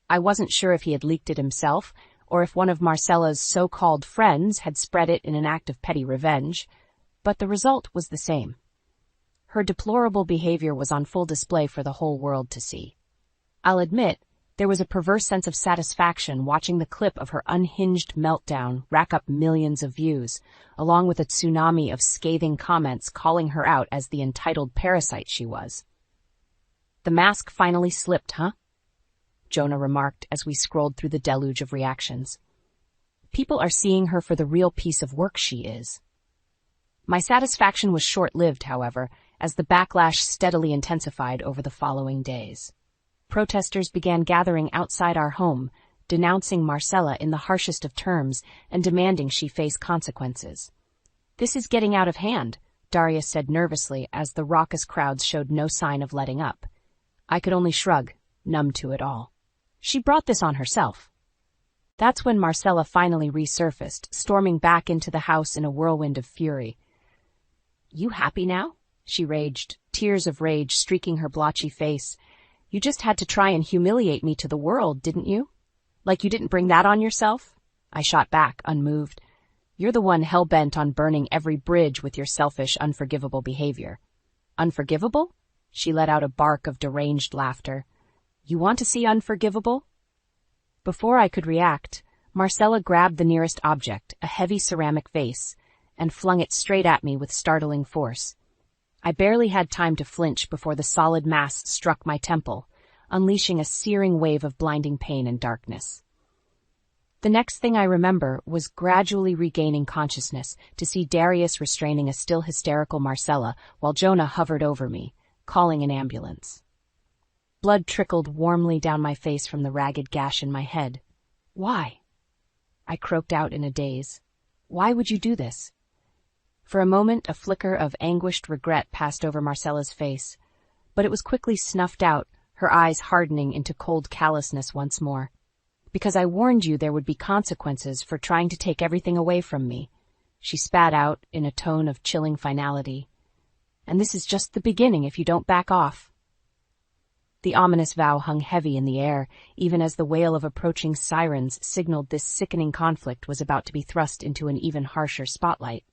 Speaker 2: I wasn't sure if he had leaked it himself, or if one of Marcella's so-called friends had spread it in an act of petty revenge, but the result was the same. Her deplorable behavior was on full display for the whole world to see. I'll admit, there was a perverse sense of satisfaction watching the clip of her unhinged meltdown rack up millions of views, along with a tsunami of scathing comments calling her out as the entitled parasite she was. "The mask finally slipped, huh?" Jonah remarked as we scrolled through the deluge of reactions. "People are seeing her for the real piece of work she is." My satisfaction was short-lived, however, as the backlash steadily intensified over the following days. Protesters began gathering outside our home, denouncing Marcella in the harshest of terms and demanding she face consequences. "This is getting out of hand," Darius said nervously as the raucous crowds showed no sign of letting up. I could only shrug, numb to it all. She brought this on herself. That's when Marcella finally resurfaced, storming back into the house in a whirlwind of fury. "You happy now?" she raged, tears of rage streaking her blotchy face. "You just had to try and humiliate me to the world, didn't you? Like you didn't bring that on yourself?" I shot back, unmoved. "You're the one hell-bent on burning every bridge with your selfish, unforgivable behavior." "Unforgivable?" She let out a bark of deranged laughter. "You want to see unforgivable?" Before I could react, Marcella grabbed the nearest object, a heavy ceramic vase, and flung it straight at me with startling force. I barely had time to flinch before the solid mass struck my temple, unleashing a searing wave of blinding pain and darkness. The next thing I remember was gradually regaining consciousness to see Darius restraining a still hysterical Marcella while Jonah hovered over me, calling an ambulance. Blood trickled warmly down my face from the ragged gash in my head. "Why?" I croaked out in a daze. "Why would you do this?" For a moment, a flicker of anguished regret passed over Marcella's face, but it was quickly snuffed out, her eyes hardening into cold callousness once more. "Because I warned you there would be consequences for trying to take everything away from me," she spat out in a tone of chilling finality. "And this is just the beginning if you don't back off." The ominous vow hung heavy in the air, even as the wail of approaching sirens signaled this sickening conflict was about to be thrust into an even harsher spotlight.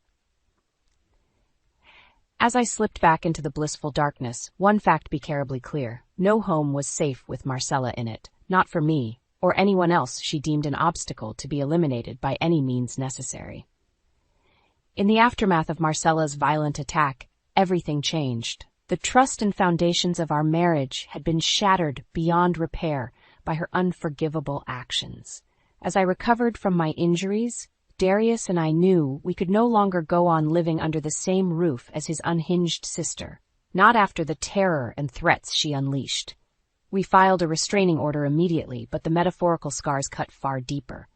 Speaker 2: As I slipped back into the blissful darkness, one fact became terribly clear. No home was safe with Marcella in it, not for me, or anyone else she deemed an obstacle to be eliminated by any means necessary. In the aftermath of Marcella's violent attack, everything changed. The trust and foundations of our marriage had been shattered beyond repair by her unforgivable actions. As I recovered from my injuries, Darius and I knew we could no longer go on living under the same roof as his unhinged sister, not after the terror and threats she unleashed. We filed a restraining order immediately, but the metaphorical scars cut far deeper.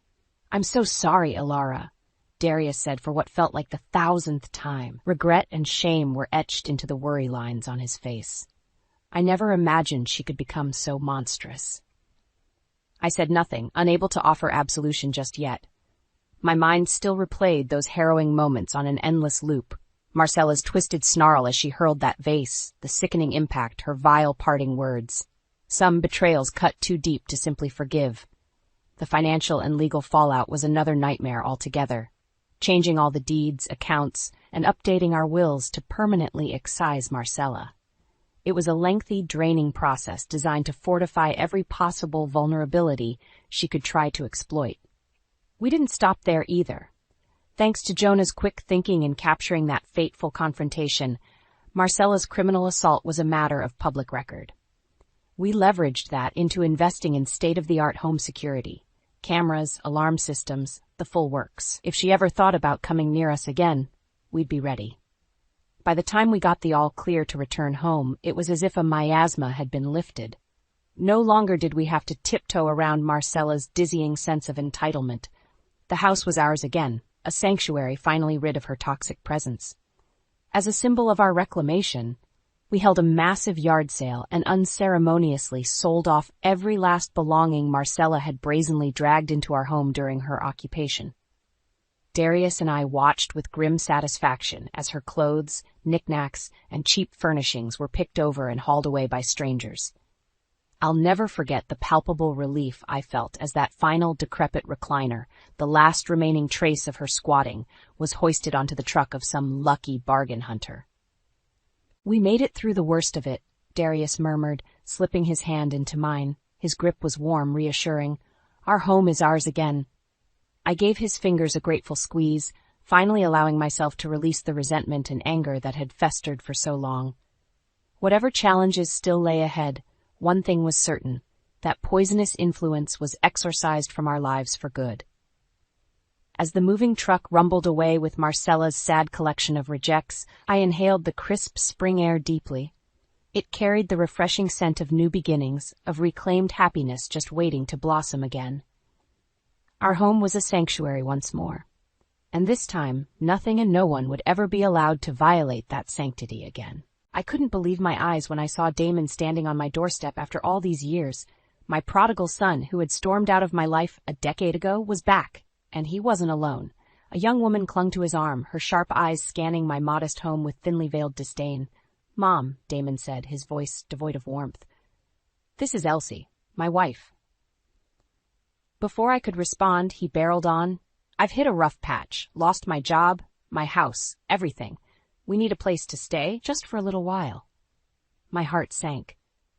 Speaker 2: "I'm so sorry, Alara," Darius said for what felt like the 1,000th time. Regret and shame were etched into the worry lines on his face. I never imagined she could become so monstrous. I said nothing, unable to offer absolution just yet. My mind still replayed those harrowing moments on an endless loop. Marcella's twisted snarl as she hurled that vase, the sickening impact, her vile parting words. Some betrayals cut too deep to simply forgive. The financial and legal fallout was another nightmare altogether. Changing all the deeds, accounts, and updating our wills to permanently excise Marcella. It was a lengthy, draining process designed to fortify every possible vulnerability she could try to exploit. We didn't stop there either. Thanks to Jonah's quick thinking in capturing that fateful confrontation, Marcella's criminal assault was a matter of public record. We leveraged that into investing in state-of-the-art home security. Cameras, alarm systems, the full works. If she ever thought about coming near us again, we'd be ready. By the time we got the all clear to return home, it was as if a miasma had been lifted. No longer did we have to tiptoe around Marcella's dizzying sense of entitlement. The house was ours again, a sanctuary finally rid of her toxic presence. As a symbol of our reclamation, we held a massive yard sale and unceremoniously sold off every last belonging Marcella had brazenly dragged into our home during her occupation. Darius and I watched with grim satisfaction as her clothes, knickknacks, and cheap furnishings were picked over and hauled away by strangers. I'll never forget the palpable relief I felt as that final decrepit recliner, the last remaining trace of her squatting, was hoisted onto the truck of some lucky bargain hunter. "We made it through the worst of it," Darius murmured, slipping his hand into mine. His grip was warm, reassuring. "Our home is ours again." I gave his fingers a grateful squeeze, finally allowing myself to release the resentment and anger that had festered for so long. Whatever challenges still lay ahead, one thing was certain, that poisonous influence was exorcised from our lives for good. As the moving truck rumbled away with Marcella's sad collection of rejects, I inhaled the crisp spring air deeply. It carried the refreshing scent of new beginnings, of reclaimed happiness just waiting to blossom again. Our home was a sanctuary once more, and this time nothing and no one would ever be allowed to violate that sanctity again. I couldn't believe my eyes when I saw Damon standing on my doorstep after all these years. My prodigal son, who had stormed out of my life a decade ago, was back, and he wasn't alone. A young woman clung to his arm, her sharp eyes scanning my modest home with thinly veiled disdain. "Mom," Damon said, his voice devoid of warmth. "This is Elsie, my wife." Before I could respond, he barreled on. "I've hit a rough patch, lost my job, my house, everything. We need a place to stay, just for a little while." My heart sank.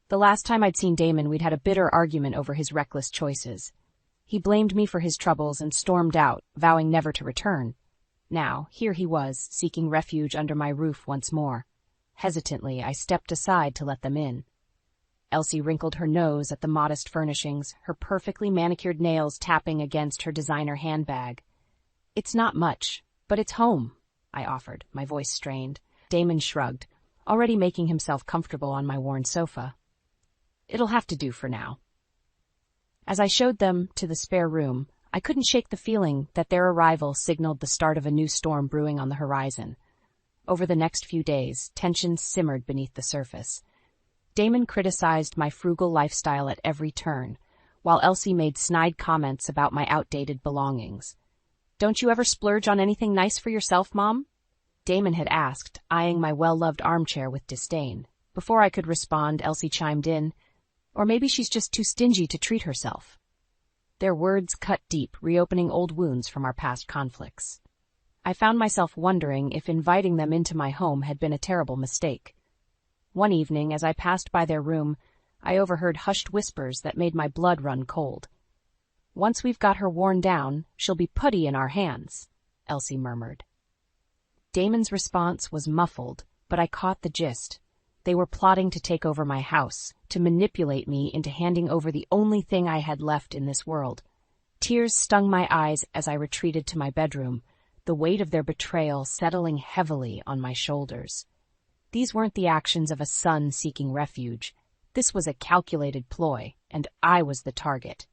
Speaker 2: The last time I'd seen Damon, we'd had a bitter argument over his reckless choices. He blamed me for his troubles and stormed out, vowing never to return. Now, here he was, seeking refuge under my roof once more. Hesitantly, I stepped aside to let them in. Elsie wrinkled her nose at the modest furnishings, her perfectly manicured nails tapping against her designer handbag. "It's not much, but it's home," I offered, my voice strained. Damon shrugged, already making himself comfortable on my worn sofa. "It'll have to do for now." As I showed them to the spare room, I couldn't shake the feeling that their arrival signaled the start of a new storm brewing on the horizon. Over the next few days, tensions simmered beneath the surface. Damon criticized my frugal lifestyle at every turn, while Elsie made snide comments about my outdated belongings. "Don't you ever splurge on anything nice for yourself, Mom?" Damon had asked, eyeing my well-loved armchair with disdain. Before I could respond, Elsie chimed in, "Or maybe she's just too stingy to treat herself." Their words cut deep, reopening old wounds from our past conflicts. I found myself wondering if inviting them into my home had been a terrible mistake. One evening, as I passed by their room, I overheard hushed whispers that made my blood run cold. "Once we've got her worn down, she'll be putty in our hands," Elsie murmured. Damon's response was muffled, but I caught the gist. They were plotting to take over my house, to manipulate me into handing over the only thing I had left in this world. Tears stung my eyes as I retreated to my bedroom, the weight of their betrayal settling heavily on my shoulders. These weren't the actions of a son seeking refuge. This was a calculated ploy, and I was the target.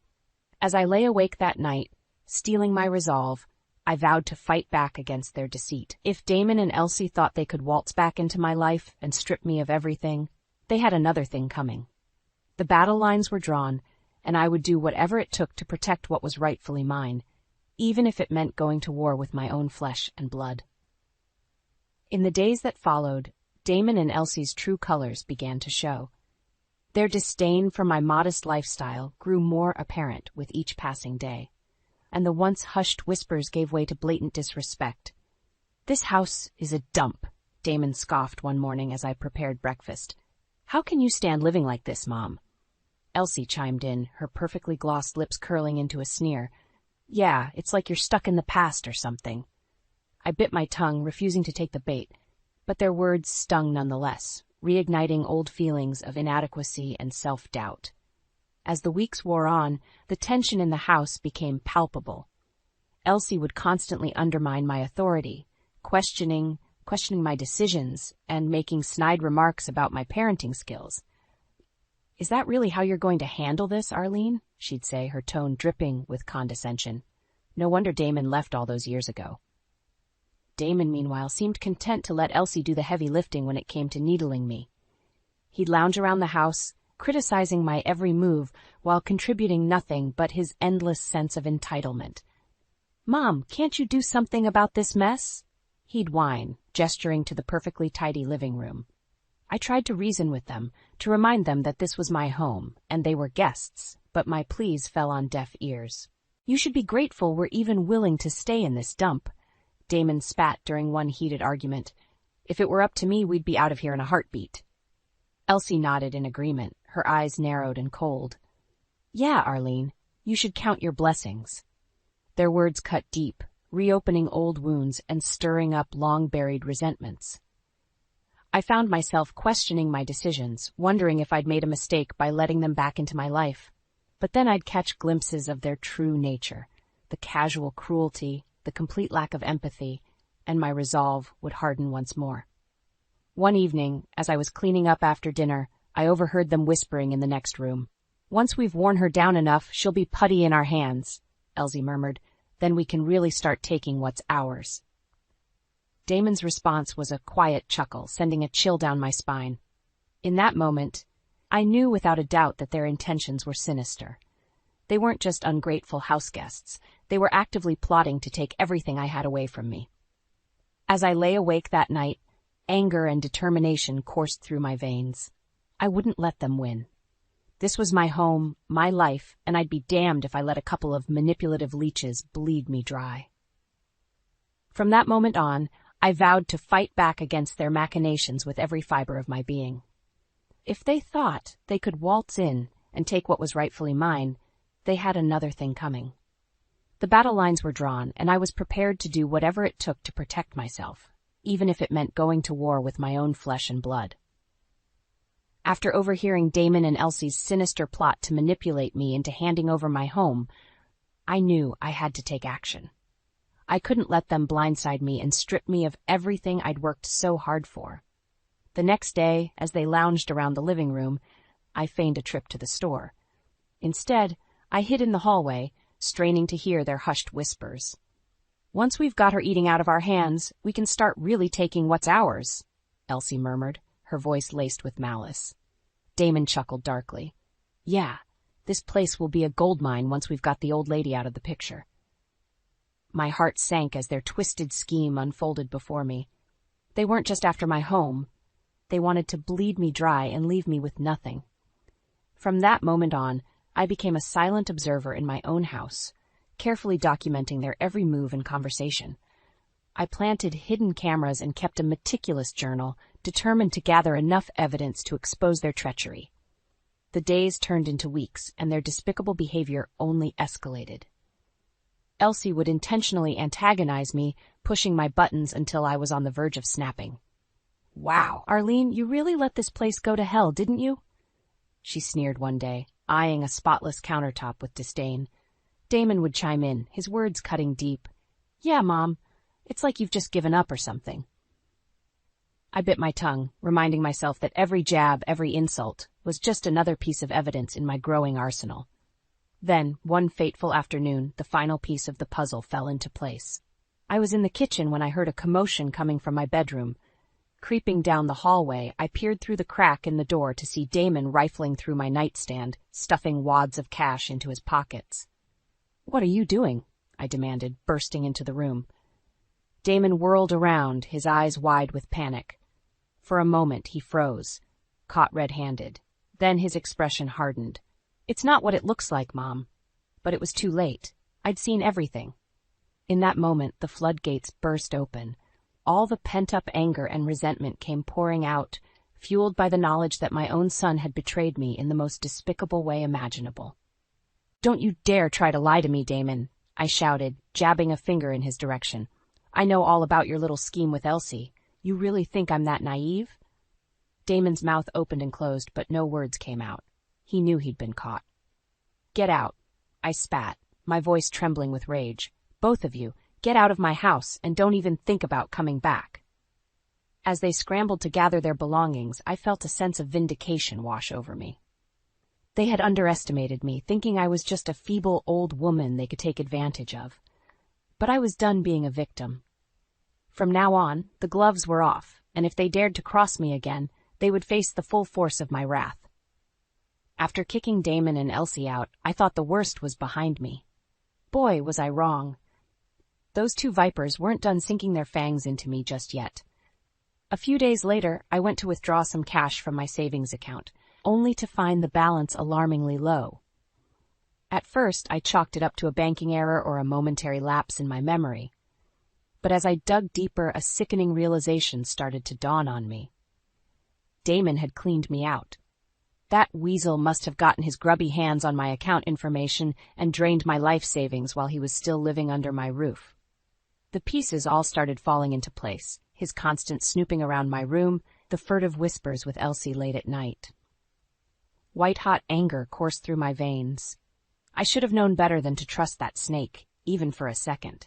Speaker 2: As I lay awake that night, steeling my resolve, I vowed to fight back against their deceit. If Damon and Elsie thought they could waltz back into my life and strip me of everything, they had another thing coming. The battle lines were drawn, and I would do whatever it took to protect what was rightfully mine, even if it meant going to war with my own flesh and blood. In the days that followed, Damon and Elsie's true colors began to show. Their disdain for my modest lifestyle grew more apparent with each passing day, and the once hushed whispers gave way to blatant disrespect. "This house is a dump," Damon scoffed one morning as I prepared breakfast. "How can you stand living like this, Mom?" Elsie chimed in, her perfectly glossed lips curling into a sneer. "Yeah, it's like you're stuck in the past or something." I bit my tongue, refusing to take the bait, but their words stung nonetheless, reigniting old feelings of inadequacy and self-doubt. As the weeks wore on, the tension in the house became palpable. Elsie would constantly undermine my authority, questioning my decisions, and making snide remarks about my parenting skills. "Is that really how you're going to handle this, Arlene?" she'd say, her tone dripping with condescension. No wonder Damon left all those years ago. Damon, meanwhile, seemed content to let Elsie do the heavy lifting when it came to needling me. He'd lounge around the house, criticizing my every move while contributing nothing but his endless sense of entitlement. "Mom, can't you do something about this mess?" He'd whine, gesturing to the perfectly tidy living room. I tried to reason with them, to remind them that this was my home, and they were guests, but my pleas fell on deaf ears. "You should be grateful we're even willing to stay in this dump," Damon spat during one heated argument. "If it were up to me, we'd be out of here in a heartbeat." Elsie nodded in agreement, her eyes narrowed and cold. "Yeah, Arlene, you should count your blessings." Their words cut deep, reopening old wounds and stirring up long-buried resentments. I found myself questioning my decisions, wondering if I'd made a mistake by letting them back into my life. But then I'd catch glimpses of their true nature, the casual cruelty, the complete lack of empathy, and my resolve would harden once more. One evening, as I was cleaning up after dinner, I overheard them whispering in the next room. "Once we've worn her down enough, she'll be putty in our hands," Elsie murmured. "Then we can really start taking what's ours." Damon's response was a quiet chuckle, sending a chill down my spine. In that moment, I knew without a doubt that their intentions were sinister. They weren't just ungrateful houseguests. They were actively plotting to take everything I had away from me. As I lay awake that night, anger and determination coursed through my veins. I wouldn't let them win. This was my home, my life, and I'd be damned if I let a couple of manipulative leeches bleed me dry. From that moment on, I vowed to fight back against their machinations with every fiber of my being. If they thought they could waltz in and take what was rightfully mine, they had another thing coming. The battle lines were drawn, and I was prepared to do whatever it took to protect myself, even if it meant going to war with my own flesh and blood. After overhearing Damon and Elsie's sinister plot to manipulate me into handing over my home, I knew I had to take action. I couldn't let them blindside me and strip me of everything I'd worked so hard for. The next day, as they lounged around the living room, I feigned a trip to the store. Instead, I hid in the hallway, straining to hear their hushed whispers. "Once we've got her eating out of our hands, we can start really taking what's ours," Elsie murmured, her voice laced with malice. Damon chuckled darkly. "Yeah, this place will be a gold mine once we've got the old lady out of the picture." My heart sank as their twisted scheme unfolded before me. They weren't just after my home. They wanted to bleed me dry and leave me with nothing. From that moment on, I became a silent observer in my own house, carefully documenting their every move and conversation. I planted hidden cameras and kept a meticulous journal, determined to gather enough evidence to expose their treachery. The days turned into weeks, and their despicable behavior only escalated. Elsie would intentionally antagonize me, pushing my buttons until I was on the verge of snapping. "Wow, Arlene, you really let this place go to hell, didn't you?" she sneered one day, eyeing a spotless countertop with disdain. Damon would chime in, his words cutting deep. Yeah, Mom, it's like you've just given up or something. I bit my tongue, reminding myself that every jab, every insult, was just another piece of evidence in my growing arsenal. Then, one fateful afternoon, the final piece of the puzzle fell into place. I was in the kitchen when I heard a commotion coming from my bedroom. Creeping down the hallway, I peered through the crack in the door to see Damon rifling through my nightstand, stuffing wads of cash into his pockets. What are you doing? I demanded, bursting into the room. Damon whirled around, his eyes wide with panic. For a moment he froze, caught red-handed. Then his expression hardened. It's not what it looks like, Mom. But it was too late. I'd seen everything. In that moment, the floodgates burst open. All the pent-up anger and resentment came pouring out, fueled by the knowledge that my own son had betrayed me in the most despicable way imaginable. Don't you dare try to lie to me, Damon, I shouted, jabbing a finger in his direction. I know all about your little scheme with Elsie. You really think I'm that naive? Damon's mouth opened and closed, but no words came out. He knew he'd been caught. Get out, I spat, my voice trembling with rage. Both of you, get out of my house and don't even think about coming back. As they scrambled to gather their belongings, I felt a sense of vindication wash over me. They had underestimated me, thinking I was just a feeble old woman they could take advantage of. But I was done being a victim. From now on, the gloves were off, and if they dared to cross me again, they would face the full force of my wrath. After kicking Damon and Elsie out, I thought the worst was behind me. Boy, was I wrong. Those two vipers weren't done sinking their fangs into me just yet. A few days later, I went to withdraw some cash from my savings account, only to find the balance alarmingly low. At first, I chalked it up to a banking error or a momentary lapse in my memory. But as I dug deeper, a sickening realization started to dawn on me. Damon had cleaned me out. That weasel must have gotten his grubby hands on my account information and drained my life savings while he was still living under my roof. The pieces all started falling into place, his constant snooping around my room, the furtive whispers with Elsie late at night. White-hot anger coursed through my veins. I should have known better than to trust that snake, even for a second.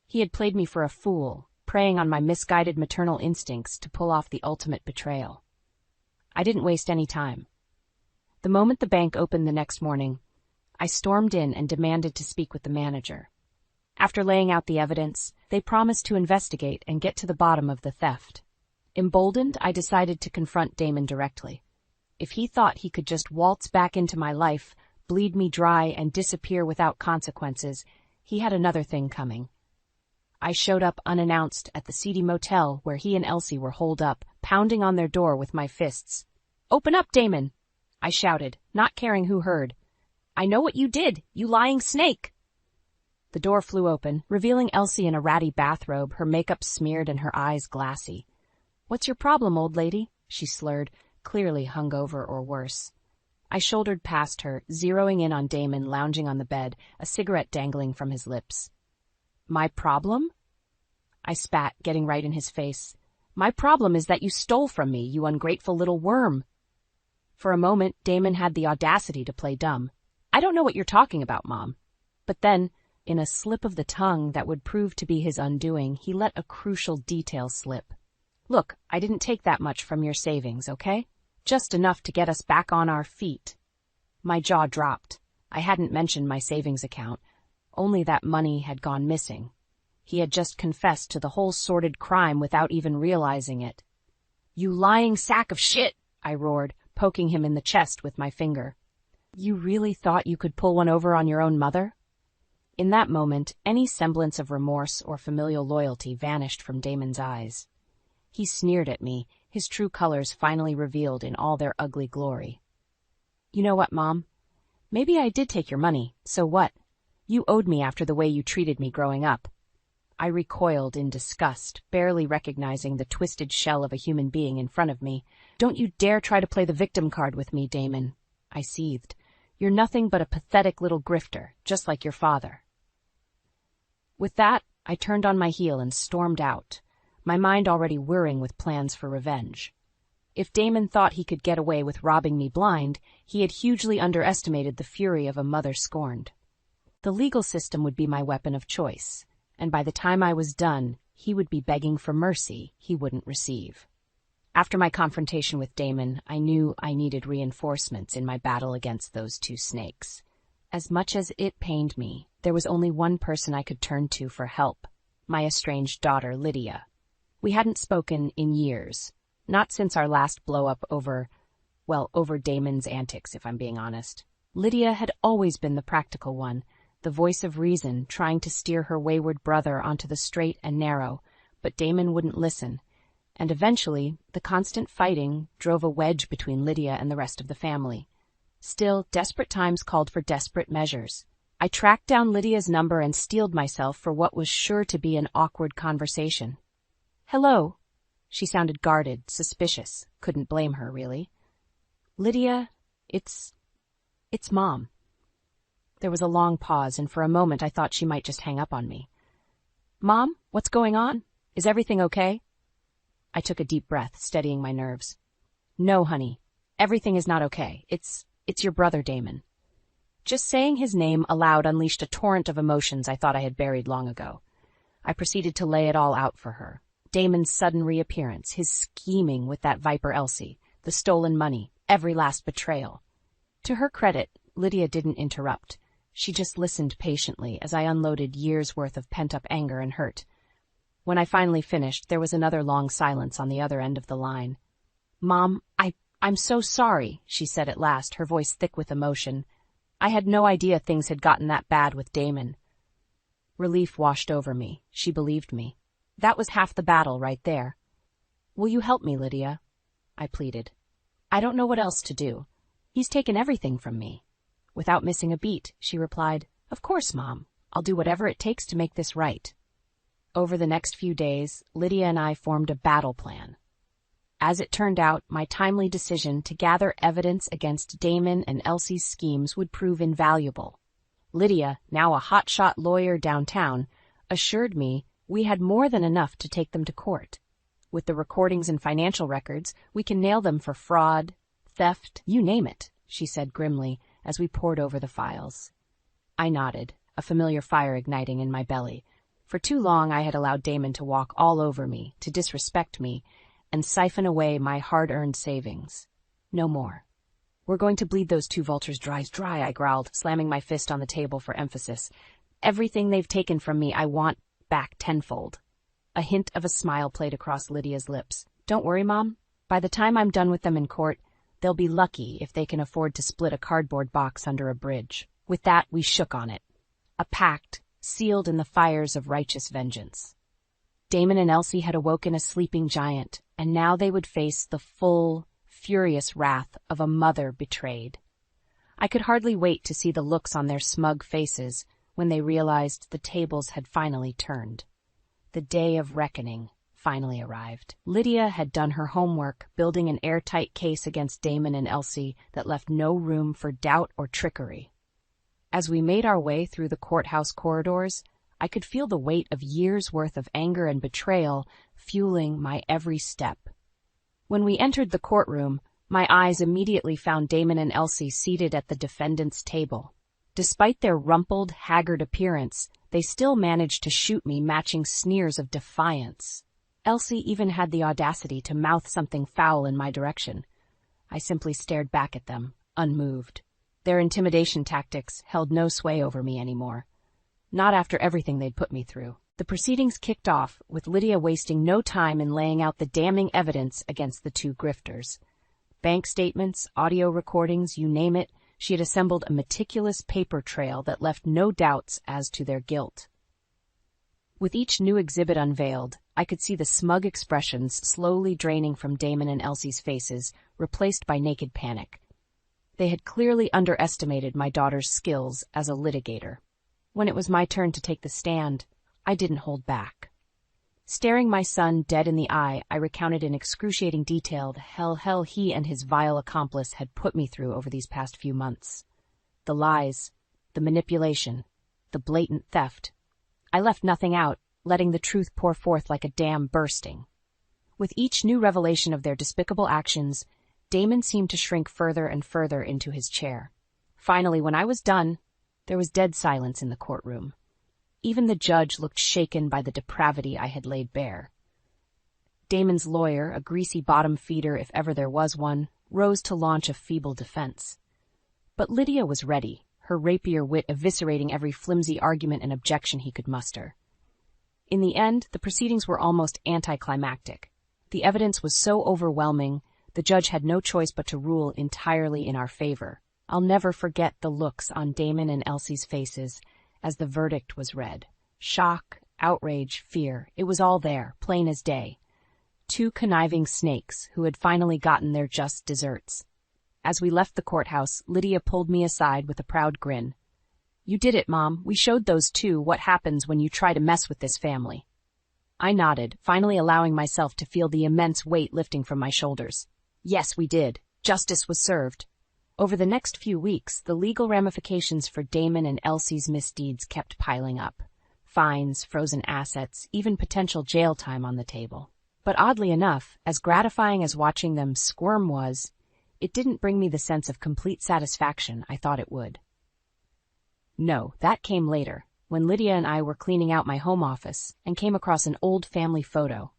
Speaker 2: He had played me for a fool, preying on my misguided maternal instincts to pull off the ultimate betrayal. I didn't waste any time. The moment the bank opened the next morning, I stormed in and demanded to speak with the manager. After laying out the evidence, they promised to investigate and get to the bottom of the theft. Emboldened, I decided to confront Damon directly. If he thought he could just waltz back into my life, bleed me dry, and disappear without consequences, he had another thing coming. I showed up unannounced at the seedy motel where he and Elsie were holed up, pounding on their door with my fists. "Open up, Damon!" I shouted, not caring who heard. "I know what you did, you lying snake!" The door flew open, revealing Elsie in a ratty bathrobe, her makeup smeared and her eyes glassy. "What's your problem, old lady?" she slurred, clearly hungover or worse. I shouldered past her, zeroing in on Damon lounging on the bed, a cigarette dangling from his lips. "My problem?" I spat, getting right in his face. "My problem is that you stole from me, you ungrateful little worm." For a moment, Damon had the audacity to play dumb. "I don't know what you're talking about, Mom." But then, in a slip of the tongue that would prove to be his undoing, he let a crucial detail slip. "Look, I didn't take that much from your savings, okay? Just enough to get us back on our feet." My jaw dropped. I hadn't mentioned my savings account. Only that money had gone missing. He had just confessed to the whole sordid crime without even realizing it. "You lying sack of shit!" I roared, poking him in the chest with my finger. "You really thought you could pull one over on your own mother?" In that moment, any semblance of remorse or familial loyalty vanished from Damon's eyes. He sneered at me, his true colors finally revealed in all their ugly glory. "You know what, Mom? Maybe I did take your money, so what? You owed me after the way you treated me growing up." I recoiled in disgust, barely recognizing the twisted shell of a human being in front of me. "Don't you dare try to play the victim card with me, Damon," I seethed. "You're nothing but a pathetic little grifter, just like your father." With that, I turned on my heel and stormed out, my mind already whirring with plans for revenge. If Damon thought he could get away with robbing me blind, he had hugely underestimated the fury of a mother scorned. The legal system would be my weapon of choice, and by the time I was done, he would be begging for mercy he wouldn't receive. After my confrontation with Damon, I knew I needed reinforcements in my battle against those two snakes. As much as it pained me, there was only one person I could turn to for help, my estranged daughter, Lydia. We hadn't spoken in years, not since our last blow-up over Damon's antics, if I'm being honest. Lydia had always been the practical one, the voice of reason, trying to steer her wayward brother onto the straight and narrow, but Damon wouldn't listen. And eventually, the constant fighting drove a wedge between Lydia and the rest of the family. Still, desperate times called for desperate measures. I tracked down Lydia's number and steeled myself for what was sure to be an awkward conversation. "Hello." She sounded guarded, suspicious. Couldn't blame her, really. "Lydia, it's Mom." There was a long pause, and for a moment I thought she might just hang up on me. "Mom, what's going on? Is everything okay?" I took a deep breath, steadying my nerves. "No, honey. Everything is not okay. It's your brother, Damon." Just saying his name aloud unleashed a torrent of emotions I thought I had buried long ago. I proceeded to lay it all out for her. Damon's sudden reappearance, his scheming with that viper Elsie, the stolen money, every last betrayal. To her credit, Lydia didn't interrupt. She just listened patiently as I unloaded years' worth of pent-up anger and hurt. When I finally finished, there was another long silence on the other end of the line. "Mom, I'm so sorry," she said at last, her voice thick with emotion. "I had no idea things had gotten that bad with Damon." Relief washed over me. She believed me. That was half the battle right there. "Will you help me, Lydia?" I pleaded. "I don't know what else to do. He's taken everything from me." Without missing a beat, she replied, "Of course, Mom. I'll do whatever it takes to make this right." Over the next few days, Lydia and I formed a battle plan. As it turned out, my timely decision to gather evidence against Damon and Elsie's schemes would prove invaluable. Lydia, now a hotshot lawyer downtown, assured me we had more than enough to take them to court. With the recordings and financial records, we can nail them for fraud, theft, you name it, she said grimly as we pored over the files. I nodded, a familiar fire igniting in my belly. For too long I had allowed Damon to walk all over me, to disrespect me, and siphon away my hard-earned savings. No more. "We're going to bleed those two vultures dry, I growled, slamming my fist on the table for emphasis. "Everything they've taken from me I want back tenfold." A hint of a smile played across Lydia's lips. "Don't worry, Mom. By the time I'm done with them in court, they'll be lucky if they can afford to split a cardboard box under a bridge." With that, we shook on it. A pact, sealed in the fires of righteous vengeance. Damon and Elsie had awoken a sleeping giant, and now they would face the full, furious wrath of a mother betrayed. I could hardly wait to see the looks on their smug faces when they realized the tables had finally turned. The day of reckoning finally arrived. Lydia had done her homework, building an airtight case against Damon and Elsie that left no room for doubt or trickery. As we made our way through the courthouse corridors, I could feel the weight of years' worth of anger and betrayal fueling my every step. When we entered the courtroom, my eyes immediately found Damon and Elsie seated at the defendant's table. Despite their rumpled, haggard appearance, they still managed to shoot me matching sneers of defiance. Elsie even had the audacity to mouth something foul in my direction. I simply stared back at them, unmoved. Their intimidation tactics held no sway over me anymore. Not after everything they'd put me through. The proceedings kicked off, with Lydia wasting no time in laying out the damning evidence against the two grifters. Bank statements, audio recordings, you name it, she had assembled a meticulous paper trail that left no doubts as to their guilt. With each new exhibit unveiled, I could see the smug expressions slowly draining from Damon and Elsie's faces, replaced by naked panic. They had clearly underestimated my daughter's skills as a litigator. When it was my turn to take the stand, I didn't hold back. Staring my son dead in the eye, I recounted in excruciating detail the hell he and his vile accomplice had put me through over these past few months. The lies, the manipulation, the blatant theft. I left nothing out, letting the truth pour forth like a dam bursting. With each new revelation of their despicable actions, Damon seemed to shrink further and further into his chair. Finally, when I was done, There was dead silence in the courtroom. Even the judge looked shaken by the depravity I had laid bare. Damon's lawyer, a greasy bottom feeder if ever there was one, rose to launch a feeble defense. But Lydia was ready, her rapier wit eviscerating every flimsy argument and objection he could muster. In the end, the proceedings were almost anticlimactic. The evidence was so overwhelming, the judge had no choice but to rule entirely in our favor. I'll never forget the looks on Damon and Elsie's faces as the verdict was read. Shock, outrage, fear, it was all there, plain as day. Two conniving snakes who had finally gotten their just deserts. As we left the courthouse, Lydia pulled me aside with a proud grin. "You did it, Mom. We showed those two what happens when you try to mess with this family." I nodded, finally allowing myself to feel the immense weight lifting from my shoulders. Yes, we did. Justice was served. Over the next few weeks, the legal ramifications for Damon and Elsie's misdeeds kept piling up. Fines, frozen assets, even potential jail time on the table. But oddly enough, as gratifying as watching them squirm was, it didn't bring me the sense of complete satisfaction I thought it would. No, that came later, when Lydia and I were cleaning out my home office and came across an old family photo.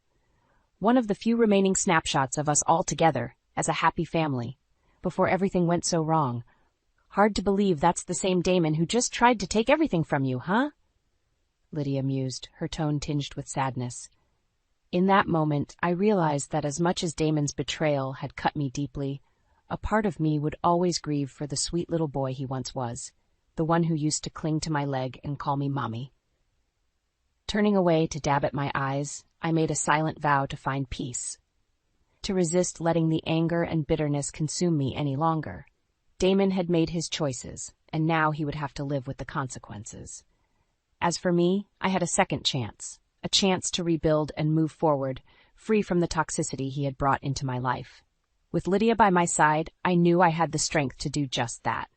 Speaker 2: One of the few remaining snapshots of us all together, as a happy family, before everything went so wrong. Hard to believe that's the same Damon who just tried to take everything from you, huh? Lydia mused, her tone tinged with sadness. In that moment, I realized that as much as Damon's betrayal had cut me deeply, a part of me would always grieve for the sweet little boy he once was, the one who used to cling to my leg and call me Mommy. Turning away to dab at my eyes, I made a silent vow to find peace, to resist letting the anger and bitterness consume me any longer. Damon had made his choices, and now he would have to live with the consequences. As for me, I had a second chance, a chance to rebuild and move forward, free from the toxicity he had brought into my life. With Lydia by my side, I knew I had the strength to do just that.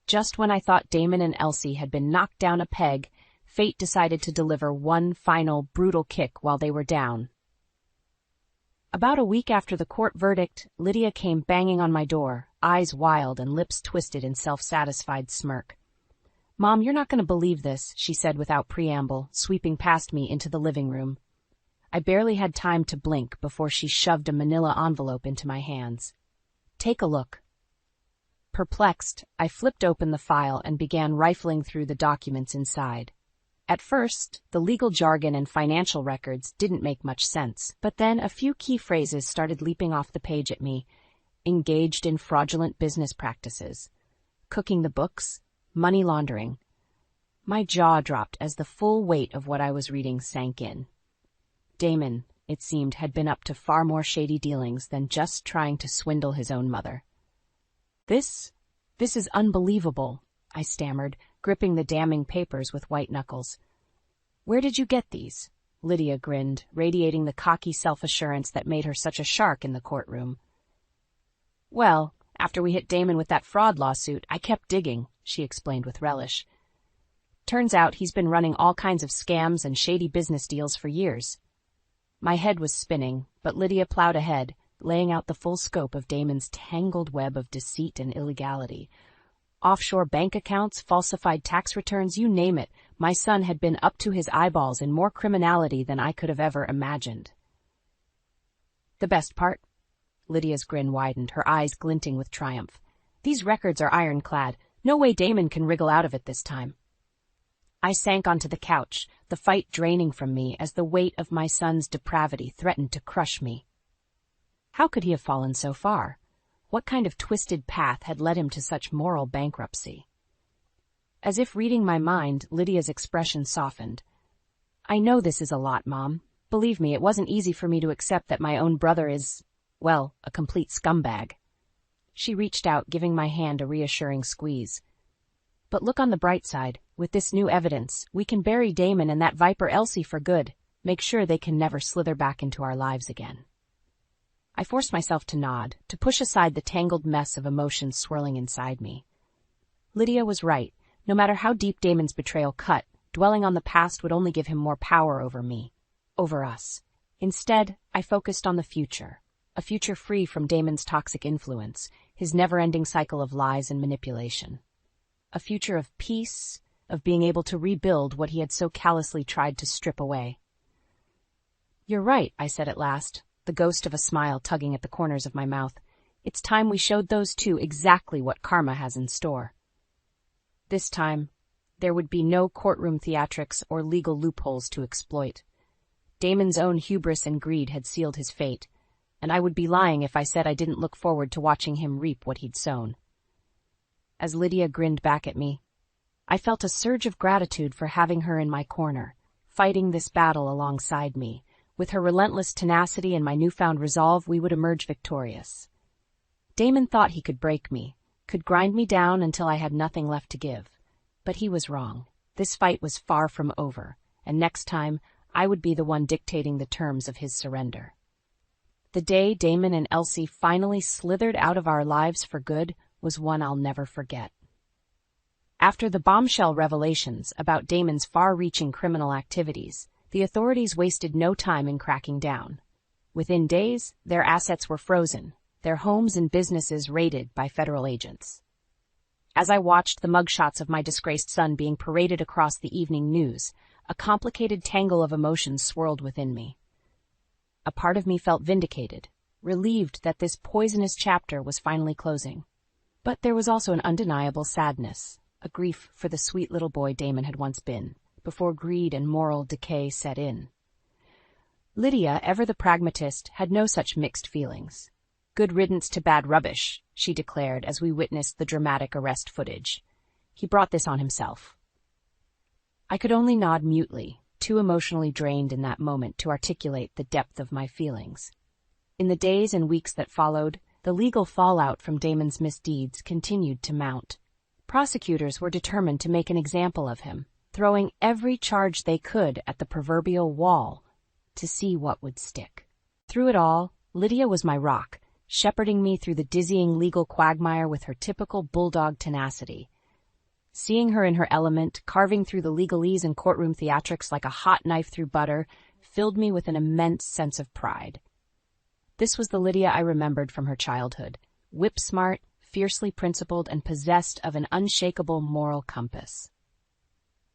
Speaker 2: Just when I thought Damon and Elsie had been knocked down a peg, fate decided to deliver one final, brutal kick while they were down. About a week after the court verdict, Lydia came banging on my door, eyes wild and lips twisted in self-satisfied smirk. "Mom, you're not going to believe this," she said without preamble, sweeping past me into the living room. I barely had time to blink before she shoved a manila envelope into my hands. "Take a look." Perplexed, I flipped open the file and began rifling through the documents inside. At first, the legal jargon and financial records didn't make much sense, but then a few key phrases started leaping off the page at me. Engaged in fraudulent business practices, cooking the books, money laundering. My jaw dropped as the full weight of what I was reading sank in. Damon, it seemed, had been up to far more shady dealings than just trying to swindle his own mother. This is unbelievable," I stammered, gripping the damning papers with white knuckles. "Where did you get these?" Lydia grinned, radiating the cocky self-assurance that made her such a shark in the courtroom. "Well, after we hit Damon with that fraud lawsuit, I kept digging," she explained with relish. "Turns out he's been running all kinds of scams and shady business deals for years." My head was spinning, but Lydia plowed ahead, laying out the full scope of Damon's tangled web of deceit and illegality. Offshore bank accounts, falsified tax returns, you name it, my son had been up to his eyeballs in more criminality than I could have ever imagined. "The best part?" Lydia's grin widened, her eyes glinting with triumph. "These records are ironclad. No way Damon can wriggle out of it this time." I sank onto the couch, the fight draining from me as the weight of my son's depravity threatened to crush me. How could he have fallen so far? What kind of twisted path had led him to such moral bankruptcy? As if reading my mind, Lydia's expression softened. "I know this is a lot, Mom. Believe me, it wasn't easy for me to accept that my own brother is, well, a complete scumbag." She reached out, giving my hand a reassuring squeeze. "But look on the bright side. With this new evidence, we can bury Damon and that viper Elsie for good, make sure they can never slither back into our lives again." I forced myself to nod, to push aside the tangled mess of emotions swirling inside me. Lydia was right. No matter how deep Damon's betrayal cut, dwelling on the past would only give him more power over me, over us. Instead, I focused on the future, a future free from Damon's toxic influence, his never-ending cycle of lies and manipulation. a future of peace, of being able to rebuild what he had so callously tried to strip away. "You're right," I said at last, the ghost of a smile tugging at the corners of my mouth. "It's time we showed those two exactly what karma has in store." This time, there would be no courtroom theatrics or legal loopholes to exploit. Damon's own hubris and greed had sealed his fate, and I would be lying if I said I didn't look forward to watching him reap what he'd sown. As Lydia grinned back at me, I felt a surge of gratitude for having her in my corner, fighting this battle alongside me. With her relentless tenacity and my newfound resolve, we would emerge victorious. Damon thought he could break me, could grind me down until I had nothing left to give. But he was wrong. This fight was far from over, and next time, I would be the one dictating the terms of his surrender. The day Damon and Elsie finally slithered out of our lives for good was one I'll never forget. After the bombshell revelations about Damon's far-reaching criminal activities, the authorities wasted no time in cracking down. Within days, their assets were frozen, their homes and businesses raided by federal agents. As I watched the mugshots of my disgraced son being paraded across the evening news, a complicated tangle of emotions swirled within me. A part of me felt vindicated, relieved that this poisonous chapter was finally closing. But there was also an undeniable sadness, a grief for the sweet little boy Damon had once been, before greed and moral decay set in. Lydia, ever the pragmatist, had no such mixed feelings. "Good riddance to bad rubbish," she declared as we witnessed the dramatic arrest footage. "He brought this on himself." I could only nod mutely, too emotionally drained in that moment to articulate the depth of my feelings. In the days and weeks that followed, the legal fallout from Damon's misdeeds continued to mount. Prosecutors were determined to make an example of him, throwing every charge they could at the proverbial wall to see what would stick. Through it all, Lydia was my rock, shepherding me through the dizzying legal quagmire with her typical bulldog tenacity. Seeing her in her element, carving through the legalese and courtroom theatrics like a hot knife through butter, filled me with an immense sense of pride. This was the Lydia I remembered from her childhood, whip-smart, fiercely principled, and possessed of an unshakable moral compass.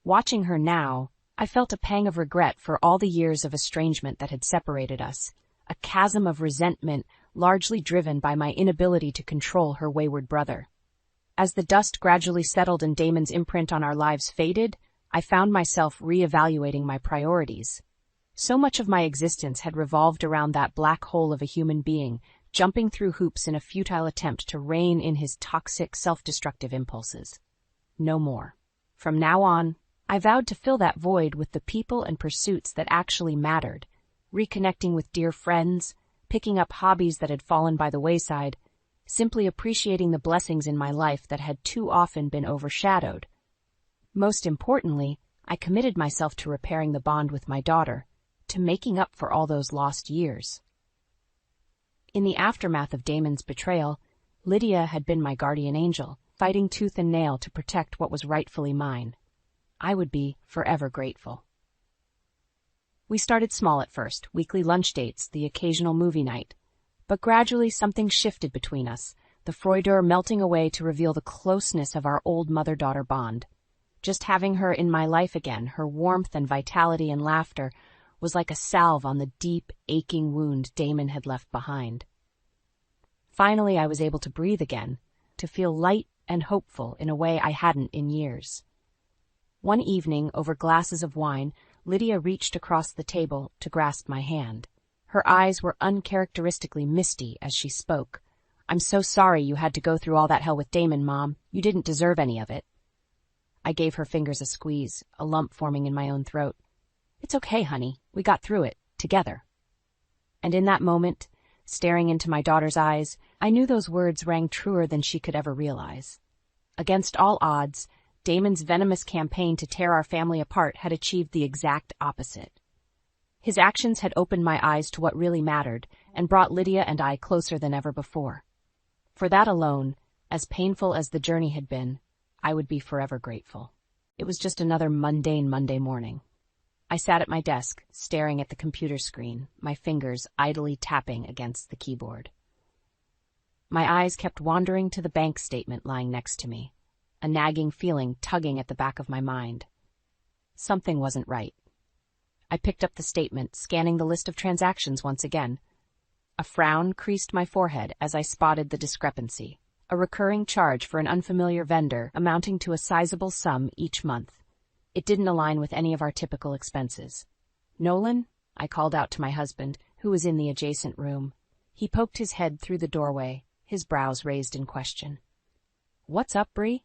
Speaker 2: Watching her now, I felt a pang of regret for all the years of estrangement that had separated us, a chasm of resentment largely driven by my inability to control her wayward brother. As the dust gradually settled and Damon's imprint on our lives faded, I found myself reevaluating my priorities. So much of my existence had revolved around that black hole of a human being, jumping through hoops in a futile attempt to rein in his toxic, self-destructive impulses. No more. From now on, I vowed to fill that void with the people and pursuits that actually mattered, reconnecting with dear friends, picking up hobbies that had fallen by the wayside, simply appreciating the blessings in my life that had too often been overshadowed. Most importantly, I committed myself to repairing the bond with my daughter, to making up for all those lost years. In the aftermath of Damon's betrayal, Lydia had been my guardian angel, fighting tooth and nail to protect what was rightfully mine. I would be forever grateful. We started small at first, weekly lunch dates, the occasional movie night. But gradually something shifted between us, the froideur melting away to reveal the closeness of our old mother-daughter bond. Just having her in my life again, her warmth and vitality and laughter, was like a salve on the deep, aching wound Damon had left behind. Finally, I was able to breathe again, to feel light and hopeful in a way I hadn't in years. One evening, over glasses of wine, Lydia reached across the table to grasp my hand. Her eyes were uncharacteristically misty as she spoke. "I'm so sorry you had to go through all that hell with Damon, Mom. You didn't deserve any of it." I gave her fingers a squeeze, a lump forming in my own throat. "It's okay, honey. We got through it, together." And in that moment, staring into my daughter's eyes, I knew those words rang truer than she could ever realize. Against all odds, Damon's venomous campaign to tear our family apart had achieved the exact opposite. His actions had opened my eyes to what really mattered and brought Lydia and I closer than ever before. For that alone, as painful as the journey had been, I would be forever grateful. It was just another mundane Monday morning. I sat at my desk, staring at the computer screen, my fingers idly tapping against the keyboard. My eyes kept wandering to the bank statement lying next to me. a nagging feeling tugging at the back of my mind. Something wasn't right. I picked up the statement, scanning the list of transactions once again. A frown creased my forehead as I spotted the discrepancy. A recurring charge for an unfamiliar vendor amounting to a sizable sum each month. It didn't align with any of our typical expenses. "Nolan?" I called out to my husband, who was in the adjacent room. He poked his head through the doorway, his brows raised in question. "What's up, Bree?"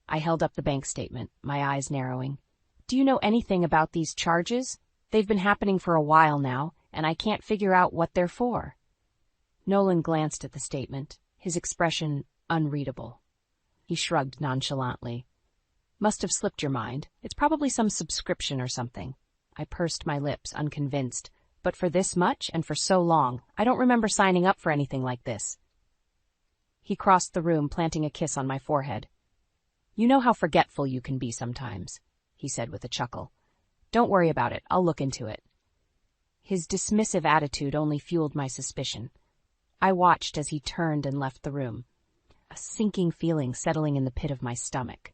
Speaker 2: I held up the bank statement, my eyes narrowing. "Do you know anything about these charges? They've been happening for a while now, and I can't figure out what they're for." Nolan glanced at the statement, his expression unreadable. He shrugged nonchalantly. "Must have slipped your mind. It's probably some subscription or something." I pursed my lips, unconvinced. "But for this much and for so long, I don't remember signing up for anything like this." He crossed the room, planting a kiss on my forehead. "You know how forgetful you can be sometimes," he said with a chuckle. "Don't worry about it. I'll look into it." His dismissive attitude only fueled my suspicion. I watched as he turned and left the room, a sinking feeling settling in the pit of my stomach.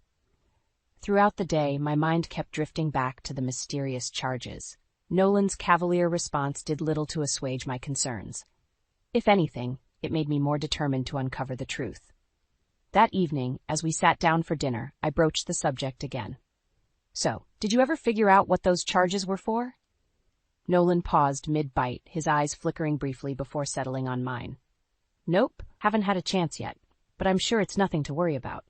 Speaker 2: Throughout the day, my mind kept drifting back to the mysterious charges. Nolan's cavalier response did little to assuage my concerns. If anything, it made me more determined to uncover the truth. That evening, as we sat down for dinner, I broached the subject again. "So, did you ever figure out what those charges were for?" Nolan paused mid-bite, his eyes flickering briefly before settling on mine. "Nope, haven't had a chance yet, but I'm sure it's nothing to worry about."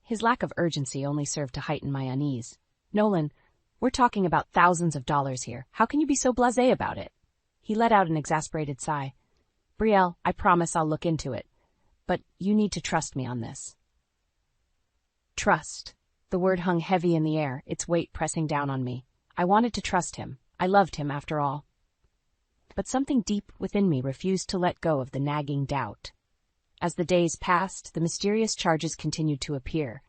Speaker 2: His lack of urgency only served to heighten my unease. "Nolan, we're talking about thousands of dollars here. How can you be so blasé about it?" He let out an exasperated sigh. "Brielle, I promise I'll look into it. But you need to trust me on this." Trust. The word hung heavy in the air, its weight pressing down on me. I wanted to trust him. I loved him, after all. But something deep within me refused to let go of the nagging doubt. As the days passed, the mysterious charges continued to appear,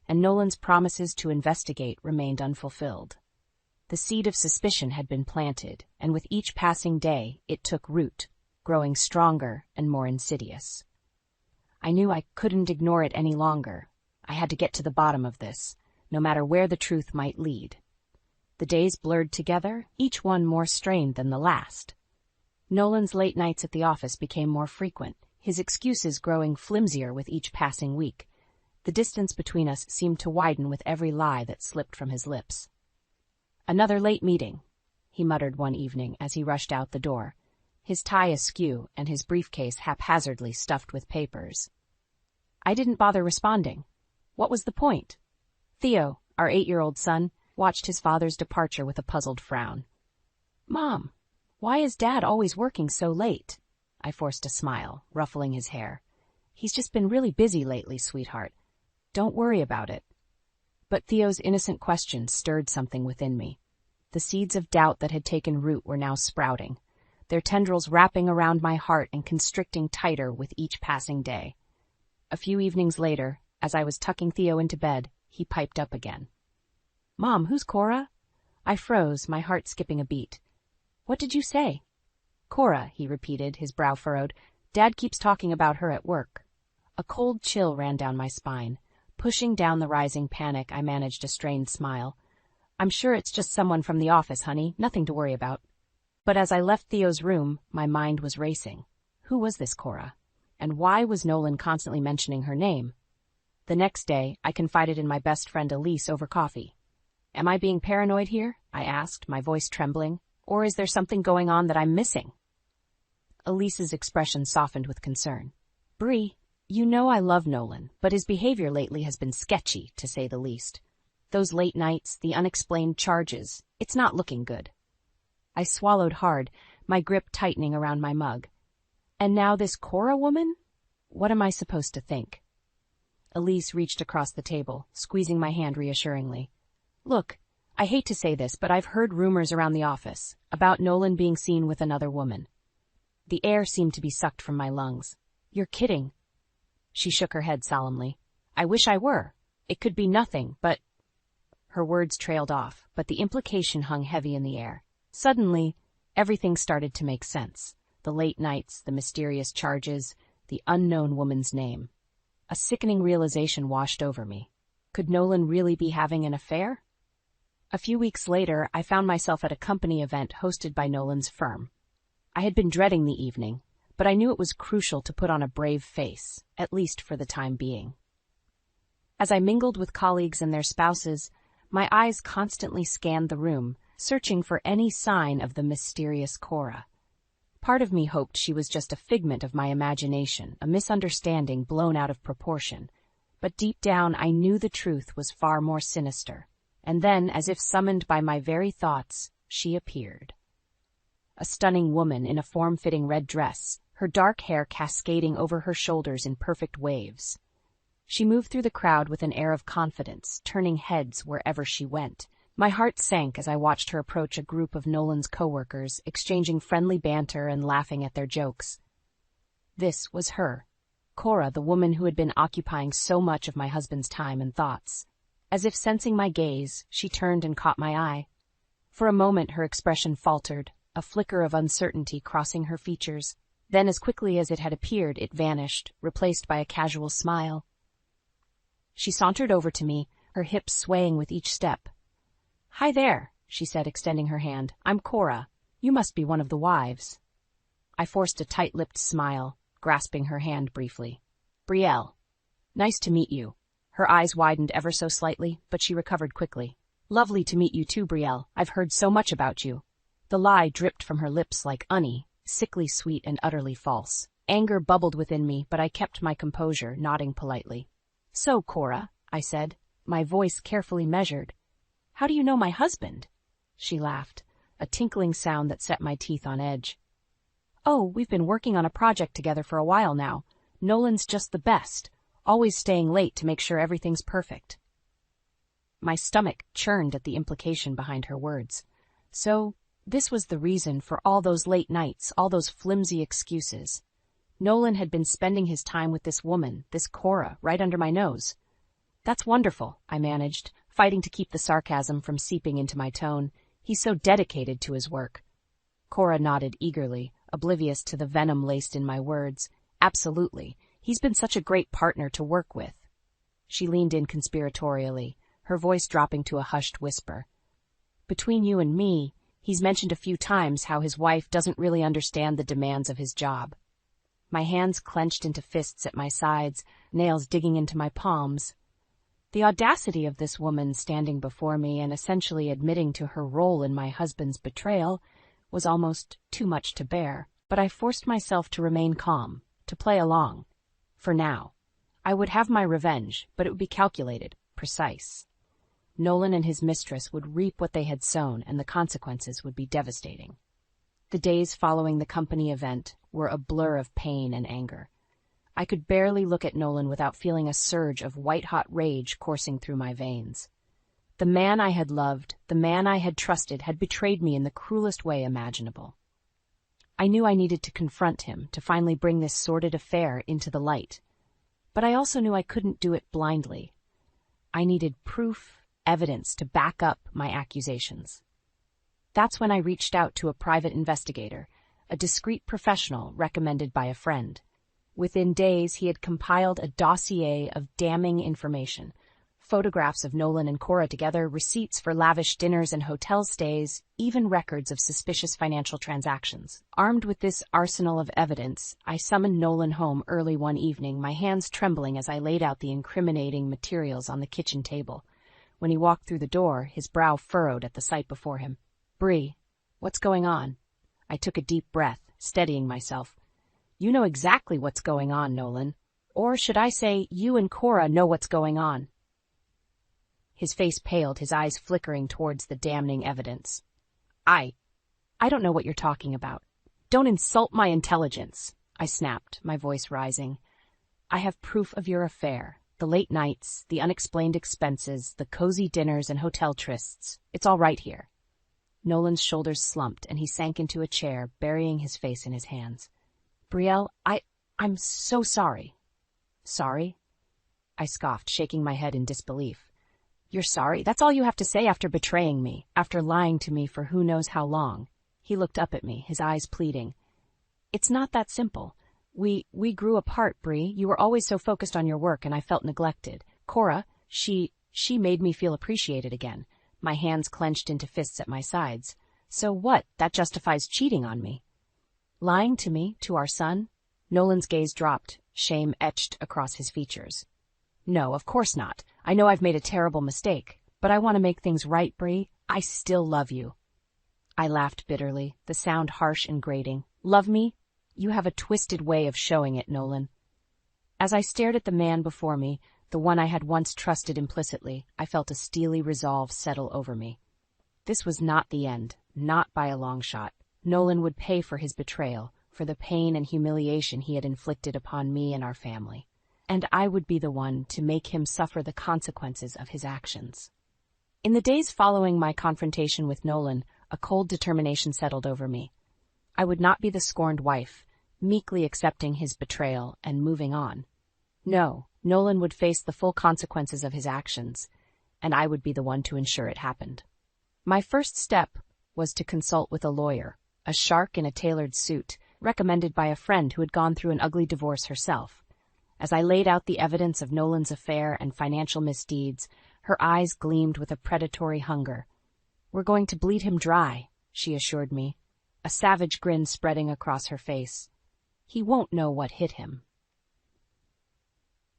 Speaker 2: and Nolan's promises to investigate remained unfulfilled. The seed of suspicion had been planted, and with each passing day, it took root, growing stronger and more insidious. I knew I couldn't ignore it any longer. I had to get to the bottom of this, no matter where the truth might lead. The days blurred together, each one more strained than the last. Nolan's late nights at the office became more frequent, his excuses growing flimsier with each passing week. The distance between us seemed to widen with every lie that slipped from his lips. "Another late meeting," he muttered one evening as he rushed out the door, his tie askew and his briefcase haphazardly stuffed with papers. I didn't bother responding. What was the point? Theo, our 8-year-old son, watched his father's departure with a puzzled frown. "Mom, why is Dad always working so late?" I forced a smile, ruffling his hair. "He's just been really busy lately, sweetheart. Don't worry about it." But Theo's innocent question stirred something within me. The seeds of doubt that had taken root were now sprouting, their tendrils wrapping around my heart and constricting tighter with each passing day. A few evenings later, as I was tucking Theo into bed, he piped up again. "Mom, who's Cora?" I froze, my heart skipping a beat. "What did you say?" "Cora," he repeated, his brow furrowed. "Dad keeps talking about her at work." A cold chill ran down my spine. Pushing down the rising panic, I managed a strained smile. "I'm sure it's just someone from the office, honey. Nothing to worry about." But as I left Theo's room, my mind was racing. Who was this Cora? And why was Nolan constantly mentioning her name? The next day, I confided in my best friend Elise over coffee. "Am I being paranoid here?" I asked, my voice trembling. "Or is there something going on that I'm missing?" Elise's expression softened with concern. "Bree, you know I love Nolan, but his behavior lately has been sketchy, to say the least. Those late nights, the unexplained charges, it's not looking good." I swallowed hard, my grip tightening around my mug. "And now this Cora woman? What am I supposed to think?" Elise reached across the table, squeezing my hand reassuringly. "Look, I hate to say this, but I've heard rumors around the office about Nolan being seen with another woman." The air seemed to be sucked from my lungs. "You're kidding." She shook her head solemnly. "I wish I were. It could be nothing, but—" Her words trailed off, but the implication hung heavy in the air. Suddenly, everything started to make sense. The late nights, the mysterious charges, the unknown woman's name. A sickening realization washed over me. Could Nolan really be having an affair? A few weeks later, I found myself at a company event hosted by Nolan's firm. I had been dreading the evening, but I knew it was crucial to put on a brave face, at least for the time being. As I mingled with colleagues and their spouses, my eyes constantly scanned the room, searching for any sign of the mysterious Cora. Part of me hoped she was just a figment of my imagination, a misunderstanding blown out of proportion. But deep down I knew the truth was far more sinister. And then, as if summoned by my very thoughts, she appeared. A stunning woman in a form-fitting red dress, her dark hair cascading over her shoulders in perfect waves. She moved through the crowd with an air of confidence, turning heads wherever she went. My heart sank as I watched her approach a group of Nolan's coworkers, exchanging friendly banter and laughing at their jokes. This was her, Cora, the woman who had been occupying so much of my husband's time and thoughts. As if sensing my gaze, she turned and caught my eye. For a moment her expression faltered, a flicker of uncertainty crossing her features. Then, as quickly as it had appeared, it vanished, replaced by a casual smile. She sauntered over to me, her hips swaying with each step. "Hi there," she said, extending her hand. "I'm Cora. You must be one of the wives." I forced a tight-lipped smile, grasping her hand briefly. "Brielle. Nice to meet you." Her eyes widened ever so slightly, but she recovered quickly. "Lovely to meet you too, Brielle. I've heard so much about you." The lie dripped from her lips like honey, sickly sweet and utterly false. Anger bubbled within me, but I kept my composure, nodding politely. "So, Cora," I said, my voice carefully measured, "how do you know my husband?" She laughed, a tinkling sound that set my teeth on edge. "Oh, we've been working on a project together for a while now. Nolan's just the best, always staying late to make sure everything's perfect." My stomach churned at the implication behind her words. So, this was the reason for all those late nights, all those flimsy excuses. Nolan had been spending his time with this woman, this Cora, right under my nose. "That's wonderful," I managed, fighting to keep the sarcasm from seeping into my tone. "He's so dedicated to his work." Cora nodded eagerly, oblivious to the venom laced in my words. "Absolutely. He's been such a great partner to work with." She leaned in conspiratorially, her voice dropping to a hushed whisper. "Between you and me, he's mentioned a few times how his wife doesn't really understand the demands of his job." My hands clenched into fists at my sides, nails digging into my palms. The audacity of this woman standing before me and essentially admitting to her role in my husband's betrayal was almost too much to bear, but I forced myself to remain calm, to play along. For now. I would have my revenge, but it would be calculated, precise. Nolan and his mistress would reap what they had sown, and the consequences would be devastating. The days following the company event were a blur of pain and anger. I could barely look at Nolan without feeling a surge of white-hot rage coursing through my veins. The man I had loved, the man I had trusted, had betrayed me in the cruelest way imaginable. I knew I needed to confront him, to finally bring this sordid affair into the light. But I also knew I couldn't do it blindly. I needed proof, evidence to back up my accusations. That's when I reached out to a private investigator, a discreet professional recommended by a friend. Within days, he had compiled a dossier of damning information. Photographs of Nolan and Cora together, receipts for lavish dinners and hotel stays, even records of suspicious financial transactions. Armed with this arsenal of evidence, I summoned Nolan home early one evening, my hands trembling as I laid out the incriminating materials on the kitchen table. When he walked through the door, his brow furrowed at the sight before him. "Bree, what's going on?" I took a deep breath, steadying myself. "You know exactly what's going on, Nolan. Or should I say, you and Cora know what's going on." His face paled, his eyes flickering towards the damning evidence. I don't know what you're talking about. Don't insult my intelligence," I snapped, my voice rising. "I have proof of your affair. The late nights, the unexplained expenses, the cozy dinners and hotel trysts. It's all right here." Nolan's shoulders slumped, and he sank into a chair, burying his face in his hands. "Brielle, I'm so sorry." "Sorry?" I scoffed, shaking my head in disbelief. "You're sorry? That's all you have to say after betraying me, after lying to me for who knows how long?" He looked up at me, his eyes pleading. "It's not that simple. We grew apart, Bree. You were always so focused on your work and I felt neglected. Cora, she made me feel appreciated again. My hands clenched into fists at my sides. So what? That justifies cheating on me. Lying to me, to our son? Nolan's gaze dropped, shame etched across his features. No, of course not. I know I've made a terrible mistake, but I want to make things right, Bree. I still love you. I laughed bitterly, the sound harsh and grating. Love me? You have a twisted way of showing it, Nolan. As I stared at the man before me, the one I had once trusted implicitly, I felt a steely resolve settle over me. This was not the end, not by a long shot. Nolan would pay for his betrayal, for the pain and humiliation he had inflicted upon me and our family. And I would be the one to make him suffer the consequences of his actions. In the days following my confrontation with Nolan, a cold determination settled over me. I would not be the scorned wife, meekly accepting his betrayal and moving on. No, Nolan would face the full consequences of his actions, and I would be the one to ensure it happened. My first step was to consult with a lawyer, a shark in a tailored suit, recommended by a friend who had gone through an ugly divorce herself. As I laid out the evidence of Nolan's affair and financial misdeeds, her eyes gleamed with a predatory hunger. We're going to bleed him dry, she assured me, a savage grin spreading across her face. He won't know what hit him.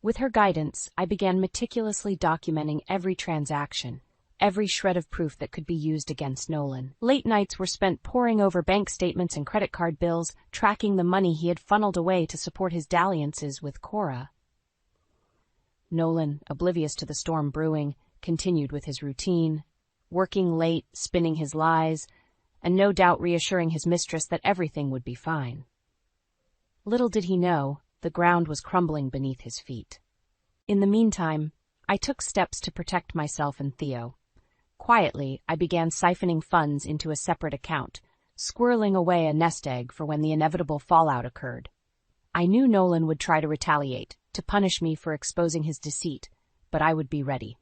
Speaker 2: With her guidance, I began meticulously documenting every transaction, every shred of proof that could be used against Nolan. Late nights were spent poring over bank statements and credit card bills, tracking the money he had funneled away to support his dalliances with Cora. Nolan, oblivious to the storm brewing, continued with his routine, working late, spinning his lies, and no doubt reassuring his mistress that everything would be fine. Little did he know, the ground was crumbling beneath his feet. In the meantime, I took steps to protect myself and Theo. Quietly, I began siphoning funds into a separate account, squirreling away a nest egg for when the inevitable fallout occurred. I knew Nolan would try to retaliate, to punish me for exposing his deceit, but I would be ready.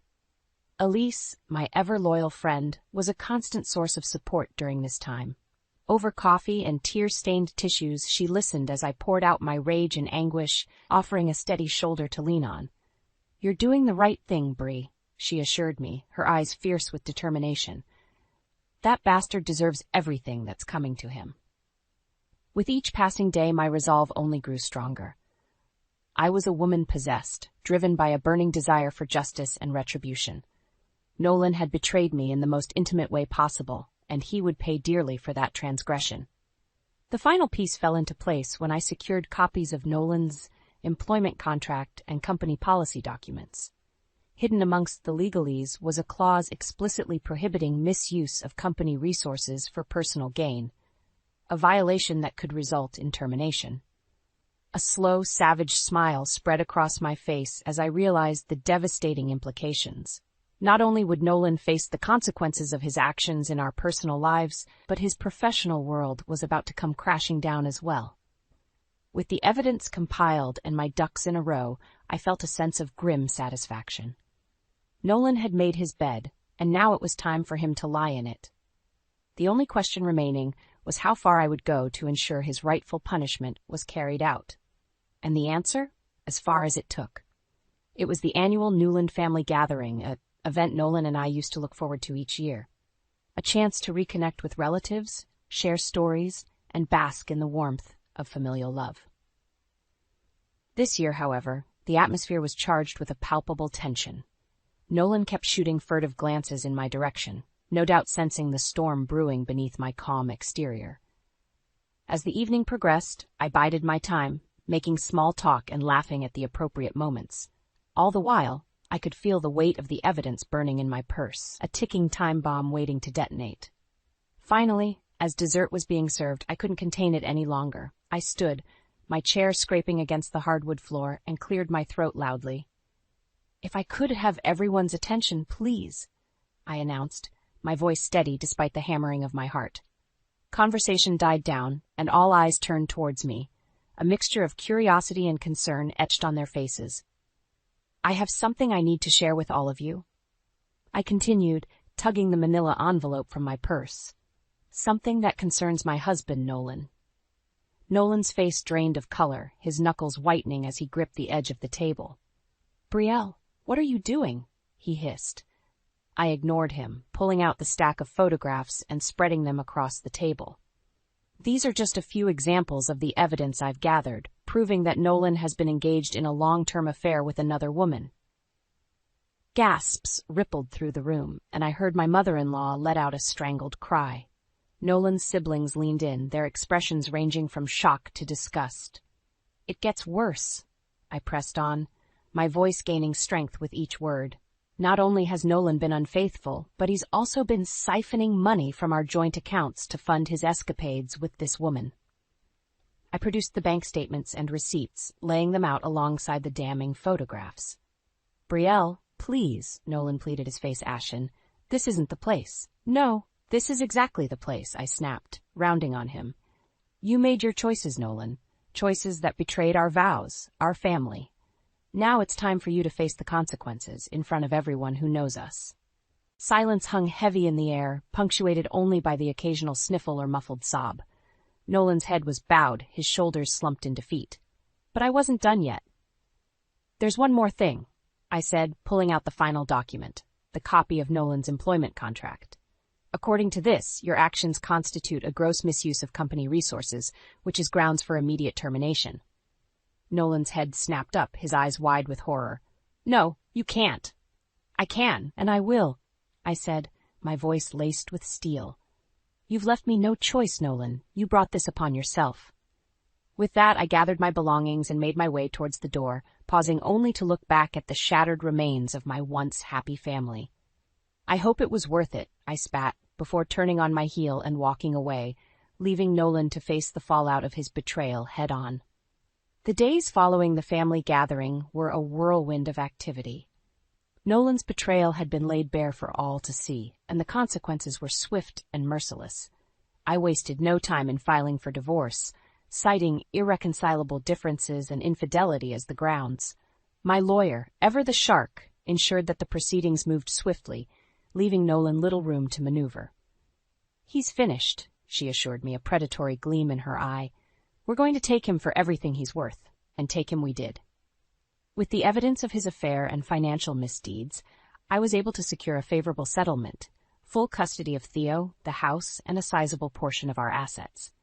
Speaker 2: Elise, my ever-loyal friend, was a constant source of support during this time. Over coffee and tear-stained tissues, she listened as I poured out my rage and anguish, offering a steady shoulder to lean on. "You're doing the right thing, Bree," she assured me, her eyes fierce with determination. "That bastard deserves everything that's coming to him." With each passing day, my resolve only grew stronger. I was a woman possessed, driven by a burning desire for justice and retribution. Nolan had betrayed me in the most intimate way possible, and he would pay dearly for that transgression. The final piece fell into place when I secured copies of Nolan's employment contract and company policy documents. Hidden amongst the legalese was a clause explicitly prohibiting misuse of company resources for personal gain, a violation that could result in termination. A slow, savage smile spread across my face as I realized the devastating implications. Not only would Nolan face the consequences of his actions in our personal lives, but his professional world was about to come crashing down as well. With the evidence compiled and my ducks in a row, I felt a sense of grim satisfaction. Nolan had made his bed, and now it was time for him to lie in it. The only question remaining was how far I would go to ensure his rightful punishment was carried out. And the answer? As far as it took. It was the annual Newland family gathering, an event Nolan and I used to look forward to each year. A chance to reconnect with relatives, share stories, and bask in the warmth of familial love. This year, however, the atmosphere was charged with a palpable tension. Nolan kept shooting furtive glances in my direction, no doubt sensing the storm brewing beneath my calm exterior. As the evening progressed, I bided my time, making small talk and laughing at the appropriate moments. All the while, I could feel the weight of the evidence burning in my purse, a ticking time bomb waiting to detonate. Finally, as dessert was being served, I couldn't contain it any longer. I stood, my chair scraping against the hardwood floor, and cleared my throat loudly. "If I could have everyone's attention, please," I announced, my voice steady despite the hammering of my heart. Conversation died down, and all eyes turned towards me, a mixture of curiosity and concern etched on their faces. "I have something I need to share with all of you," I continued, tugging the manila envelope from my purse. "Something that concerns my husband, Nolan." Nolan's face drained of color, his knuckles whitening as he gripped the edge of the table. "Brielle, what are you doing?" he hissed. I ignored him, pulling out the stack of photographs and spreading them across the table. "These are just a few examples of the evidence I've gathered, proving that Nolan has been engaged in a long-term affair with another woman." Gasps rippled through the room, and I heard my mother-in-law let out a strangled cry. Nolan's siblings leaned in, their expressions ranging from shock to disgust. "It gets worse," I pressed on, my voice gaining strength with each word. "Not only has Nolan been unfaithful, but he's also been siphoning money from our joint accounts to fund his escapades with this woman." I produced the bank statements and receipts, laying them out alongside the damning photographs. "Brielle, please," Nolan pleaded, his face ashen. "This isn't the place." "No, this is exactly the place," I snapped, rounding on him. "You made your choices, Nolan. Choices that betrayed our vows, our family. Now it's time for you to face the consequences in front of everyone who knows us." Silence hung heavy in the air, punctuated only by the occasional sniffle or muffled sob. Nolan's head was bowed, his shoulders slumped in defeat. But I wasn't done yet. "There's one more thing," I said, pulling out the final document, the copy of Nolan's employment contract. "According to this, your actions constitute a gross misuse of company resources, which is grounds for immediate termination." Nolan's head snapped up, his eyes wide with horror. "No, you can't." "I can, and I will," I said, my voice laced with steel. "You've left me no choice, Nolan. You brought this upon yourself." With that, I gathered my belongings and made my way towards the door, pausing only to look back at the shattered remains of my once happy family. "I hope it was worth it," I spat, before turning on my heel and walking away, leaving Nolan to face the fallout of his betrayal head-on. The days following the family gathering were a whirlwind of activity. Nolan's betrayal had been laid bare for all to see, and the consequences were swift and merciless. I wasted no time in filing for divorce, citing irreconcilable differences and infidelity as the grounds. My lawyer, ever the shark, ensured that the proceedings moved swiftly, leaving Nolan little room to maneuver. "He's finished," she assured me, a predatory gleam in her eye. "We're going to take him for everything he's worth," and take him we did. With the evidence of his affair and financial misdeeds, I was able to secure a favorable settlement, full custody of Theo, the house, and a sizable portion of our assets.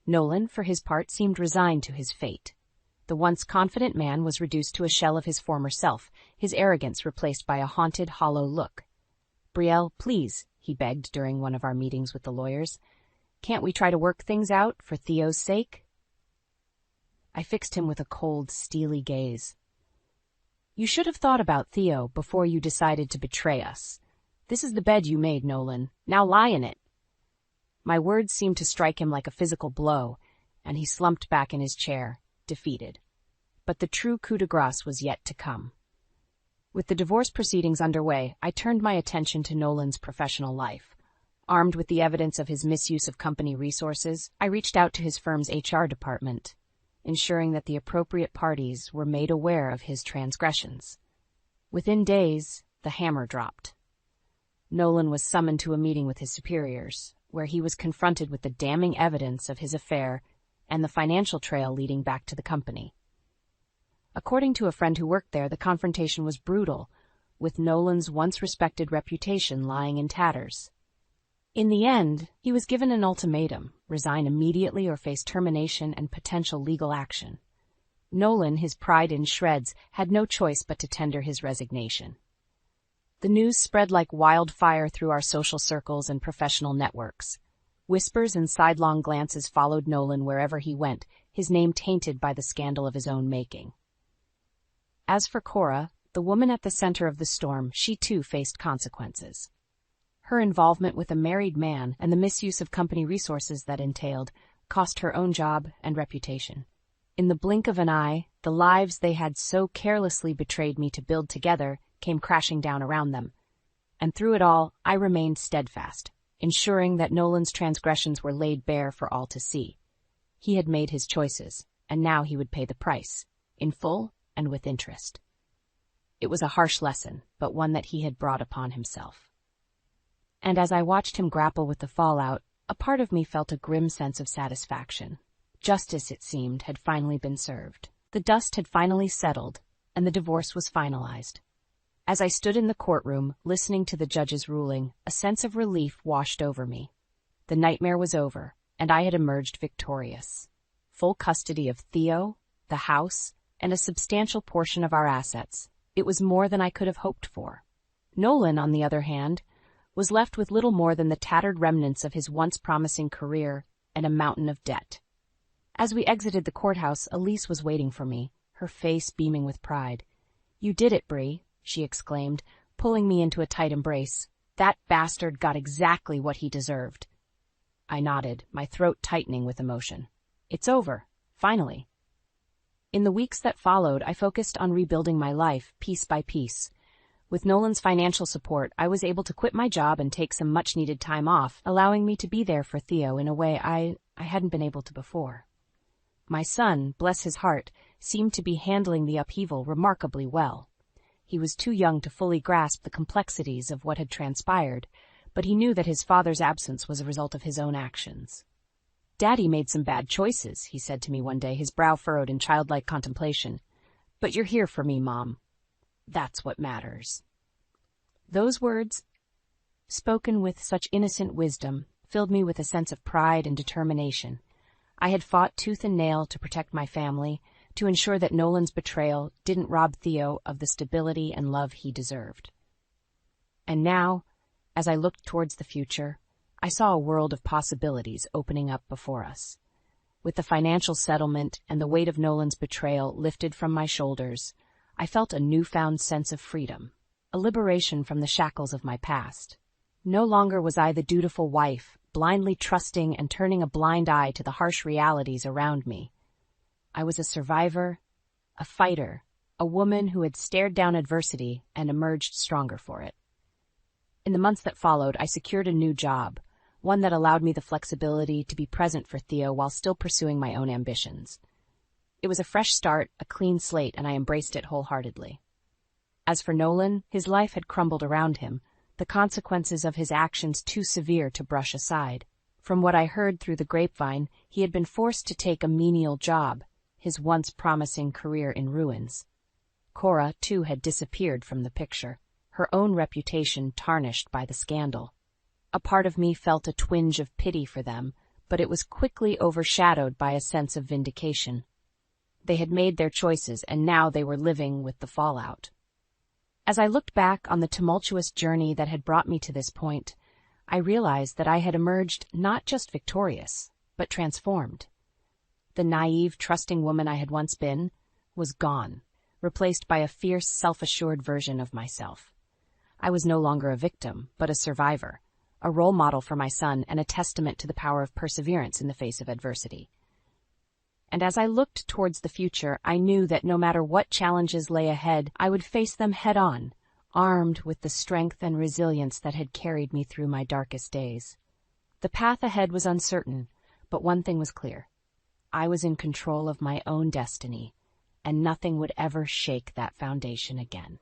Speaker 2: Nolan, for his part, seemed resigned to his fate. The once confident man was reduced to a shell of his former self, his arrogance replaced by a haunted, hollow look. "Brielle, please," he begged during one of our meetings with the lawyers. "Can't we try to work things out for Theo's sake?" I fixed him with a cold, steely gaze. "You should have thought about Theo before you decided to betray us. This is the bed you made, Nolan. Now lie in it." My words seemed to strike him like a physical blow, and he slumped back in his chair, defeated. But the true coup de grace was yet to come. With the divorce proceedings underway, I turned my attention to Nolan's professional life. Armed with the evidence of his misuse of company resources, I reached out to his firm's HR department, ensuring that the appropriate parties were made aware of his transgressions. Within days, the hammer dropped. Nolan was summoned to a meeting with his superiors, where he was confronted with the damning evidence of his affair and the financial trail leading back to the company. According to a friend who worked there, the confrontation was brutal, with Nolan's once respected reputation lying in tatters. In the end, he was given an ultimatum: resign immediately or face termination and potential legal action. Nolan, his pride in shreds, had no choice but to tender his resignation. The news spread like wildfire through our social circles and professional networks. Whispers and sidelong glances followed Nolan wherever he went, his name tainted by the scandal of his own making. As for Cora, the woman at the center of the storm, she too faced consequences. Her involvement with a married man and the misuse of company resources that entailed cost her own job and reputation. In the blink of an eye, the lives they had so carelessly betrayed me to build together came crashing down around them. And through it all, I remained steadfast, ensuring that Nolan's transgressions were laid bare for all to see. He had made his choices, and now he would pay the price, in full and with interest. It was a harsh lesson, but one that he had brought upon himself. And as I watched him grapple with the fallout, a part of me felt a grim sense of satisfaction. Justice, it seemed, had finally been served. The dust had finally settled, and the divorce was finalized. As I stood in the courtroom, listening to the judge's ruling, a sense of relief washed over me. The nightmare was over, and I had emerged victorious. Full custody of Theo, the house, and a substantial portion of our assets. It was more than I could have hoped for. Nolan, on the other hand, was left with little more than the tattered remnants of his once promising career and a mountain of debt. As we exited the courthouse, Elise was waiting for me, her face beaming with pride. "You did it, Bree," she exclaimed, pulling me into a tight embrace. "That bastard got exactly what he deserved." I nodded, my throat tightening with emotion. It's over, finally. In the weeks that followed, I focused on rebuilding my life, piece by piece. With Nolan's financial support, I was able to quit my job and take some much-needed time off, allowing me to be there for Theo in a way I hadn't been able to before. My son, bless his heart, seemed to be handling the upheaval remarkably well. He was too young to fully grasp the complexities of what had transpired, but he knew that his father's absence was a result of his own actions. "Daddy made some bad choices," he said to me one day, his brow furrowed in childlike contemplation. "But you're here for me, Mom. That's what matters." Those words, spoken with such innocent wisdom, filled me with a sense of pride and determination. I had fought tooth and nail to protect my family, to ensure that Nolan's betrayal didn't rob Theo of the stability and love he deserved. And now, as I looked towards the future, I saw a world of possibilities opening up before us. With the financial settlement and the weight of Nolan's betrayal lifted from my shoulders, I felt a newfound sense of freedom, a liberation from the shackles of my past. No longer was I the dutiful wife, blindly trusting and turning a blind eye to the harsh realities around me. I was a survivor, a fighter, a woman who had stared down adversity and emerged stronger for it. In the months that followed, I secured a new job, one that allowed me the flexibility to be present for Theo while still pursuing my own ambitions. It was a fresh start, a clean slate, and I embraced it wholeheartedly. As for Nolan, his life had crumbled around him, the consequences of his actions too severe to brush aside. From what I heard through the grapevine, he had been forced to take a menial job, his once promising career in ruins. Cora, too, had disappeared from the picture, her own reputation tarnished by the scandal. A part of me felt a twinge of pity for them, but it was quickly overshadowed by a sense of vindication. They had made their choices, and now they were living with the fallout. As I looked back on the tumultuous journey that had brought me to this point, I realized that I had emerged not just victorious, but transformed. The naive, trusting woman I had once been was gone, replaced by a fierce, self-assured version of myself. I was no longer a victim, but a survivor, a role model for my son and a testament to the power of perseverance in the face of adversity. And as I looked towards the future, I knew that no matter what challenges lay ahead, I would face them head-on, armed with the strength and resilience that had carried me through my darkest days. The path ahead was uncertain, but one thing was clear. I was in control of my own destiny, and nothing would ever shake that foundation again.